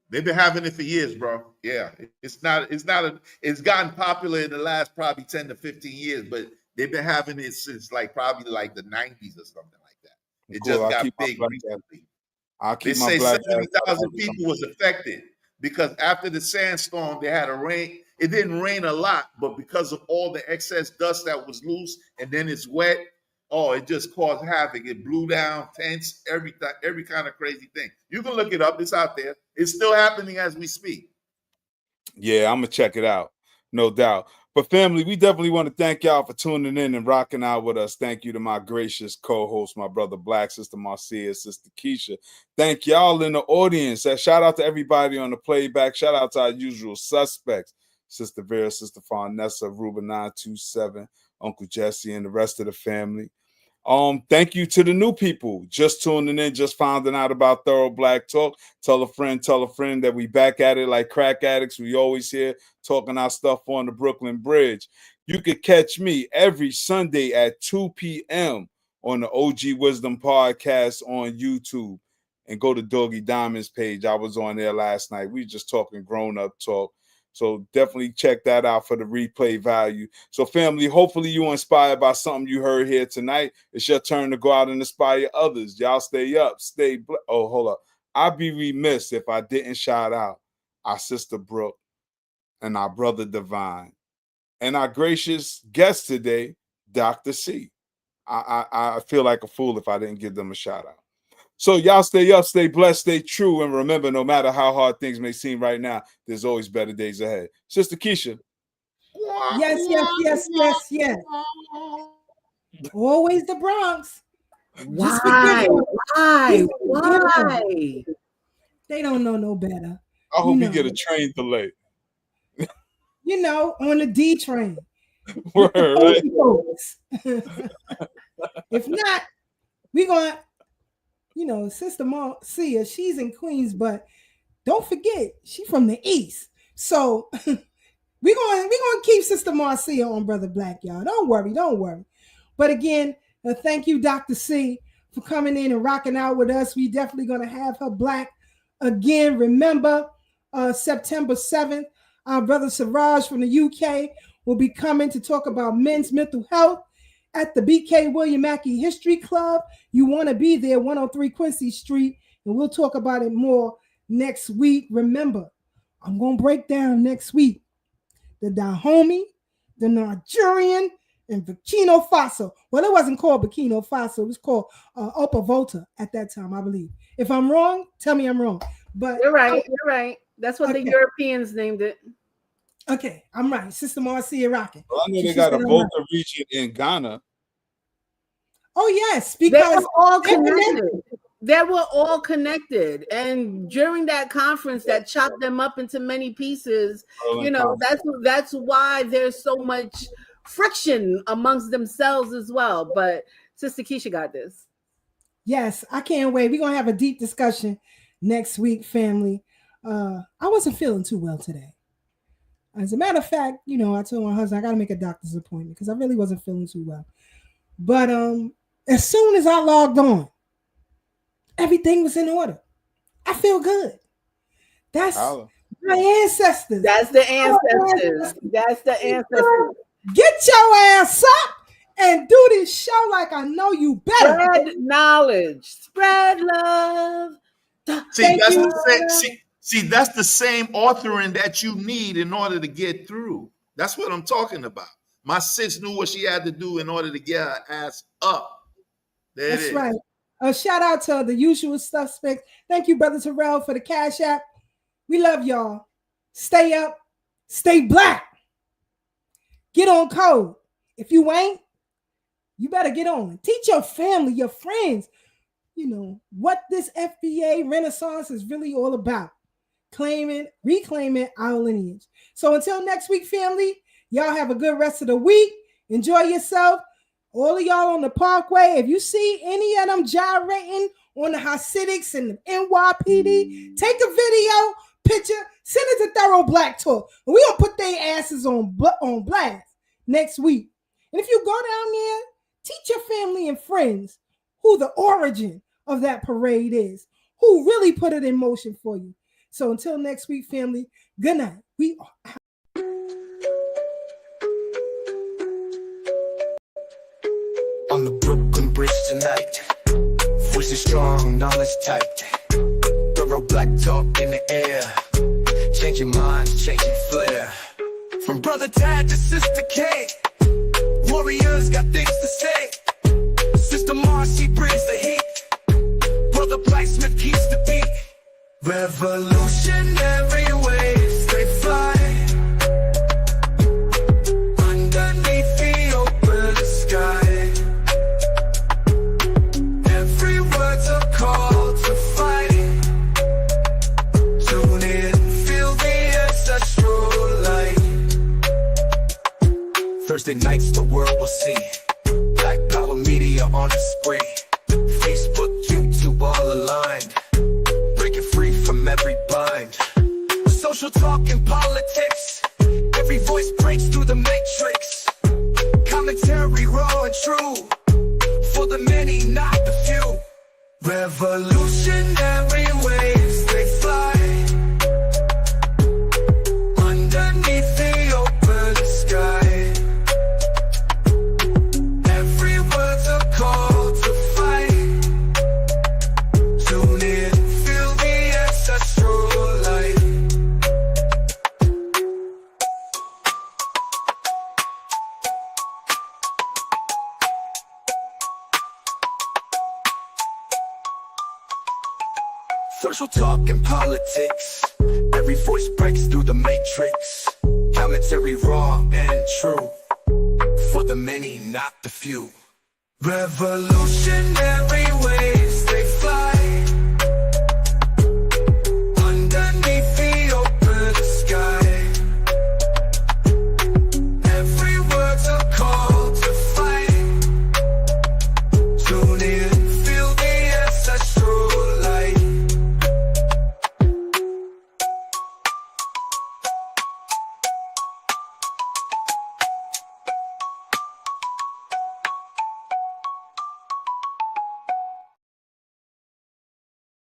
They've been having it for years, bro. Yeah, it's gotten popular in the last probably 10 to 15 years, but they've been having it since probably the 90s or something like that. It Cool. just got big recently. They say 70,000 people was affected because after the sandstorm, they had a rain. It didn't rain a lot, but because of all the excess dust that was loose and then it's wet, it just caused havoc. It blew down tents, every kind of crazy thing. You can look it up. It's out there. It's still happening as we speak. Yeah, I'm going to check it out. No doubt. But family, we definitely want to thank y'all for tuning in and rocking out with us. Thank you to my gracious co-host, my brother Black, Sister Marcia, Sister Keisha. Thank y'all in the audience. Shout out to everybody on the playback. Shout out to our usual suspects, Sister Vera, Sister Farnessa, Ruben 927, Uncle Jesse, and the rest of the family. Thank you to the new people just tuning in, just finding out about Thorough Black Talk. Tell a friend that we back at it like crack addicts. We always here talking our stuff on the Brooklyn Bridge. You could catch me every Sunday at 2 p.m. on the OG Wisdom Podcast on YouTube. And go to Doggy Diamond's page. I was on there last night. We just talking grown-up talk. So definitely check that out for the replay value. So family, hopefully you inspired by something you heard here tonight. It's your turn to go out and inspire others. Y'all stay up, oh, hold up. I'd be remiss if I didn't shout out our sister Brooke and our brother Divine and our gracious guest today, Dr. C. I feel like a fool if I didn't give them a shout out. So y'all stay up, stay blessed, stay true, and remember, no matter how hard things may seem right now, there's always better days ahead. Sister Keisha. Yes. Always the Bronx. Why? They don't know no better. I hope you get a train delay. On the D train. Word, right? If not, we're going to, Sister Marcia, she's in Queens, but don't forget, she's from the East. So we're going to keep Sister Marcia on Brother Black, y'all. Don't worry. But again, thank you, Dr. C, for coming in and rocking out with us. We definitely going to have her Black again. Remember, September 7th, our brother Siraj from the UK will be coming to talk about men's mental health at the BK William Mackey History Club. You want to be there, 103 Quincy Street, and we'll talk about it more next week. Remember, I'm going to break down next week the Dahomey, the Nigerian, and Burkina Faso. Well, it wasn't called Burkina Faso. It was called Upper Volta at that time, I believe. If I'm wrong, tell me I'm wrong. But You're right. That's what the Europeans named it. Okay, I'm right. Sister Marcia rocking. Well, I know they got a Volta region in Ghana. Oh, yes, because they were all connected. They were all connected. And during that conference that chopped them up into many pieces, that's why there's so much friction amongst themselves as well. But Sister Keisha got this. Yes, I can't wait. We're going to have a deep discussion next week, family. I wasn't feeling too well today. As a matter of fact, I told my husband I got to make a doctor's appointment because I really wasn't feeling too well. But as soon as I logged on, everything was in order. I feel good. That's my ancestors. That's the ancestors. Get your ass up and do this show like I know you better. Spread knowledge. Spread love. See, that's the same authoring that you need in order to get through. That's what I'm talking about. My sis knew what she had to do in order to get her ass up. That's right. A shout out to the usual suspects. Thank you, Brother Terrell, for the Cash App. We love y'all. Stay up. Stay black. Get on code. If you ain't, you better get on. Teach your family, your friends, what this FBA Renaissance is really all about. Reclaiming our lineage. So until next week, family, y'all have a good rest of the week. Enjoy yourself. All of y'all on the Parkway, if you see any of them gyrating on the Hasidics and the NYPD, take a video, picture, send it to Thorough Black Talk. And we're going to put their asses on blast next week. And if you go down there, teach your family and friends who the origin of that parade is, who really put it in motion for you. So until next week, family, good night. We are out. On the Brooklyn Bridge tonight, voices strong, knowledge tight. Thorough Black Talk in the air, changing minds, changing flair. From Brother Tad to Sister K, warriors got things to say. Sister Marcy brings the heat, Brother Blacksmith keeps the beat. Revolutionary waves, they fly underneath the open sky. Every word's a call to fight. Tune in, feel the ancestral light. Thursday nights the world will see Black Power media on a spree. Facebook, YouTube all aligned. Breaking free from every bind. Social talk and politics. Every voice breaks through the matrix. Commentary raw and true. For the many, not the few. Revolutionary waves, they fly underneath the open sky. Every word's a call to fight. Tune in, feel the ancestral light. Social talk and politics. Every voice breaks through the matrix. Commentary raw and true. For the many, not the few. Revolutionary waves, they